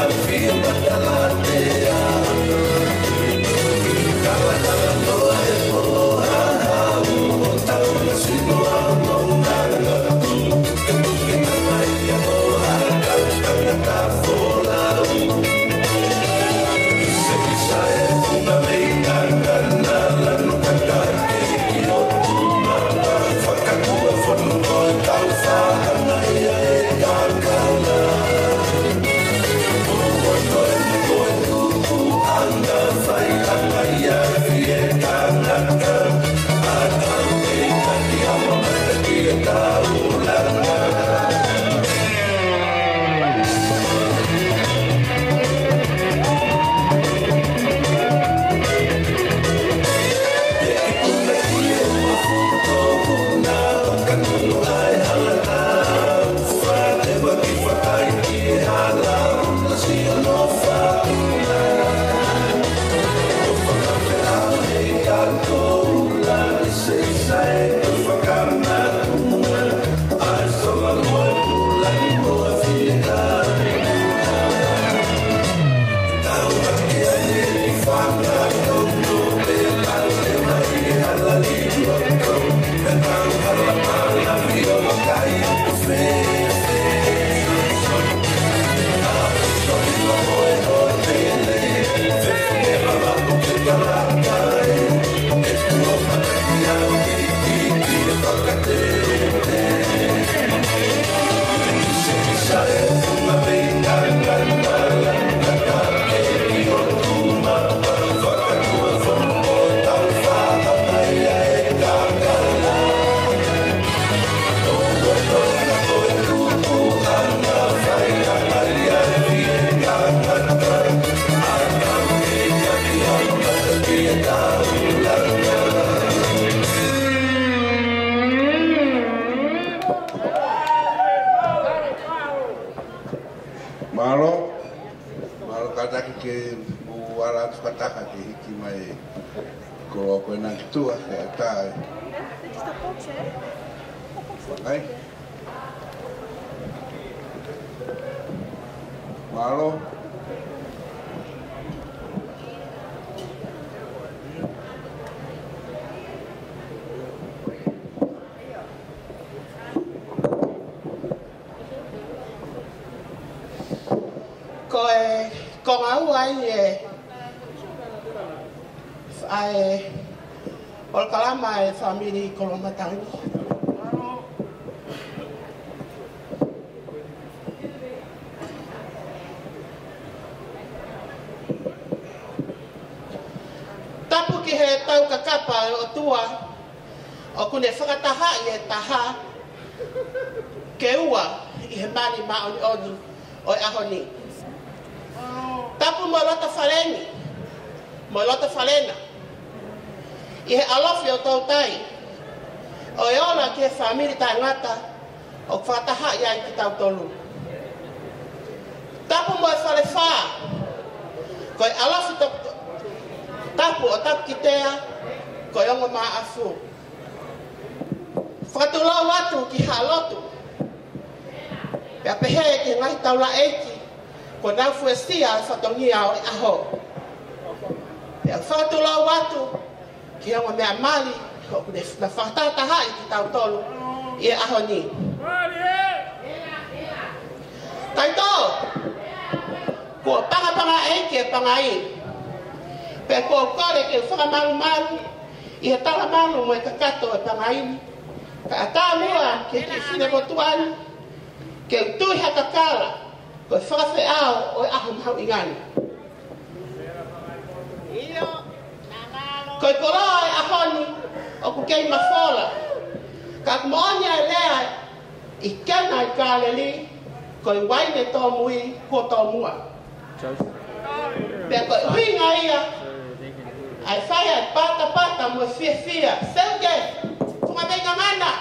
Malo kataki ke buala tukataka ke hiki mai ko ko na tua ke ata. Ai. Malo. Ko ngau ai ol kalama family Kolomatang. Tapu ki he tau kakapa o tua o kune whakataha i he taha ke ua i he mani maoni oni o ahoni. Tapu mo lota whaleni, mo lota whalena. I he alofi o tau tai. O e ola ki he whamiri tai ngata o whataha i ai ki tau tolu. Tapu mo e whale wha. Ko e alofi tapu o tapu ki tea, ko e ongo maa afu. Whatulau watu ki halotu. Pea pehe ki ngai taula eiki. Ko nau fuesia whatongia o aho. Pea whatulau watu ki ongo mea mali ko na whatataha i ki tau tolu i e aho ni. Taito, ko panga eiki e pangai. Pea ko kore ke whakamalu i he tala malu mo e kakato e pangai. Ka atamua ke whine motuani ke utui hakakala ko e whakawhi ao o e aho mahau ingani. Ko e koroa e ahoni o ku kei mawhola. Ka kumonia e lea i kena i kāleli ko i waine tō mui ko tō mua. Pea ko e huinga ia ai whai ai pata mo e fia. Seuke, tunga venga mana.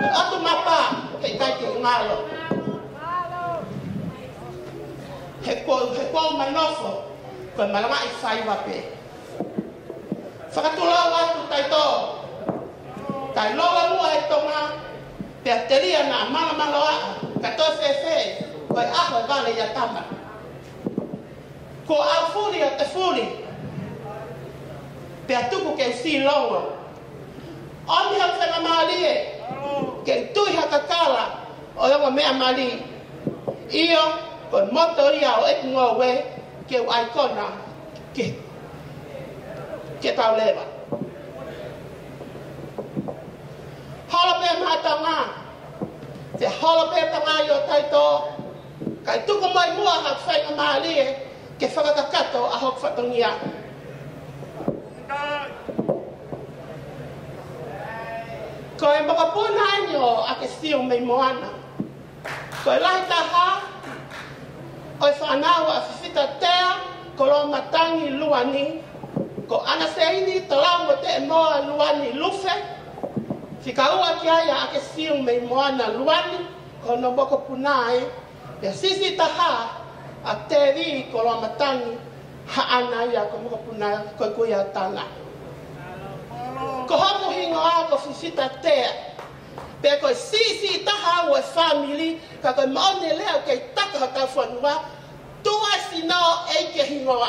Otu mapa ke kai ki ngalo. He ko manofo ko malanga i whai wape. Whakatulau atu taito. Tai loa mua he tonga. Pea teria na malo a. Kato fe ko i aho vale ia tama. Ko au furi o te furi. Pea tuku ke si longo. Oni hau whenga maalie. Ke tui hakakala o yongo mea mali. Iyo, ko motoria o eku ngowe ke u aikona ke tau lewa. Holope mahatanga. Te holope tanga i o taito. Kai tuku mai mua hau whenga maalie ke whakakakato a hok whatongia. Ko e makapuna inyo a ke siu mei moana. Ko e lahi taha, o e whanawa a whiwhita tea, ko lo matangi luani, ko ana seini talau mo te moa luani lufe, whika ua ki aia a ke siu mei moana luani, ko no moko punae, e sisi taha a te ri ko lo matangi, ha ana ia ko moko punae, ko kuia tana. Ko homo hingo a ko whiwhita tea. Pea koe sisi taha o e family, ka koe maone leo kei taka ha tau whanua, tua sinao eike hingoa.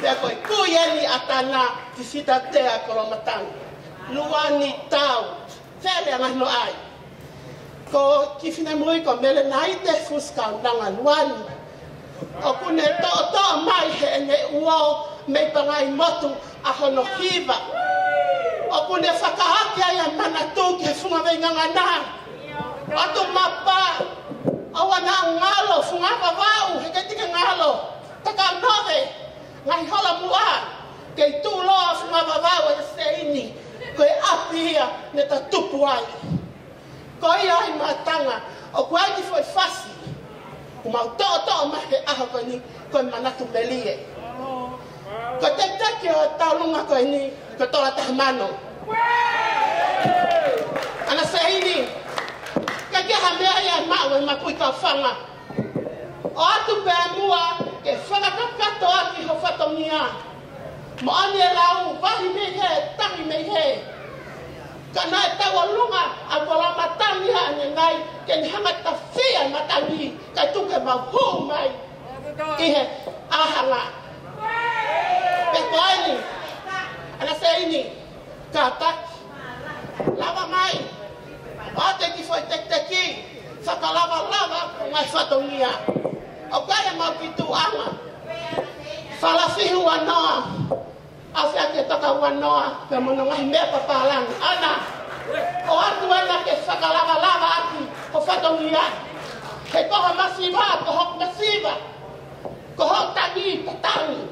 Pea koe kuieni atana whiwhita tea Kolomatang. Luani tau, where angahno ai. Ko kifine mui ko mele naite fuskau nanga luani. O kune to mai he ne uao mei pangai motu a hono hiva. O kune whakahaki ai manatu ki he funga venga ngana. Atu mapa. Awa na ngalo funga wawau he kei tika ngalo. Taka nove. Ngai hola mua. Kei tu loa funga wawau e seini. Koe api ia ne ta tupu ai. Koe ai matanga. O koe ai ki foi fasi. Umau to'o mahe aho koe ni. Koe manatu melie. Ko te teki o taulunga koe ni, ko tola tahamano. Ana seini, ka kia mea ia mawe mapui ka whanga. O atu pēr mua ke whakakakato aki ho whatongia. Mo ani e lau, wahi mei he, tangi mei he. Ka nai taua lunga a wala matangi ane ngai ke ni hangata whia matangi kai tuke mahu mai. I he ahanga. Pe koeni, ana se ini, ka tak, lava mai. O te ki foi tek teki, whakalava ko ngai whatongia. O kaya mau ki tuanga. Whalafihu anoa. Awhia ke toka wanoa, pe monongahi mea papalang. Ana, o atu ana ke whakalava aki, ko whatongia. He koha masiva, ko hok masiva. Ko hok tangi, patangi.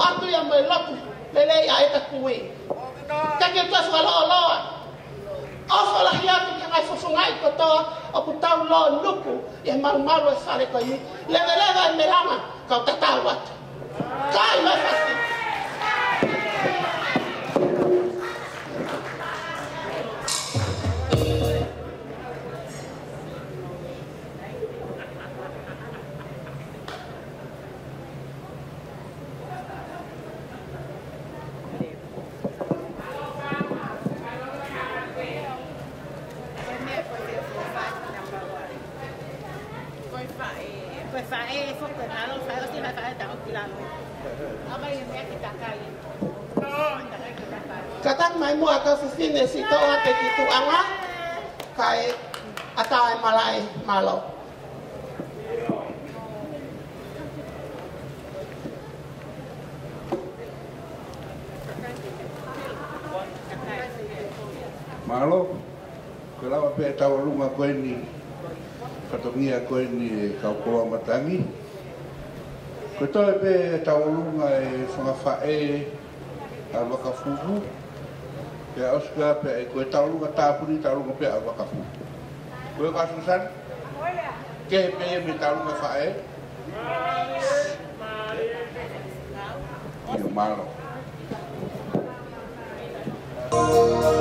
Atu ia mai lotu, lelei a eka kui. Kake tuas waloa loa. Ofa lahi atu ke ngai fufungai kotoa, o ku tau loa nuku, ia maru e whare koi ni. Lewe e melama, kau tatau atu. Kai mai fasi. Katang mai mua ka fifine si to ate ki tuanga kai atai malai malo. Malo, kalau apa tahu lunga koe ni, katongia koe ni kau koa matangi. Ko toi pe taulunga e whangawhae a wakafuhu. Pea osika pe e koe taulunga tāpuni taulunga pe a wakafuhu. Koe ka susan? Ke pe me taulunga whae? Io malo. Oh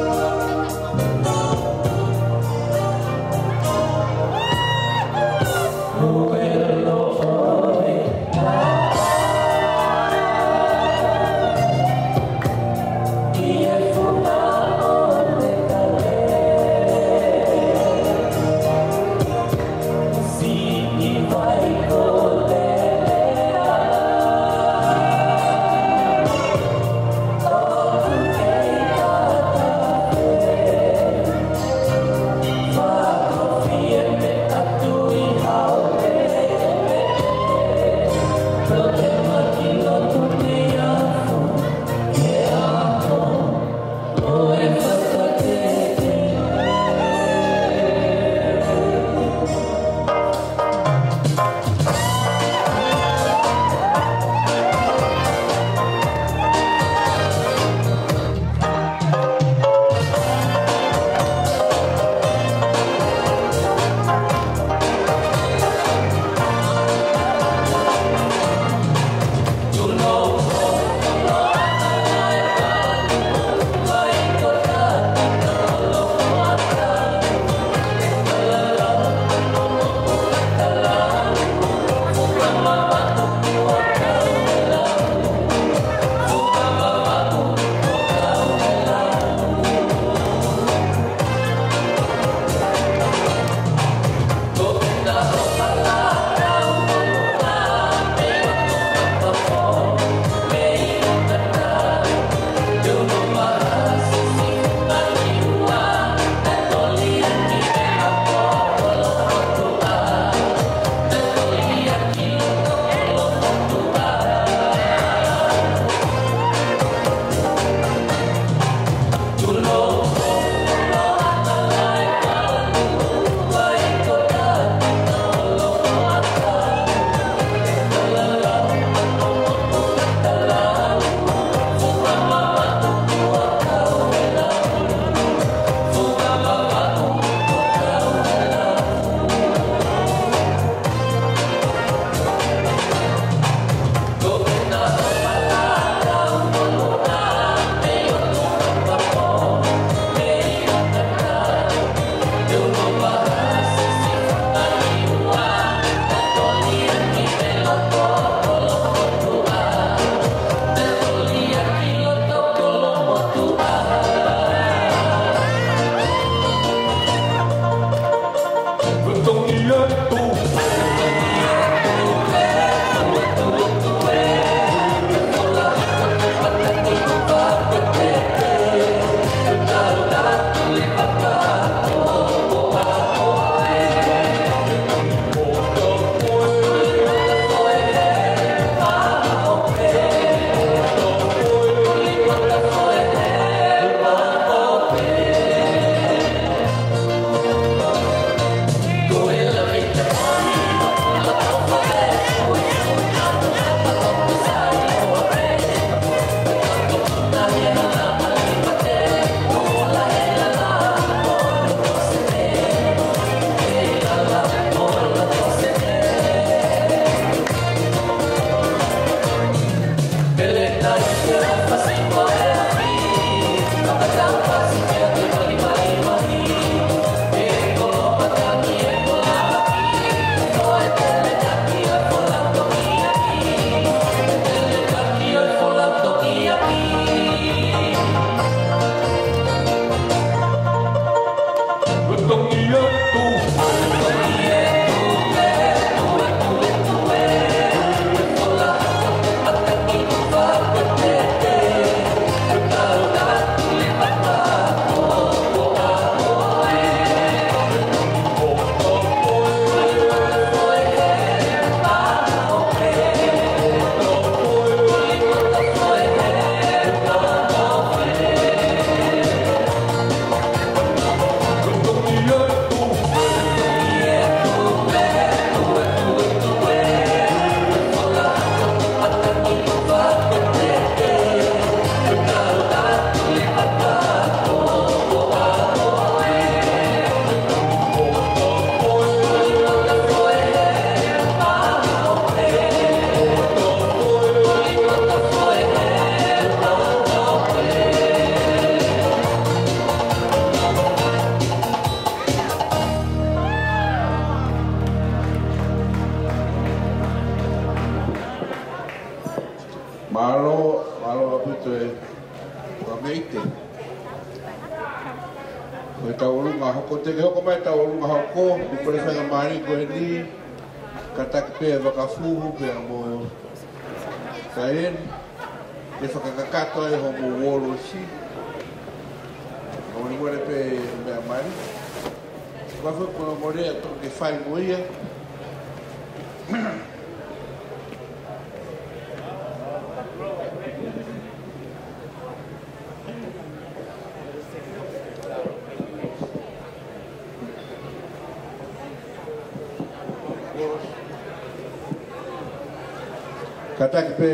Kata ke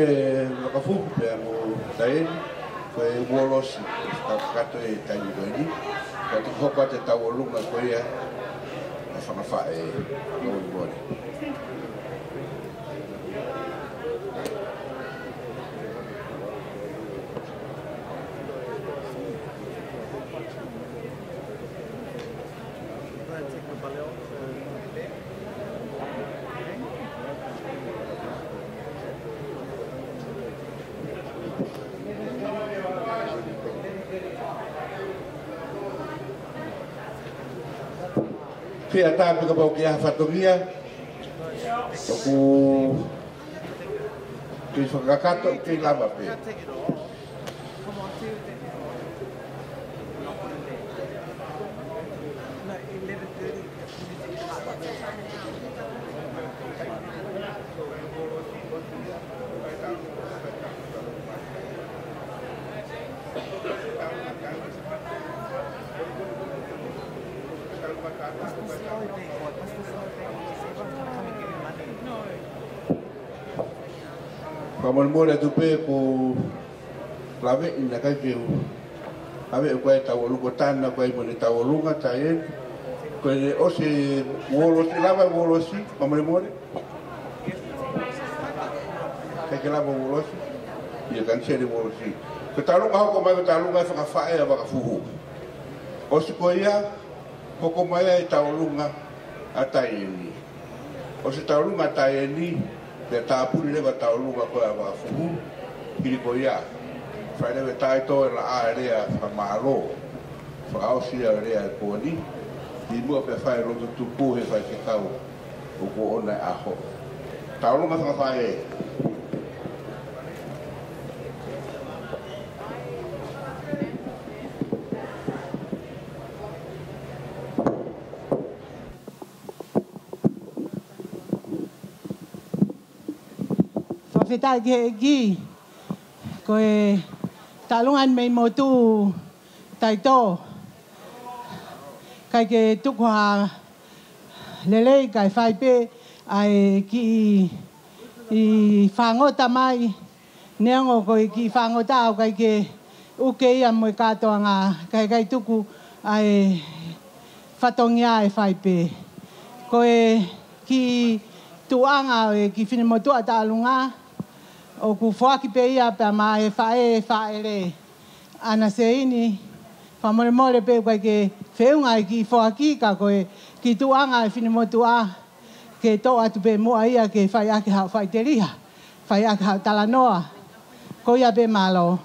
makafu pe mo tain ko bolos kata tai ni ko ko ko te tawolunga ko ya fa fa no bone Pia tape ka pau kia whatongia Toku Ki whakakato ki lama pe Pamolmole tu pe ko lave ina kai ke ave ko ta wolu ko tan na ko mo ta wolu nga ta en ko o se wolo se lava wolo si pamolmole ke lava wolo si ye kan se wolo si ko ta lu nga ko ma ta lu nga fa fa e ba ka fu o se ko ia ko mai ta wolu nga ata ni o se ta wolu nga ta ni le tapuri le batau luga ko ava fu ili ko ia fa le tai to la area fa malo fa ausia area ko ni I mua pe whae roto tupu he whae ke kau. O ko ona aho. Taurunga whanga whae e. Whawhetai ke ki, koe talungan mei motu taito. Kai ke tukua lelei kai whaipe ai ki i whangota mai. Neango koe ki whangota au kai ke uke ia moe katoa ngā kai tuku ai whatongia e whaipe. Koe ki tuanga e ki whinemotua talunga. O ku whaki pe ia pe ma e whae le. Ana se ini, whamore pe koe ke whiunga e ki whaki ka koe ki tuanga e whinemotua ke tō atu pe mua ia ke whai ake hau whai te riha. Whai ake hau talanoa. Ko ia pe malo.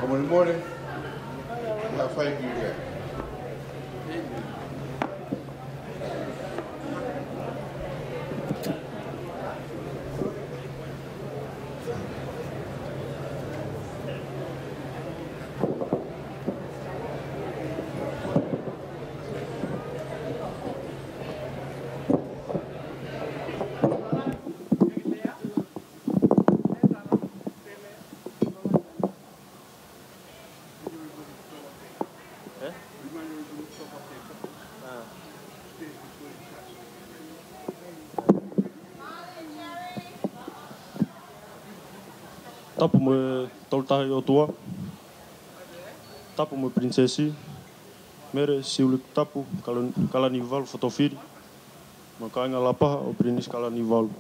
More, la fai kia. Tapu me toltahi o tua. Tapu me prinsesi. Mere siulik tapu kalani valu fotofiri. Makainga lapaha o prinis kalani valu.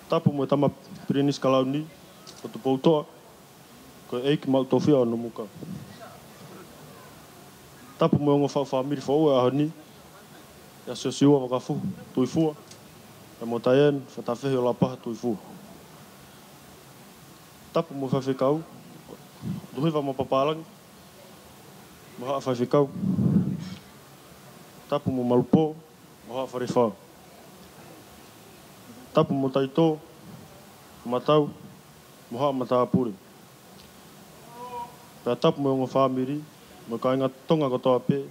Tapu me tama prinis kalani o tu poutoa. Ko eiki mau tofia o no muka. Tapu me ongo whamiri whaue ahani. Ia siosiua wakafu tuifua. E mo taien whatawhehi o lapaha tuifua. Tapu mo whawhikau, duhiwa mo papalangi, mo haa whawhikau. Tapu mo malupo, mo haa wharewha. Tapu mo taito, matau, mo haa mataapure. Pea tapu mo ongo whamiri, mo kainga tonga kotoa pe,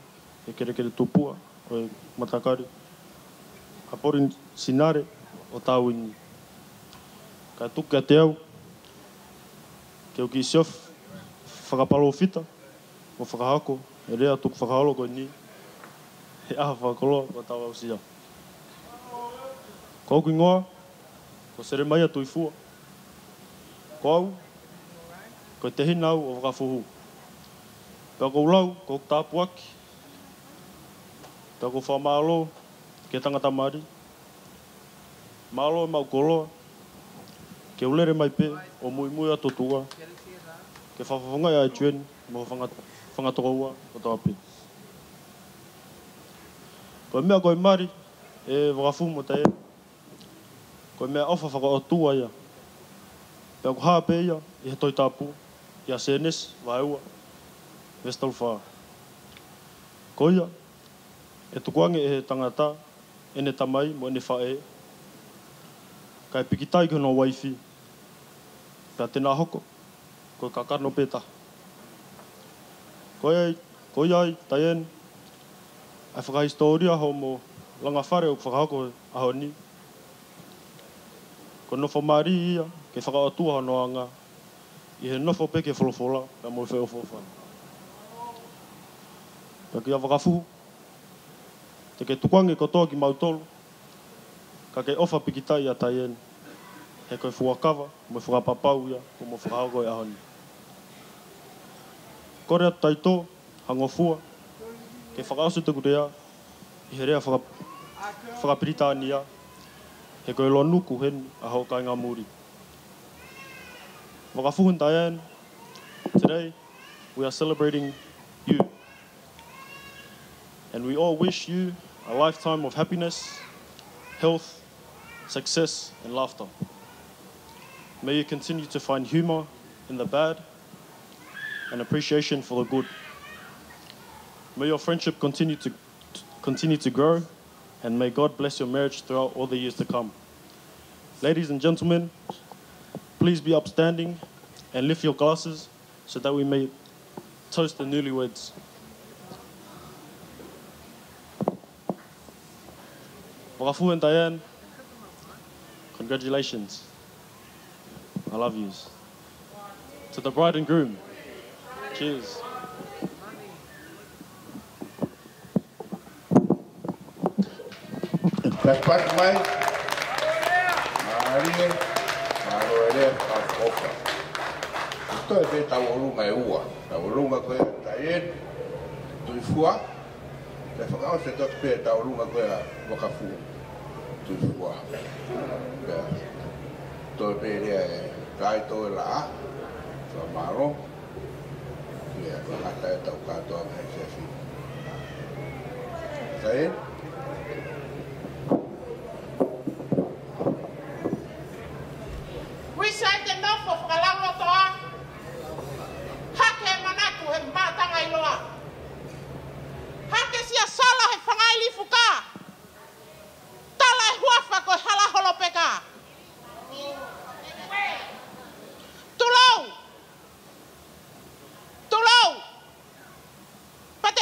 e kere tupua, o e matakari. Apori sinare o tauingi. Kai tuke a te au, ke o ki siof, whakapalo fita, mo whakahako, e rea tuku whakaholo koe ni, he aha whakakoloa ko tau au sia. Ko au ki ngoa, ko sere mai atu i fua. Ko au, ko te hina au o whakafuhu. Pea ko ulau, ko tāpu aki. Pea ko whamalo, ke tangata mari. Malo e mau koloa, ke ulere mai pe, o mui ato tua. Ke whawhawhunga ia e tueni, mo whangatoroua o tau api. Koe mea koe mari, e wakafu mo te e. Koe mea ofa whakaotua ia. Pea ko haape ia, i he toi tāpu, ia senes, vaeua, vestal whaa. Ko ia, e tukuange e he tangata, ene tamai mo ene whae. Kai pikitai ki no waifi. Pea tēnā hoko, koe kakano pēta. Koe ai, taien, ai whakahistoria ho mo langa whare o whakahako aho ni. Ko nofo mari ia, ke whakaotua no anga, i he nofo pe ke wholofola, pea mo wheo whofana. Pea ki a whakafuhu, te ke tukuange kotoa ki mautolo, ka ke ofa pikitai a taien, he koe fuakawa, mo whakapapau ia, ko mo whakahako e ahoni. Kore atu taito, hangofua, ke whakaasu te kurea, i he rea whakapiritaani ia, he koe loa nuku hen a hau kai ngā muri. Whakafuhun taien, today we are celebrating you. And we all wish you a lifetime of happiness, health, success, and laughter. May you continue to find humor in the bad and appreciation for the good. May your friendship continue to grow, and may God bless your marriage throughout all the years to come. Ladies and gentlemen, please be upstanding and lift your glasses so that we may toast the newlyweds. Wakafu and Diane, congratulations. I love yous. To the bride and groom, cheers. Pat mai, marie, maroere, pafofa. Ito e pe tau olunga e ua. Tau olunga koe taien, tuifua. Te whakao se toki pe tau olunga koe a wakafu. Tuifua. Toi pe rea e kai toi la a. Tua maro. Ia whakata e tau katoa me se fi. Taien.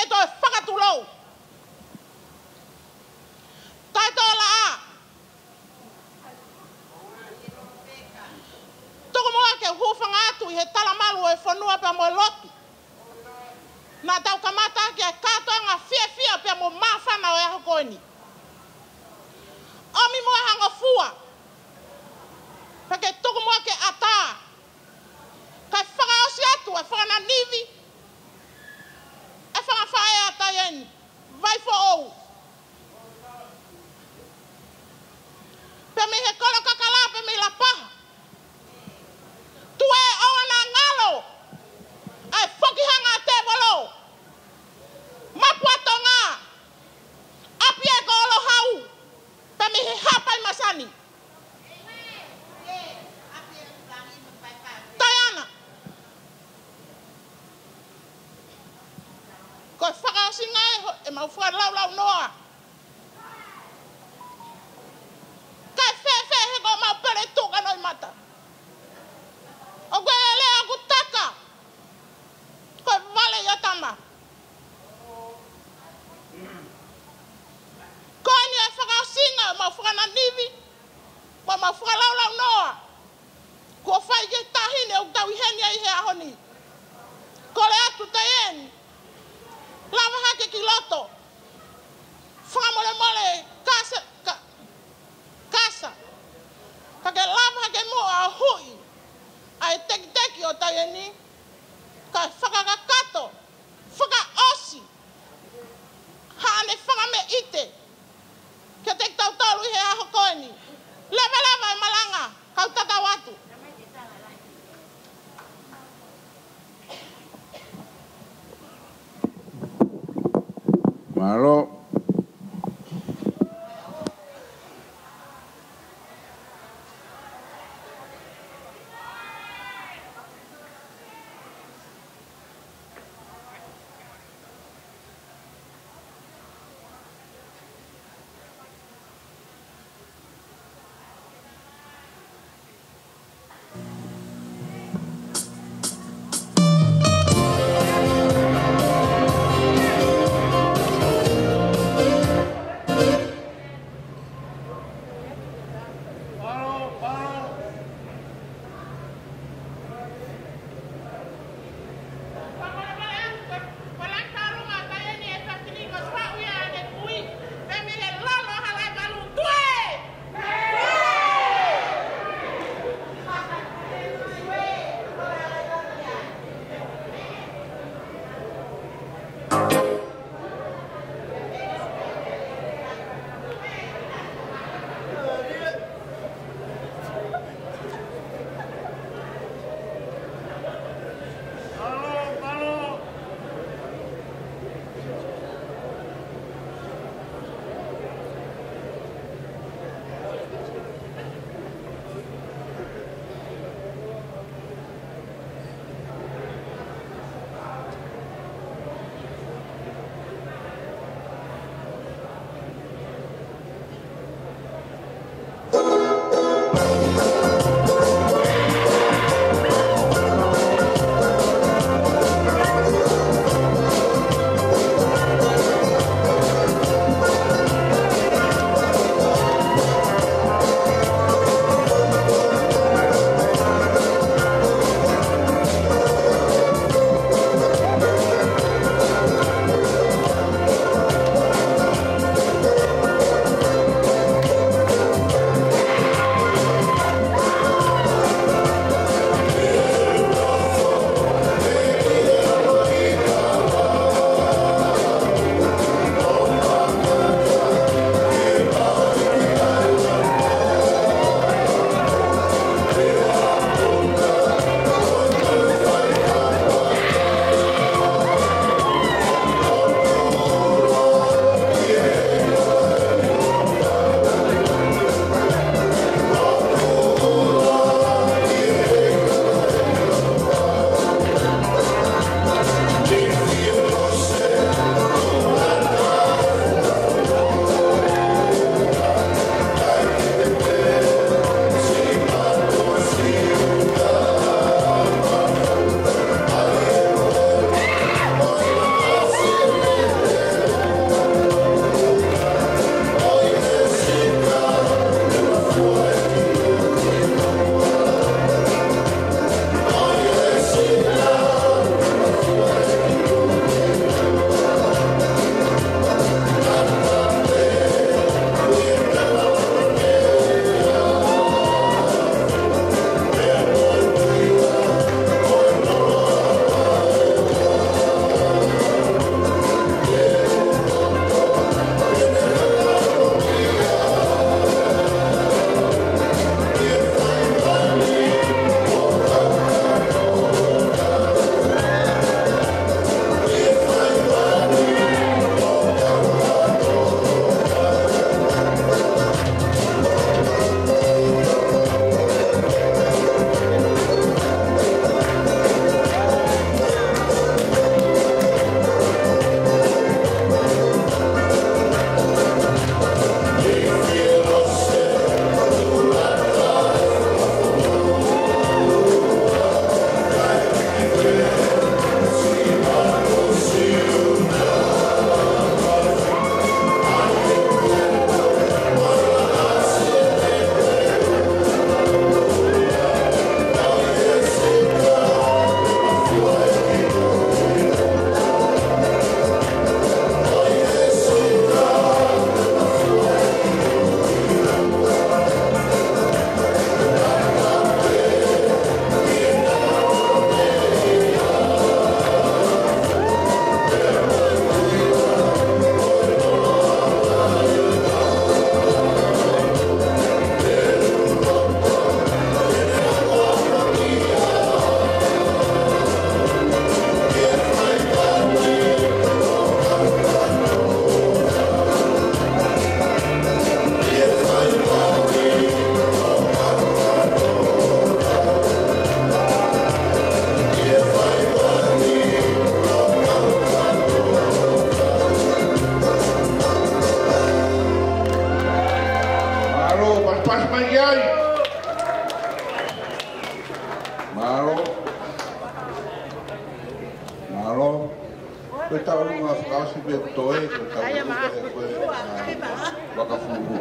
to whakatulou. Tai tō la a. Toko moa ke hūwhanga atu I he talamalu e whanua pia mo lotu. Nā tau kamata ki a katoa ngā whia pia mo mawhana o e aho koeni. Omi moa hanga fua. Pake toko moa ke ata. Kai whakaosi atu e whakana nivi. E whakawhae ata ieni. Vai fo ou. Pe me he kolo kakala pe me la paha. Tu e ona ngalo. Ai whoki hanga te walo. Mapuato ngā. Api e ko olo hau. Pe me he hapai masani. Taiana. Koe whakaosi ngai e mau whakalau noa. Kai whewhe he ko mau pere tūka noi mata. O koe e lea ku taka. Koe vale ia tama. Koe ni e whakaosinga mau whakananivi. Koe mau whakalau noa. Ko whai ke tahine o tau ihenia I he ahoni. Ko le atu te eni. Lava hake ki loto. Whakamole mole kasa. Kake lava hake mo a hui. Ai teki o tau eni. Kai whakakakato. Whakaosi. Hane whakame ite. Kia te tau tolu I he aho koeni. Leva e malanga. Kau tata watu. Malo. Koe tau runga whakawasi me kutoe, koe tau runga e koe wakafuhu.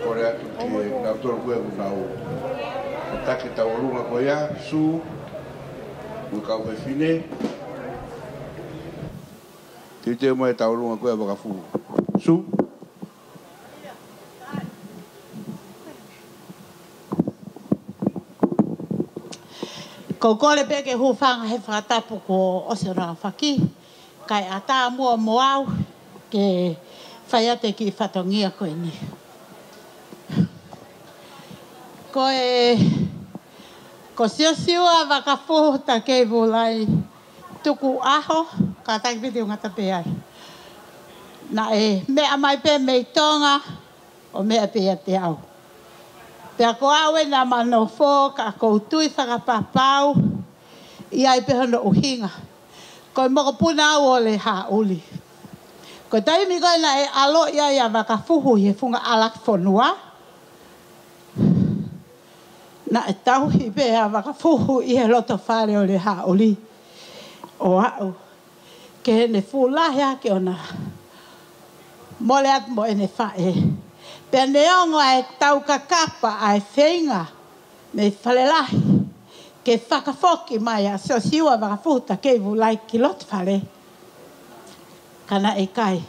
Kore atu ki ngau toro koe unau. Taki tau runga koe ia, su, ui kau koe fine. Tite mai tau runga koe wakafuhu. Su. Ko kore peke hufanga he whakatapu ko osera whaki. Kai ata mua moau ke whaiate ki whatongia koe ni. Ko siosiua wakafuhu ta kei vulai tuku aho ka taki piti o ngata pe ai. Na mea mai pe mei tonga o mea pe te au. Pea ko awe na manofo ka koutui whakapapau i ai pehono uhinga. Ko moko puna au o le hauli. Ko taimi koe na alo ia ia wakafuhu i funga alak fonua. Na tau hi pea wakafuhu i he loto whare o le hauli. O au. Ke ne fulahi ake ona. Mole at mo ene whae. Pea neongo ai tau kakapa ai whenga me whalelahi ke whakafoki mai a so siwa wakafuta kei vulai ki lot whale. Kana e kai.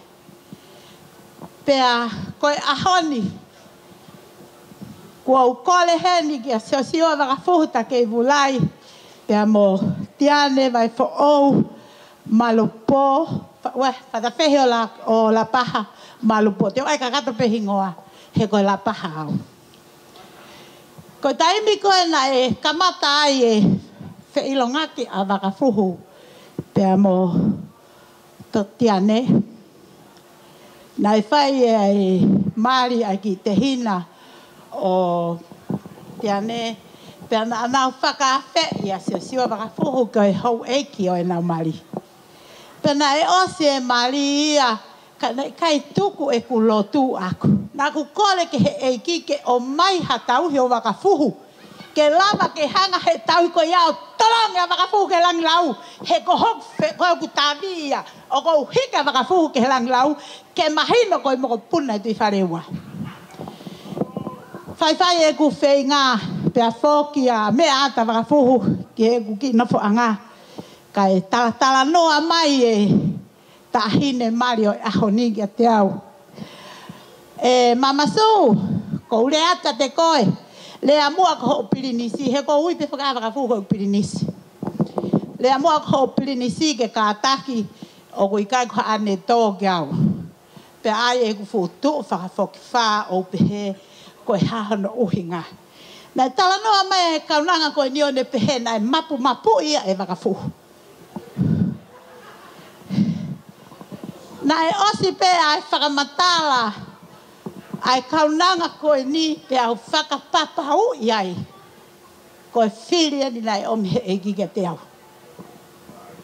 Pea koe ahoni kua ukole heni ki a so siwa wakafuta kei vulai pea mo tiane vai fo ou malupo whatawhehe o la paha malupo. Te wai kakato pehingoa. He koe la paha au. Ko taimi koe na kamata ai whiilongaki a wakafuhu. Pea mo to tiane. Na whai maari ai ki te hina o tiane. Pea na anau whakawhe ia siwa wakafuhu koe hou eiki o nau maari. Pea na ose maari ia kai tuku e kulotu aku. Nā ku kore ke he eiki ke o mai ha tau he o wakafuhu. Ke lava ke hanga he tau ko iao tolong ya wakafuhu ke langi lau. He ko hok koe ku tabi ia. O ko hika wakafuhu ke langi lau. Ke mahino koe moko puna tui wharewa. Whai e ku whei ngā. Pea whoki a mea ata wakafuhu. Ke he ku ki nofo a ngā. Kai tala noa mai tahine Mario aho nigi a te au. Mamasu, ko ule ata te koe. Lea mua ko ho pirinisi. He ko ui pe whakawa ka fuhu ho pirinisi. Lea mua ko ho pirinisi ke ka ataki o kui kai ko ane tō ke au. Pe ai e ku futu whakafoki wha o pehe koe hahano uhinga. Nai tala noa mai e kaunanga koe nio ne pehe nai mapu ia e wakafuhu. Nai osi pe ai whakamatala ai kaunanga koe ni pe au whakapapau iai. Koe whiria ni nai omihe e giga te au.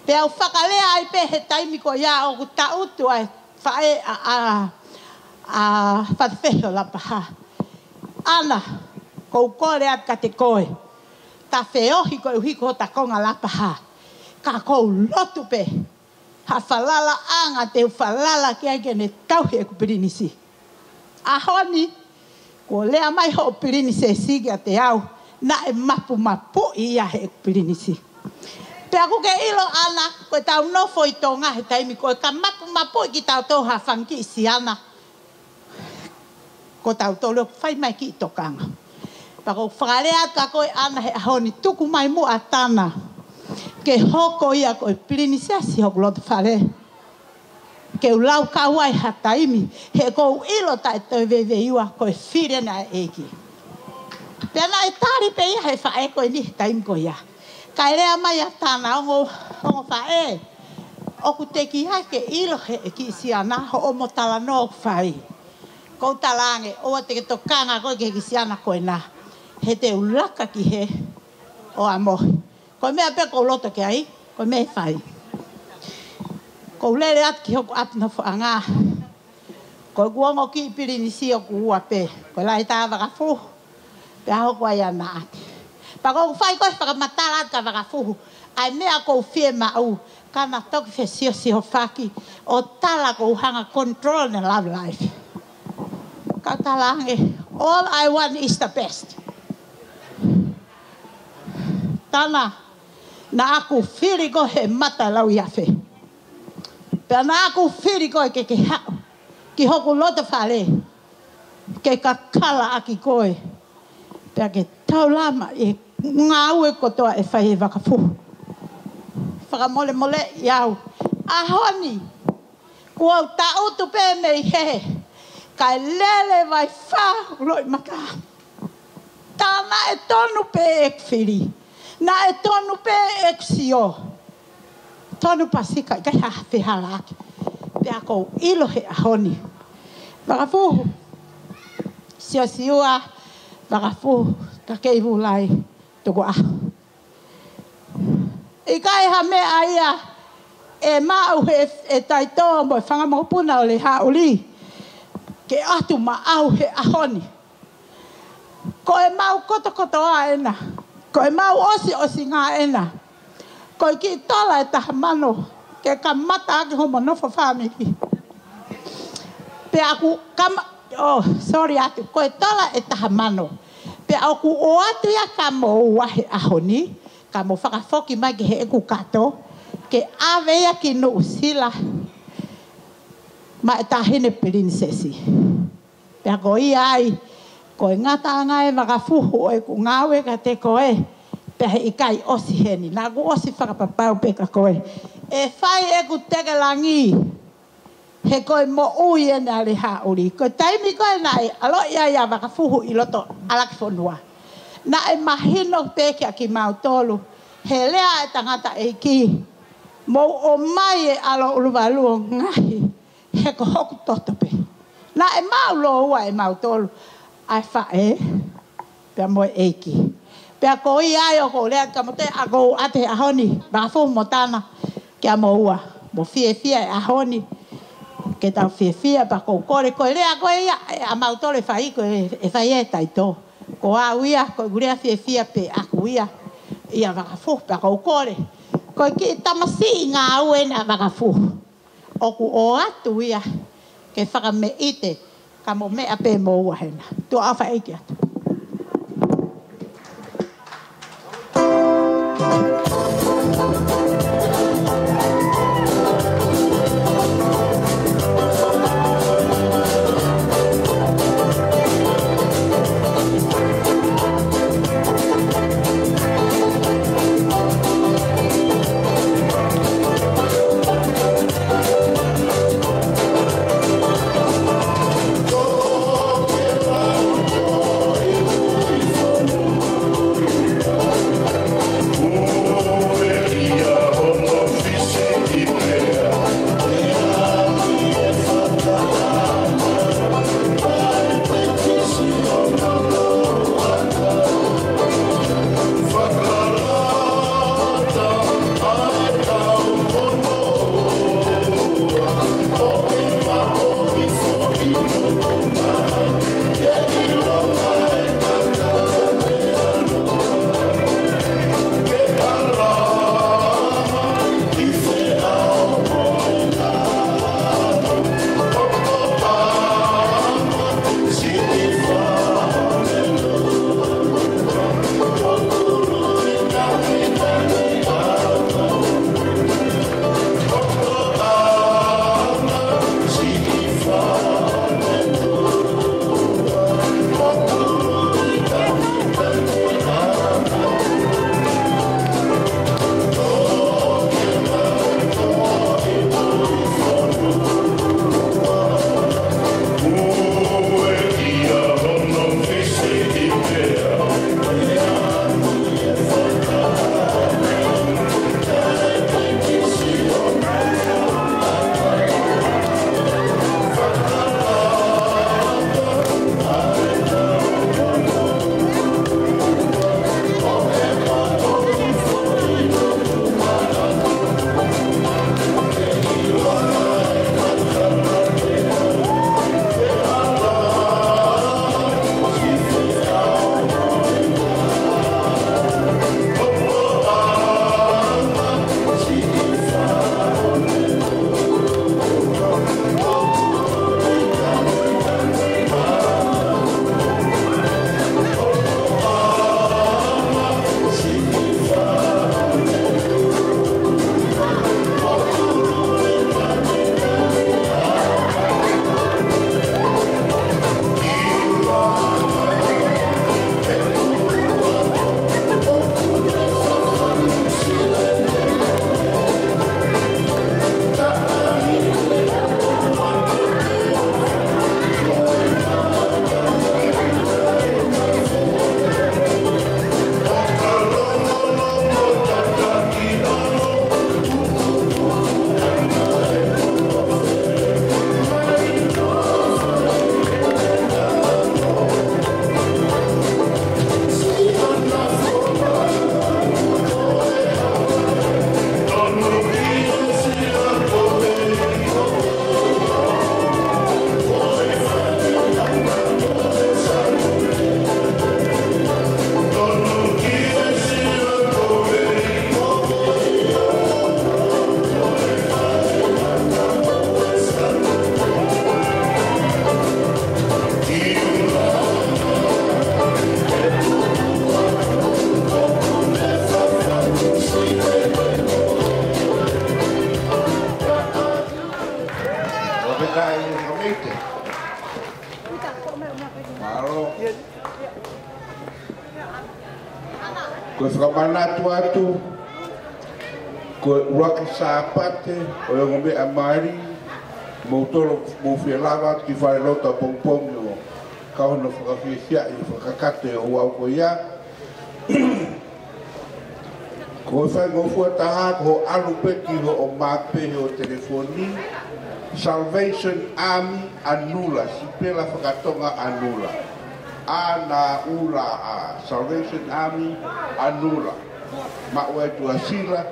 Pe au whakalea ai pe he taimi ko ia o ku tautu ai whae a whatwhehio la paha. Ana, kou kore at ka te koe. Ta wheohi koe uhiko ho ta konga la paha. Ka kou lotu pe. Ha whalala anga te whalala ki aike ne tauhi e ku pirinisi. Ahoni, ko lea mai ho pirinisi e sige a te au, na e mapu ia he ku pirinisi. Pea ku ke ilo ana, koe tau nofo i tō ngahe taimi, koe ka mapu i ki tau tō hawhangi isi ana. Ko tau tō leo whai mai ki i tō kanga. Pa ko whakarea ka koe ana he ahoni, tuku mai mua tana. Ke hoko ia koe pirinisi asi hoku loto whare. Ke ulau kauai ha taimi. He kou ilo tai tau veve iwa koe whire na eiki. Pea na e tari pe ia he whae koe ni taimi koe ia. Kai rea mai a tāna ongo whae. Oku te ki hake ilo he e ki si ana ho o mo tala no whai. Kou talange oa te ke to kanga koe ke ki si ana koe na. He te ulaka ki he o amohi. Koe mea pe kou loto ke ai, koe mea whai. Kou lere at ki hoku atu na whaanga. Koe guongo ki pirinisi o ku ua pe. Koe lai tā wakafuhu. Pe hoku ai ana ate. Pa kou whai koe whakamatala at ka wakafuhu. Ai mea ko fie mau. Kana toki fe sio whaki. O tala ko hanga control na love life. Ka tala hange. All I want is the best. Tana. Na aku whiri ko he mata lau iafe. Pea na aku whiri ko ke hao. Ki hoku loto whale. Ke ka kala aki koe. Pea ke tau lama e ngā ue kotoa e whai e wakafu. Whakamole mole iau. Ahoni. Kua ta utu pe mei he. Kai lele vai wha loi maka. Tāna e tonu pe ek whiri. Na e tonu pe ek sio. Tonu pasika kai ha whiharaki. Pea kou ilo he ahoni. Wakafu. Sio siua. Wakafu. Ka keivu lai. Tuku aho. I kai ha mea ia. E mau he e taitoa mo e whangamopuna o le hauli. Ke atu ma au he ahoni. Ko e mau koto a ena. Ko e mau osi ngā ena. Ko i ki tola e taha mano. Ke ka mata ake homo nofo whamiki. Pe aku kama... Oh, sorry atu. Ko e tola e taha mano. Pe aku o atu ia ka mo wahe ahoni. Ka mo whakafoki mai ke he eku kato. Ke awe ia ki no usila. Ma e tahine prinsesi. Pea ko ia ai. Ko e ngata ngai wakafuhu o e ku ngawe ka te koe. Pea he ikai osi heni. Nā ku osi whakapapau pe ka koe. E whai e ku teke langi. He koe mo ui e nā le hauri. Ko taimi koe nā e alo ia wakafuhu i loto alaki whonua. Nā e mahino peke a ki mautolu. He lea e tangata e ki. Mo o mai e alo uluwaluo ngahi. He ko hoku totope. Nā e maulo ua e mautolu. Ai whae. Pea mo e eiki. Pea ko i ai o ko lea kamote a ko ate ahoni. Wakafuhu mo tana. Kia mo ua. Mo fie e ahoni. Ke tau fie pa ko kore. Ko lea ko ia a mautolu e whai ko e whai e taito. Ko a uia. Ko gurea fie pe aku ia. Ia wakafuhu pa ko kore. Ko ki tamasi ngā ue na wakafuhu. Oku o atu ia. Ke whakame ite. Ka mo mea pe mo ua hena. Tu awha eiki atu. Oh, tai kamete. Malo. Ko whakamana atu, ko waki sāpate, o ngombe amari, mo tolo mo whialawa ki whare lota pongpong o kauna whakawhiwhia I whakakate o au ko ia. Ko whai ngofua taha ko alu peki ho o māpehe o telefoni, Salvation Army anula, si pela whakatonga anula. Ana ula a Salvation Army anula. Ma'ua tu asila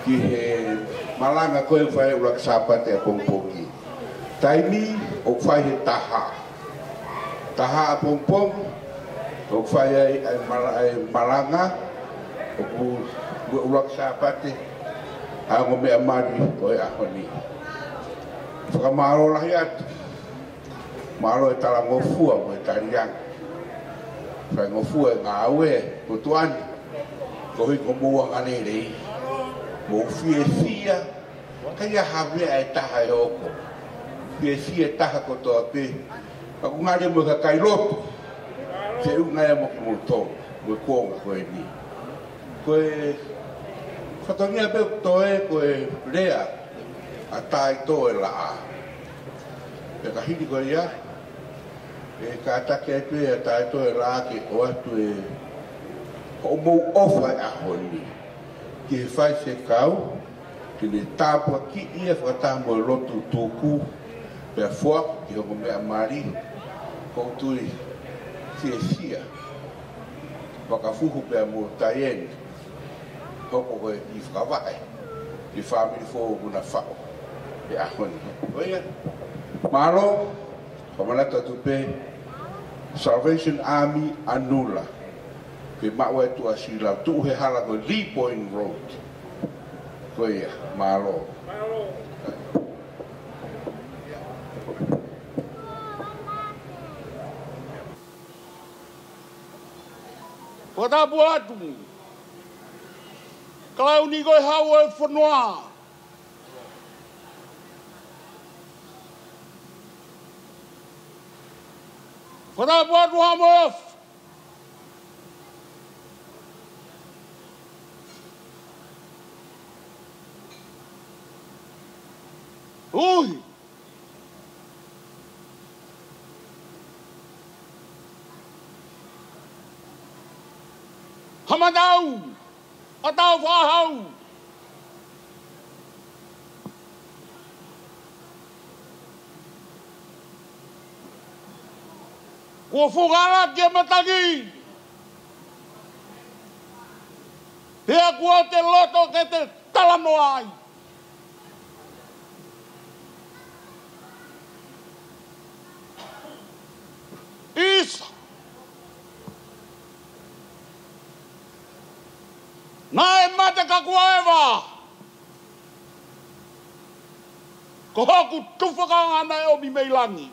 ki he malanga koe whai urak sapate a pongpongi. Taimi o whai he taha. Taha a pongpong o whai ai malanga o urak sapate a ngome amari koe ahoni. Whakamaro lahi atu. Maro e tala ngofua mo e tariang. Whai ngofua e ngā aue ko tuani. Ko hui ko mua ngane rei. Mo fie fia. Kai a hawea e taha e oko. Fie fia taha ko toa pe. Ako ngare mo ka kai lopu. Se u ngai mo kumu tō. Mo e kuonga koe ni. Koe whatongia pe toe koe rea. A tai tō e laa. E ka hiri koe ia. E ka atake atu e a tai tō e laa ke o atu e o mou ofa e ahoni. Ki he whai se kau. Ki ne tāpua ki ia whakatāmo e lotu tōku. Pea fuak ki hoko mea mari. Kouturi fie fia. Wakafuhu pea mo taien. Hoko koe I whakawai. I whamiri fōu kuna whao. E ahoni. Oia. Malo. Kamalata tupe. Salvation Army anula. Ke maua tu asila. Tu he hala ko Lee Point Road. Oia. Malo. Kota buatu. Kalau ni koe hau e whanua. Kota buatu hamof. Ui. Hamadau. Atau wahau. Kua whugara kia matangi. Pea kua te loto ke te talano ai. Isa. Nai mate ka kuaewa. Ko hoku tufakanga na e omi meilangi.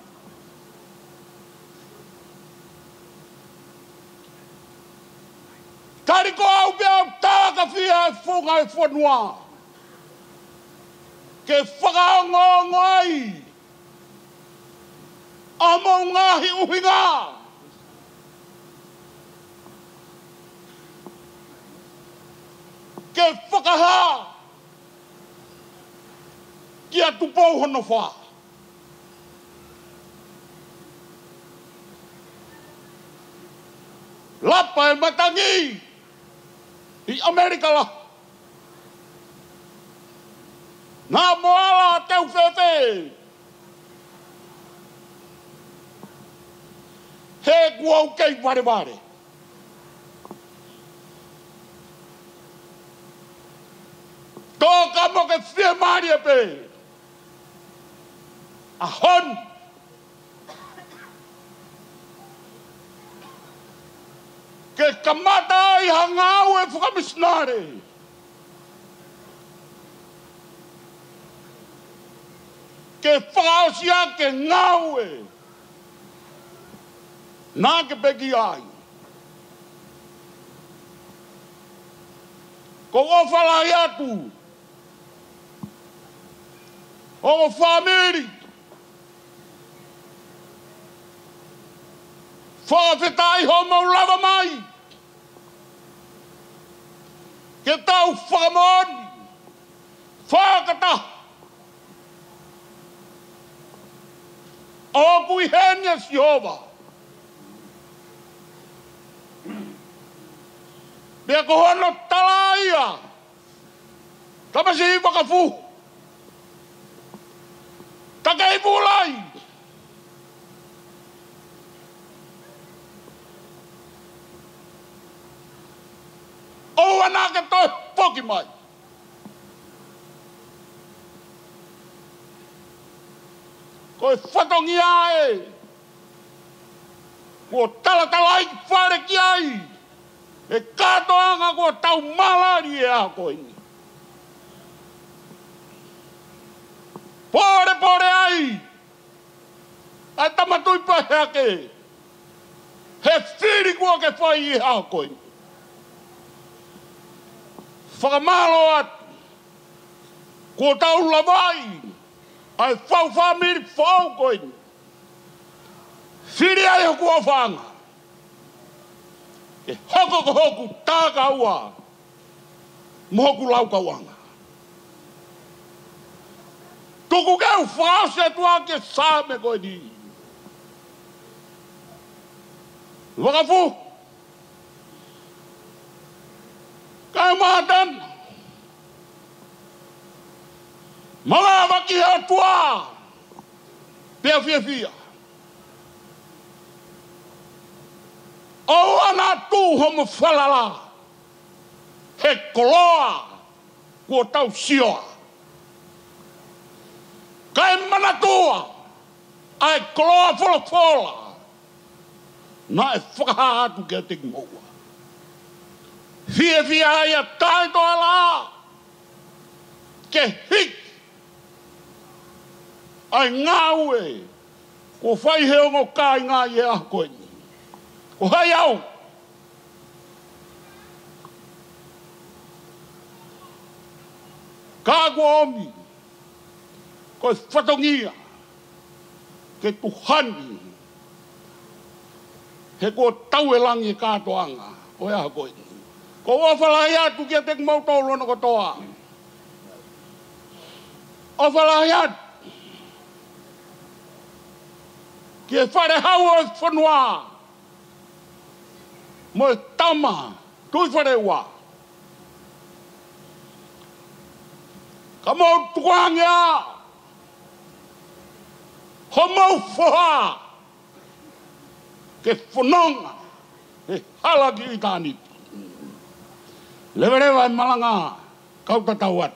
Kari ko au pia tāka fia e whunga e whanua. Ke whakaongo ai. Amo ngahi uhinga. Ke whakaha. Kia tupou hono wha. Lapa e matangi. I Amerika la. Nā moala teu whewhe. He kuau kei ware ware. Tō kamo ke whia maari e pe. A hon. Ke kamata I hangau e whakamisnare. Ke whakaosia ke ngau e. Nā ke peki ai. Ko ofalai atu. O whamiri. whawhetai ho mau lava mai. Ke tau whamoni, whakata. O kui henia Jehova. Bea ko hono talaia. Tamasi wakafu. Takai bulai. O anake toi poki mai. Koe whatongi ae. Ko talatalai whare ki ai. E katoanga ko tau malari e a koe ni. Pore ai. Ai tamatui pahe ake. He whiri kua ke whai e a koe ni. Whakamalo atu. Ko tau lawai. Ai whau whamiri whau koe ni. Whiri ai hoku o whanga. E hoku tāka ua. Mohoku lauka wanga. Tuku keu whaase tua ke sāme koe ni. Wakafu. Kai mahatan. Mga waki hatua. Pea fia. O ana tu homo whalala. He koloa. Kua tau sioa. Kai manatua. Ai koloa fola. Na e whakahatu kia te ngoa. Fia aia taito ala. Ke hik. Ai ngaue. Ko whai heongo kai ngā i a koe ni. Ko hai au. Ka kua omi. Ko whatongia. Ke tuhani. He ko tau e langi kātoanga. O ea koe ni. Ko whalahi atu kia te mautolo no kotoa. O whalahi atu. Kia whare hau o whanua. Mo e tama. Tui whare ua. Ka mau tukuangia. Ho mau whoha. Ke whanonga. He halaki i tāni. Lewerewa e malanga. Kauta tauat.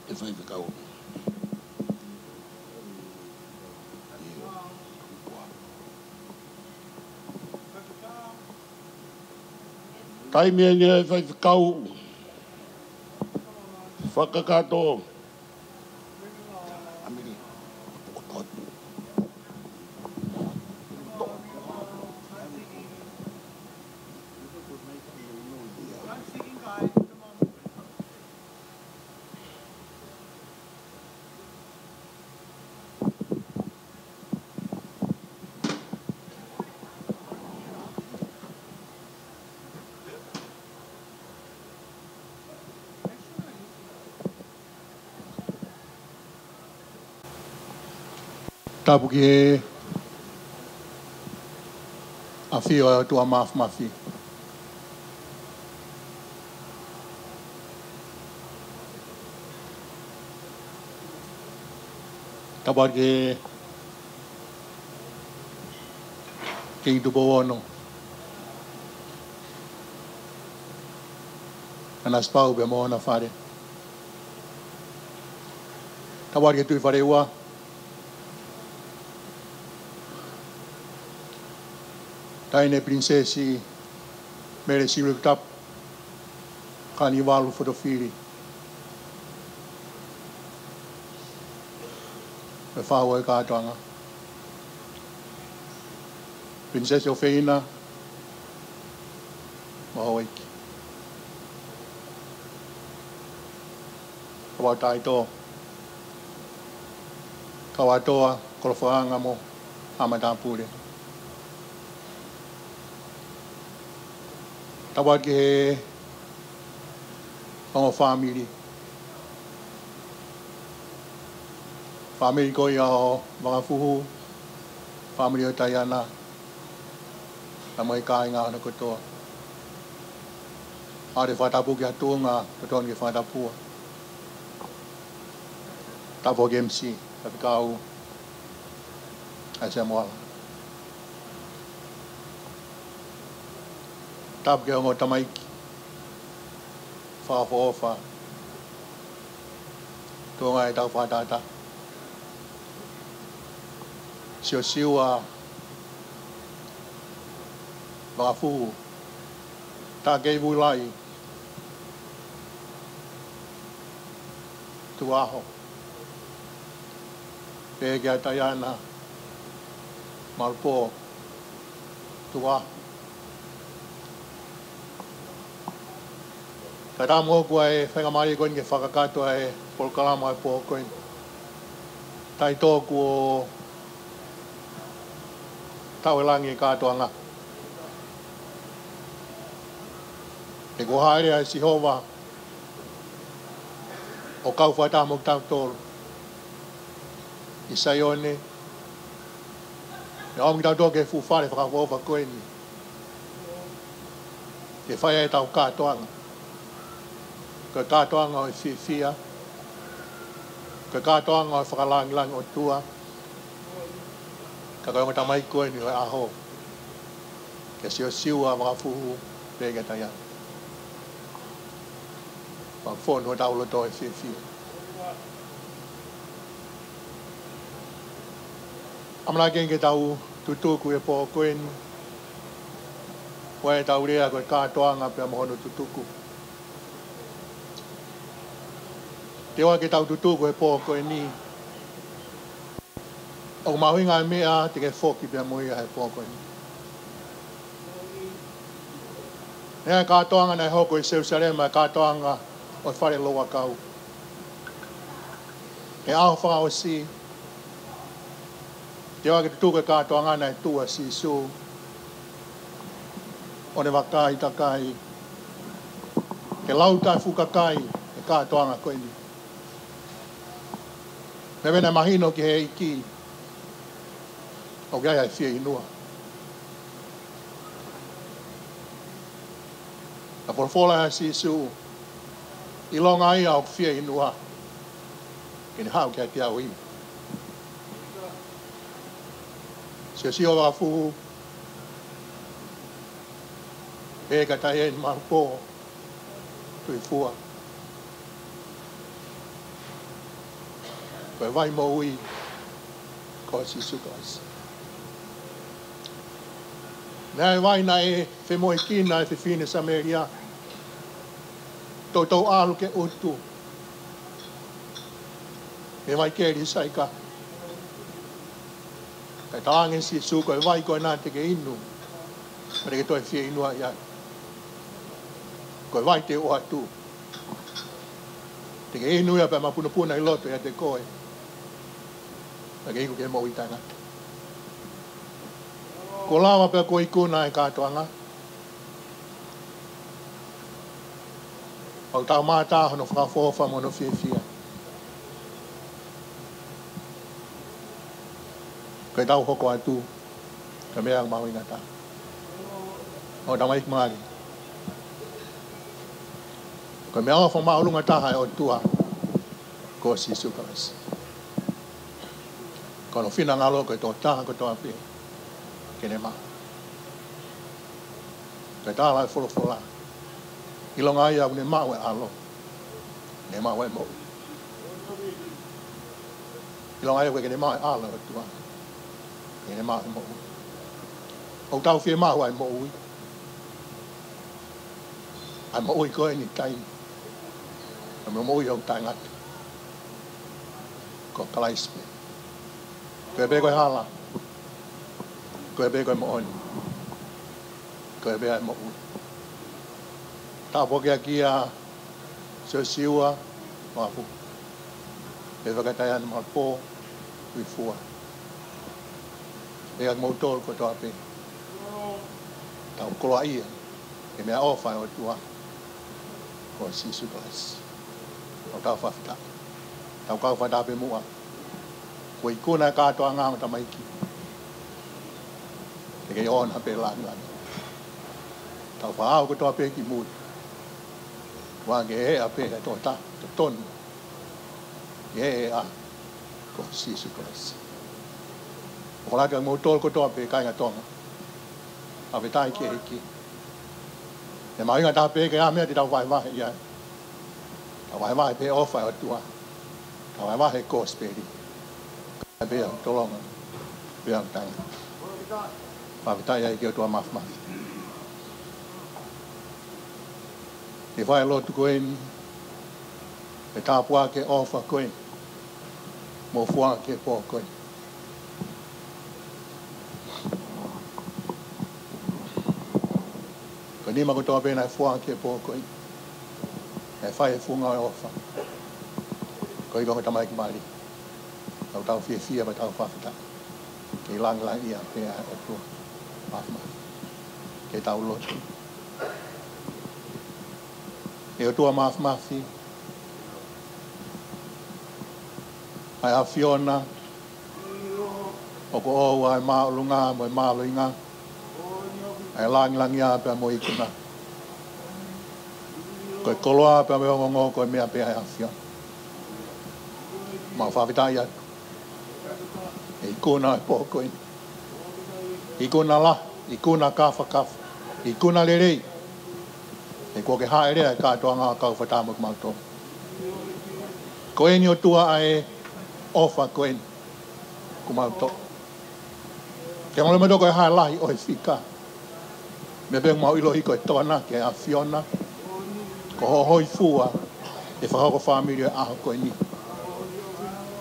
E whai whakau. Tai mea nea e whai whakau. Whakakato. Tapu ki he a whio e tua mafi. Tapu ki he King Tupowono. Ana spau be mo na fare. Tapu ki tui fare ua. Taine prinsesi mere silu tap kanivalu fotofiri. E whahua e kātoanga. Prinsesi o Feina Mahoiki. wa tai to ka wa toa ko whaanga mo amatapure tawa ki he o family ko ia o mga fuhu family o Tayana na mai kai nga na ko to are whatapu ki atunga katon ki whatapua tapo ki MC tapi kau asia moala tap ki ongo tamaiki wha tuonga e tau whatata siwa mga fuhu ta kei vulai tuaho pega Tayana malpo tuaho kada mo ko e whenga mai ko nge whakakato e polkalama e po ko tai to ko tau langi katoanga e ko haere ai Sihova o kau whata mo tau tolu Isaione e aum tau toke fufare whakawofa koe ni e whai e tau katoanga ka katoanga o fifia ka katoanga o whakalangilang o tua ka kaunga tamai koe ni o aho ke siwa mga fuhu pega Tayana pang phone ho tau lo to e fifia amla ke tau tutuku e po koe ni wa tau rea ko katoanga pe mo no tutuku te wa ke tau tutuku e po koe ni o mahuinga mea te ke foki pe mo ia e po koe ni nea katoanga na hoko i Jerusalema katoanga o whare loa kau e aho whanga o si te wa ke tutuku e katoanga na e tua si su o ne wakai takai ke lautai fukakai e katoanga koe ni me vena mahino ki he iki o gai ai fia inua a porfola ha si su ilonga ia o fia inua kini hau ki hati au imi si o wafu e ka tai en marpo tui fua koe vai mo ui ko si sukas nai vai na e fe mo kina e fe fine Samaria to alu ke utu e vai ke ri saika ka tangen si su koe vai koe na te ke inu mere ke toi fie inua ia koe vai te o atu te ke inu ia pe mapuna i loto ia te koe na ke iku ke mo i tangata ko lama pe ko ikuna e katoanga au tau mata hono whakafofa mono fia koe tau hoko atu ka mea mau ingata o tau maik maari koe mea o whamau lunga taha e o tua ko si sukas kono fina ngalo koe tō taha ko tō api kene ma koe tāla e wholofola ilonga ia ne mau e alo ne mau e mo ilonga ia koe kene mau e alo e tua kene mau e mo o tau fie mau e mo ui ai mo ui koe ni tai ai mo ui au tai ngati ko kalaispe koe be koe hala koe be koe mo oni koe be ai mo ui ta poke kia so siwa wafu e whakataia na malpo ui fua. E ang mautol ko toa pe. Tau koloa ia, e mea ofa o tua. Ko sisu klas. O tau whawhita. Tau kau whadape mua. Ko ikuna katoa ngāma tamaiki. E kei ona pe langan. Tau whaau ko toa pe ki mui. Wange e a pe e toa ta, to tonu. E a, ko sisu klas. O laka mo tol ko toa pe kainga tonga. A pe tai ki hiki. E mai nga ta pe ke a mea ti tau vai vai ia. Tau vai vai pe ofa o tua. Tau vai vai ko speri. Ka pe ang tolonga. Pe ang tanga. Pa pe tai ai ki o tua maf maf. E vai lo tu koen. E ta pua ke ofa koen. Mo fua ke po koen. Ko ni ma ko toa pena fua ke po koen. E fai e funga o ofa. Ko i ko ta mai ki mali. Tau tau fie fie ba tau whawhita. Ke lang lang ia pe a o tua. Maf maf. Ke tau lotu. E o tua maf mafi. Ai a Fiona. O ko o ai maulunga mo maluinga. Ai lang lang ia pe mo ikuna. Ko koloa pe me ngo ko me pe ai a Fiona. Ma fa vita ia. E ikuna po ko. Ikuna la, ikuna kafa kafa. Ikuna lelei. E ko ke haere ai ka toa ngā kau whatamu ki mauto. Ko e ni o tua ai ofa ko e ku mauto. Ke ngole me toko e hae lahi o e whika. Me beng mau ilo hiko e tona ke a Fiona. Ko hohoi fua e whakako whamiri e aho ko e ni.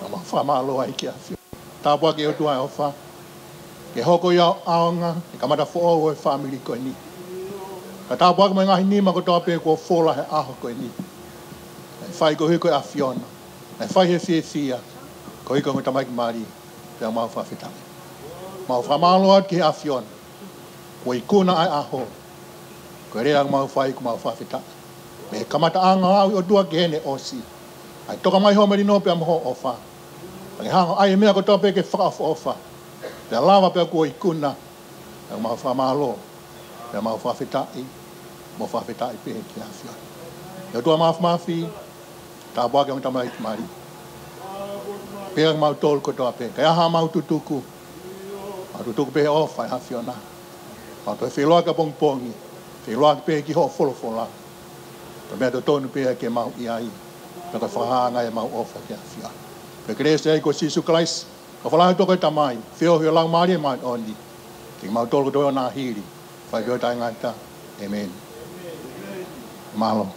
Ka ma whamalo ai ki a Fiona. Tāpua ke o tua e ofa. Ke hoko iau aonga e kamata fo o e whamiri ko e ni. Ka tāpua ka mai ngahi nima ko toa pe ko fola he aho ko e ni. E whai ko hiko e a Fiona. E whai he fie fia. Ko hiko ko tamai ki mari. Pea mau whawhita. Mau whamalo at ki a Fiona. Ko i kuna ai aho. Ko e rea mau whai ko mau whawhita. Me kamata anga au o tua ke hene osi. Ai toka mai ho meri no pea moho ofa. Ai hanga ai mea ko toa pe ke whakafo ofa. Pea lava pea ko i kuna. Pea mau whamalo. Pea mau whawhita i. Mo whawhita i pehe ki a Fiona. Ia tua maaf maafi. Tā pua ke o tamai ki mari. Pea mau tol ko toa pe. Kai aha mau tutuku. Mau tutuku pehe ofa i a Fiona. Mau toi whiloa ka pongpongi. Whiloa ki pehe ki ho folofola. Pea mea to tonu pehe ke mau i ai. Pea ka whahanga e mau ofa ki a Fiona. Pea krese ai ko Sisu Christ. Ka whalahi toko e tamai. Whio hio lang maari e mai oni. Ki mau tol ko toi o nā hiri. Whai hio tai ngata. Amen. Mahalo.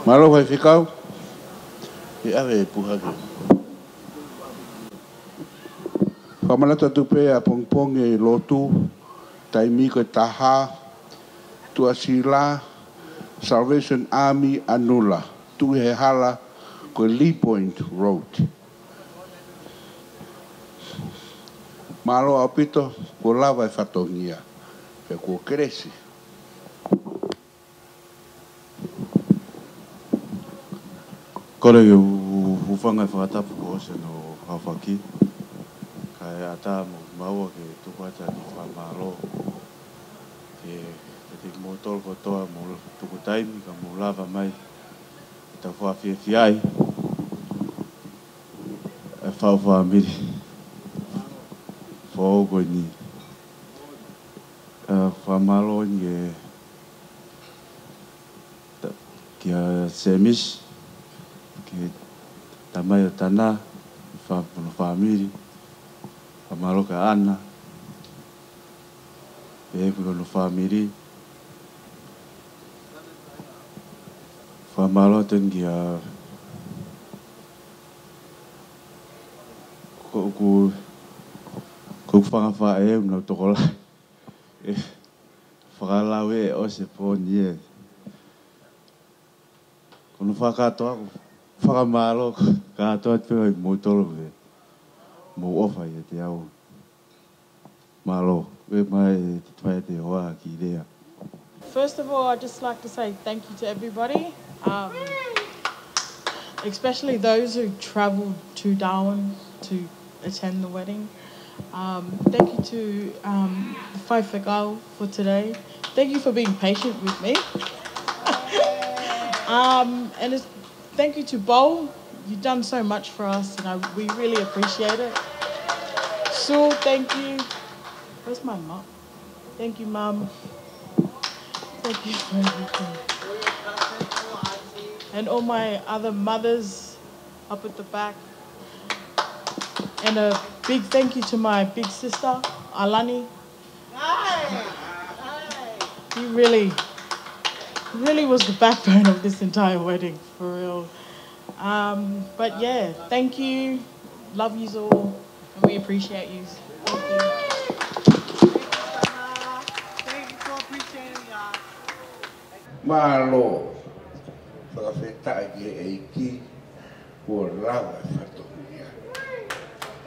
Malo vai ficau? E ave puhake. Whamanata tupe a pongpong e lotu. Taimi ko taha. Tuasila. Salvation Army Anula. Tu he hala ko Lee Point Road. Malo apito ko lava e whatongia. Pe ko kresi. Kore ke ufanga e whakatapu ko ose no hawhaki. Kai ata mo maua ke tukuata ni whamaro. Ke te mo tol ko toa mo tuku taimi ka mo lava mai. Ta wha fie fiai. E whawha miri. Whaogo ni. Whamaro ni e kia semis. Ke tamai o tana. Whamiri. Whamaro ka ana. E kono whamiri. Whamaro ten kia ku whangawha e unau toko lai. Whakalau e o se pōni e. Kono whakatoa ko whakamalo katoa te oi mōtoro e. Mō ofa i te au. Malo, e mai te twaia te hoa ki rea. First of all, I'd just like to say thank you to everybody, especially those who travelled to Darwin to attend the wedding. Thank you to the Whai Whakao for today. Thank you for being patient with me. And thank you to Bo. You've done so much for us, and we really appreciate it. Sue, thank you. Where's my mum? Thank you, Mum. Thank you for everything. And all my other mothers up at the back. And a big thank you to my big sister, Alani. He really was the backbone of this entire wedding, for real. But yeah, thank you. Love yous all. And we appreciate you. Thank you. Malo, whakawheta ki e iki, kua rawa e whatohia.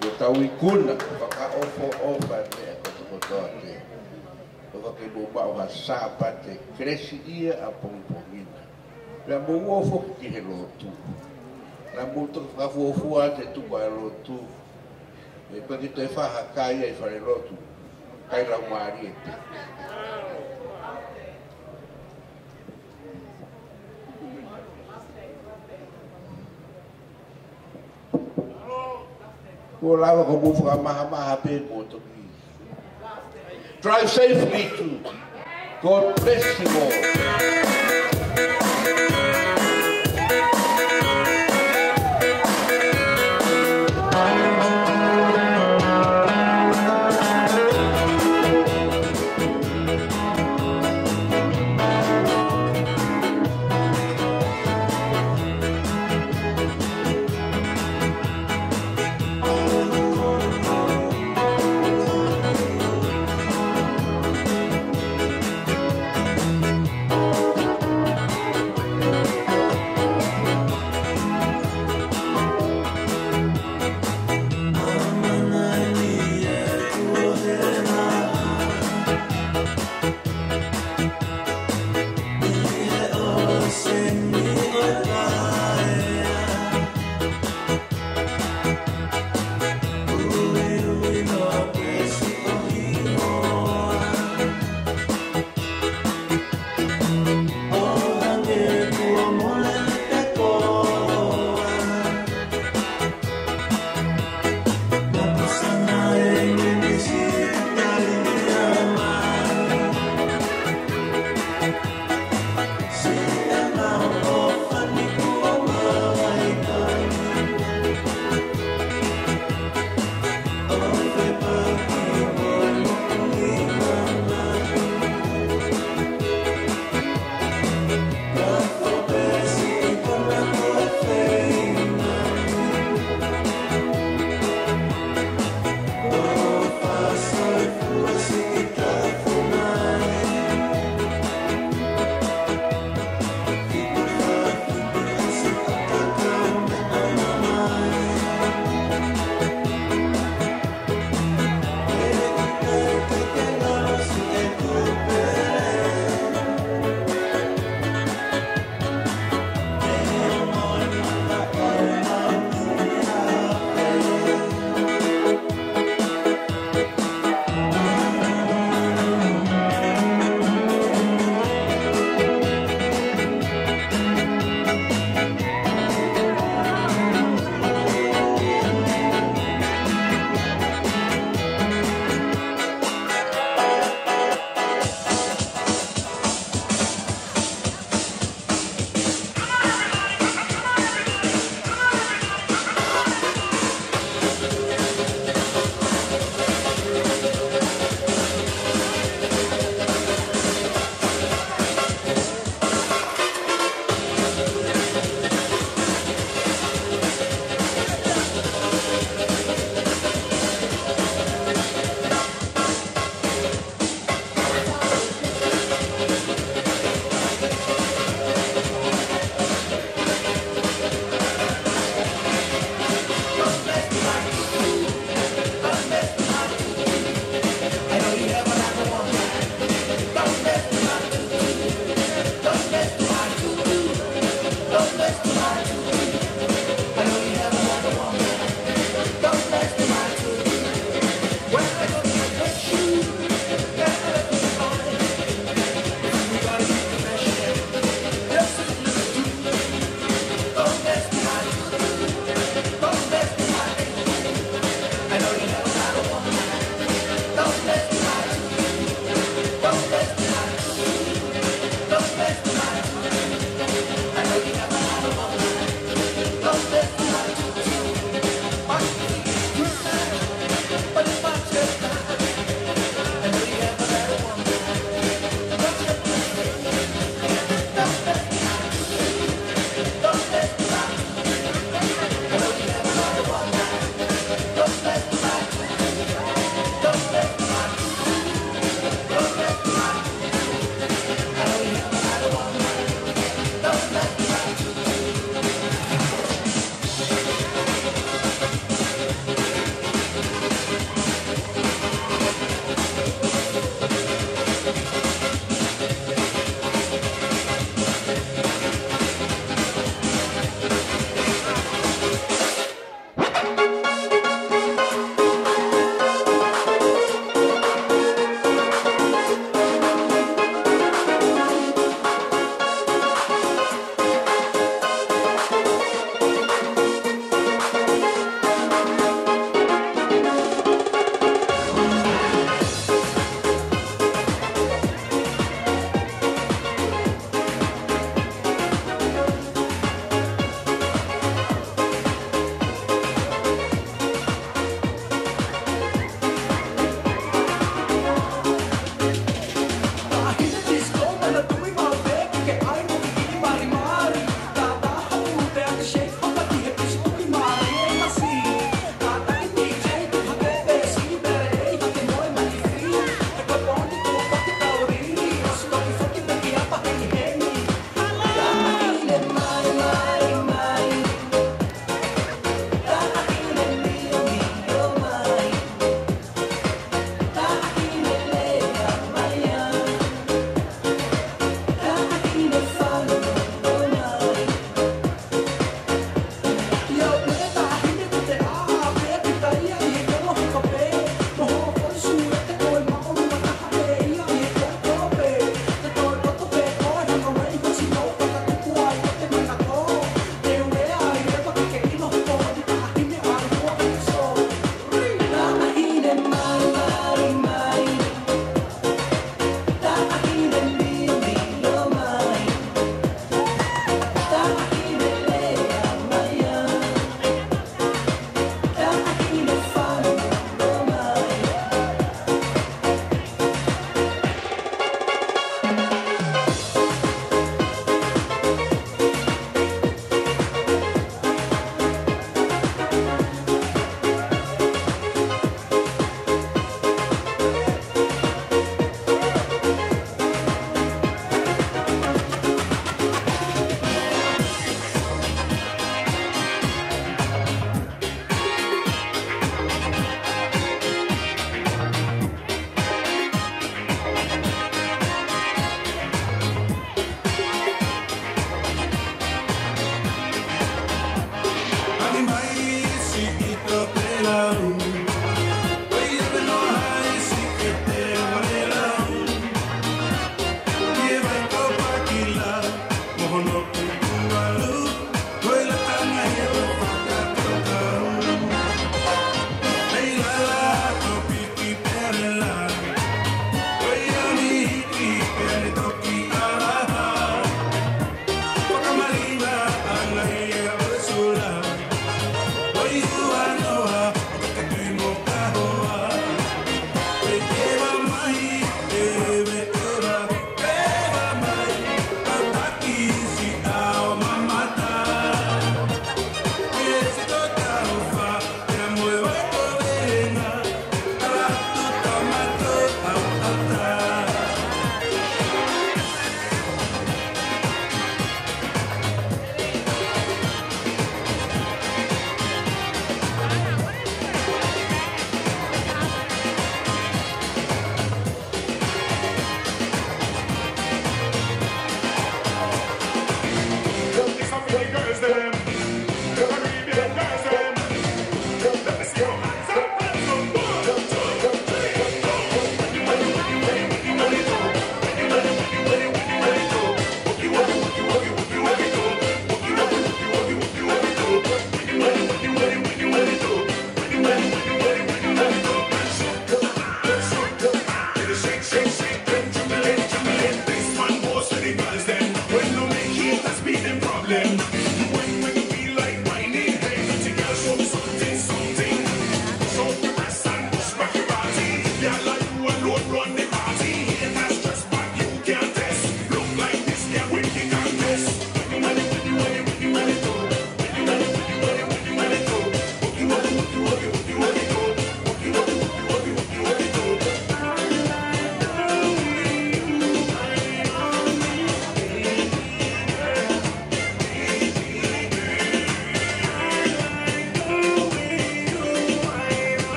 Kua tau I kuna, whakaofo ofa mea kotokotoa te. Whake mō ha sāpa te kresi ia a pongpongina. Rea mō uofo ki he lotu. Rea mō toka whakafuofua te tupa e lotu. E paki te whaha kai e whare lotu. Kai lau maari e te. Drive safely too. God bless you all.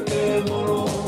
Te moro,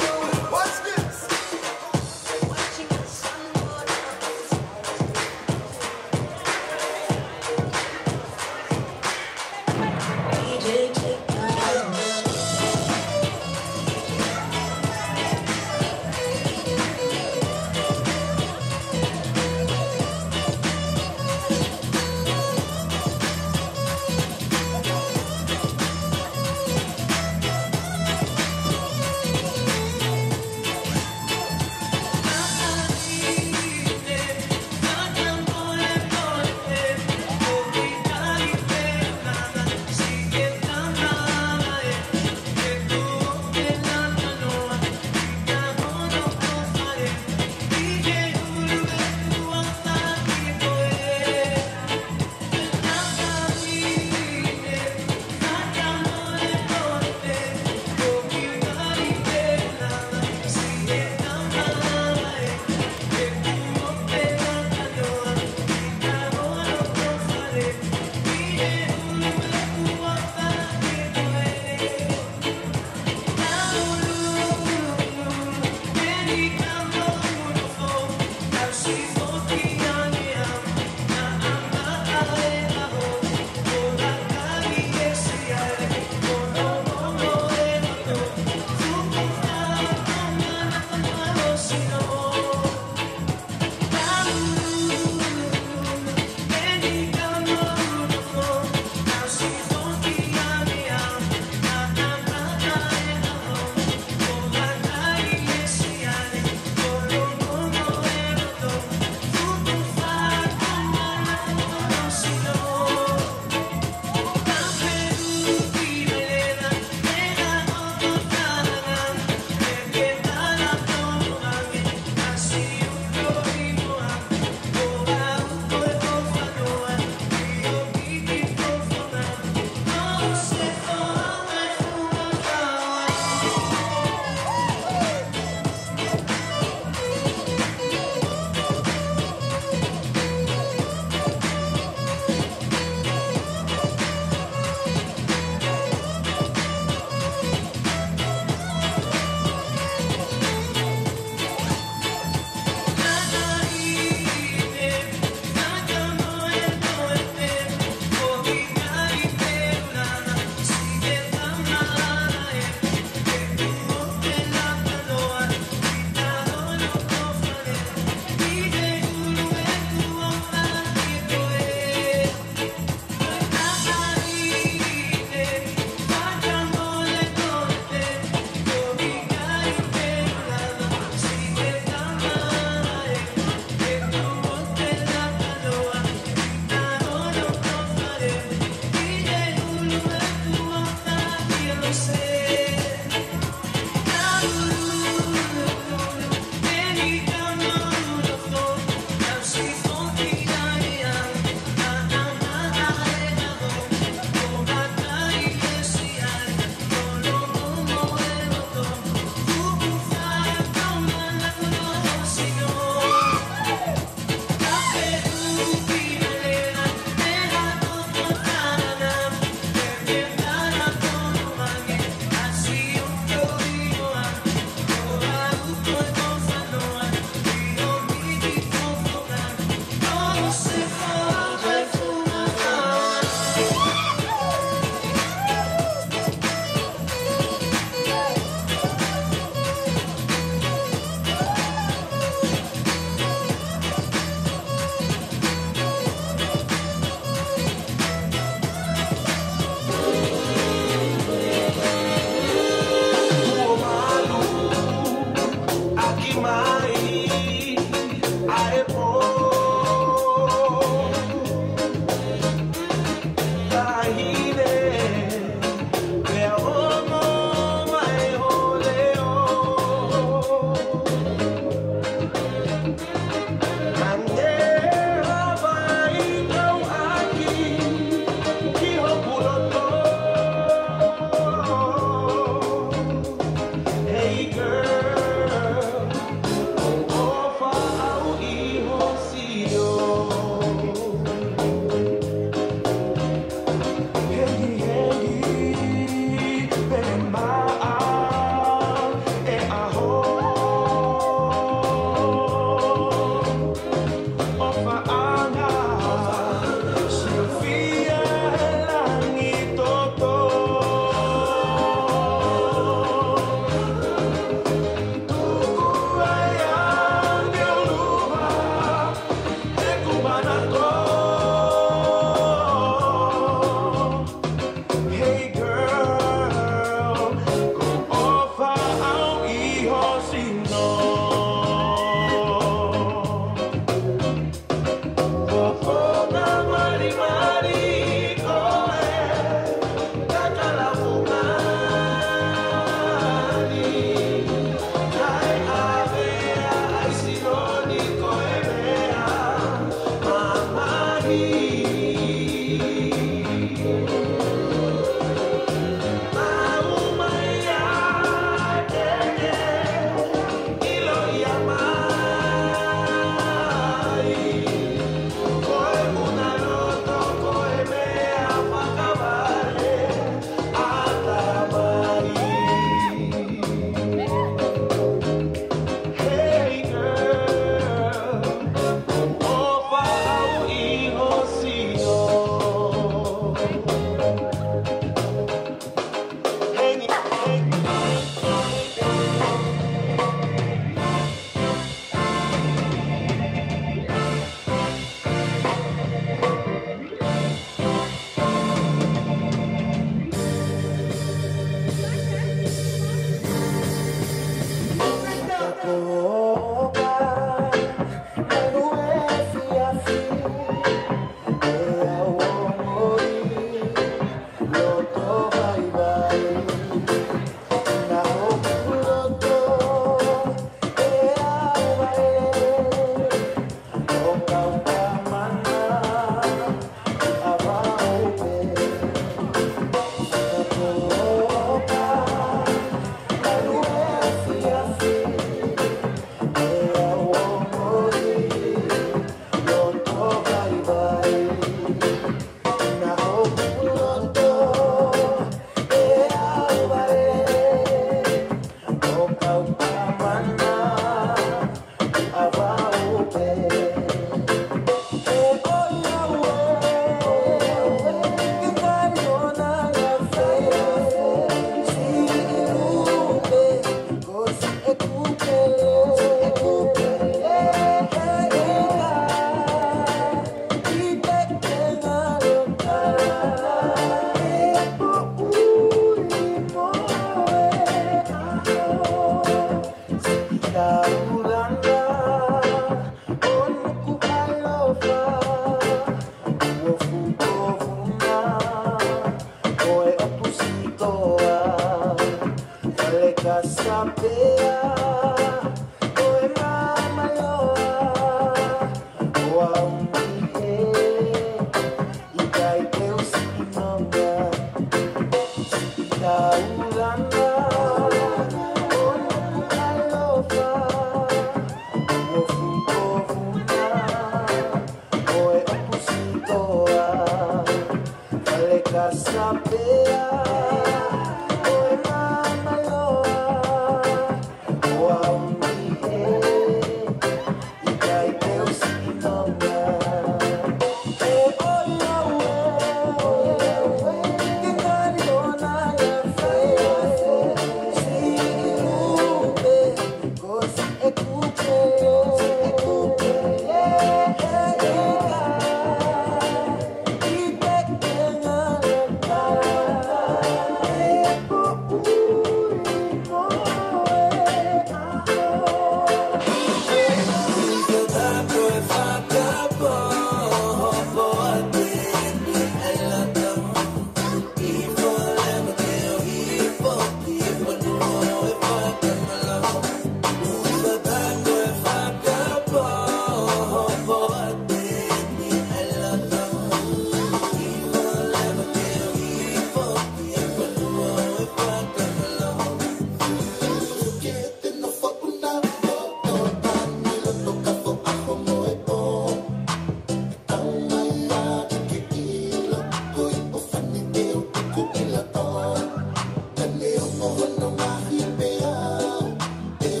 Te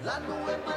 La nube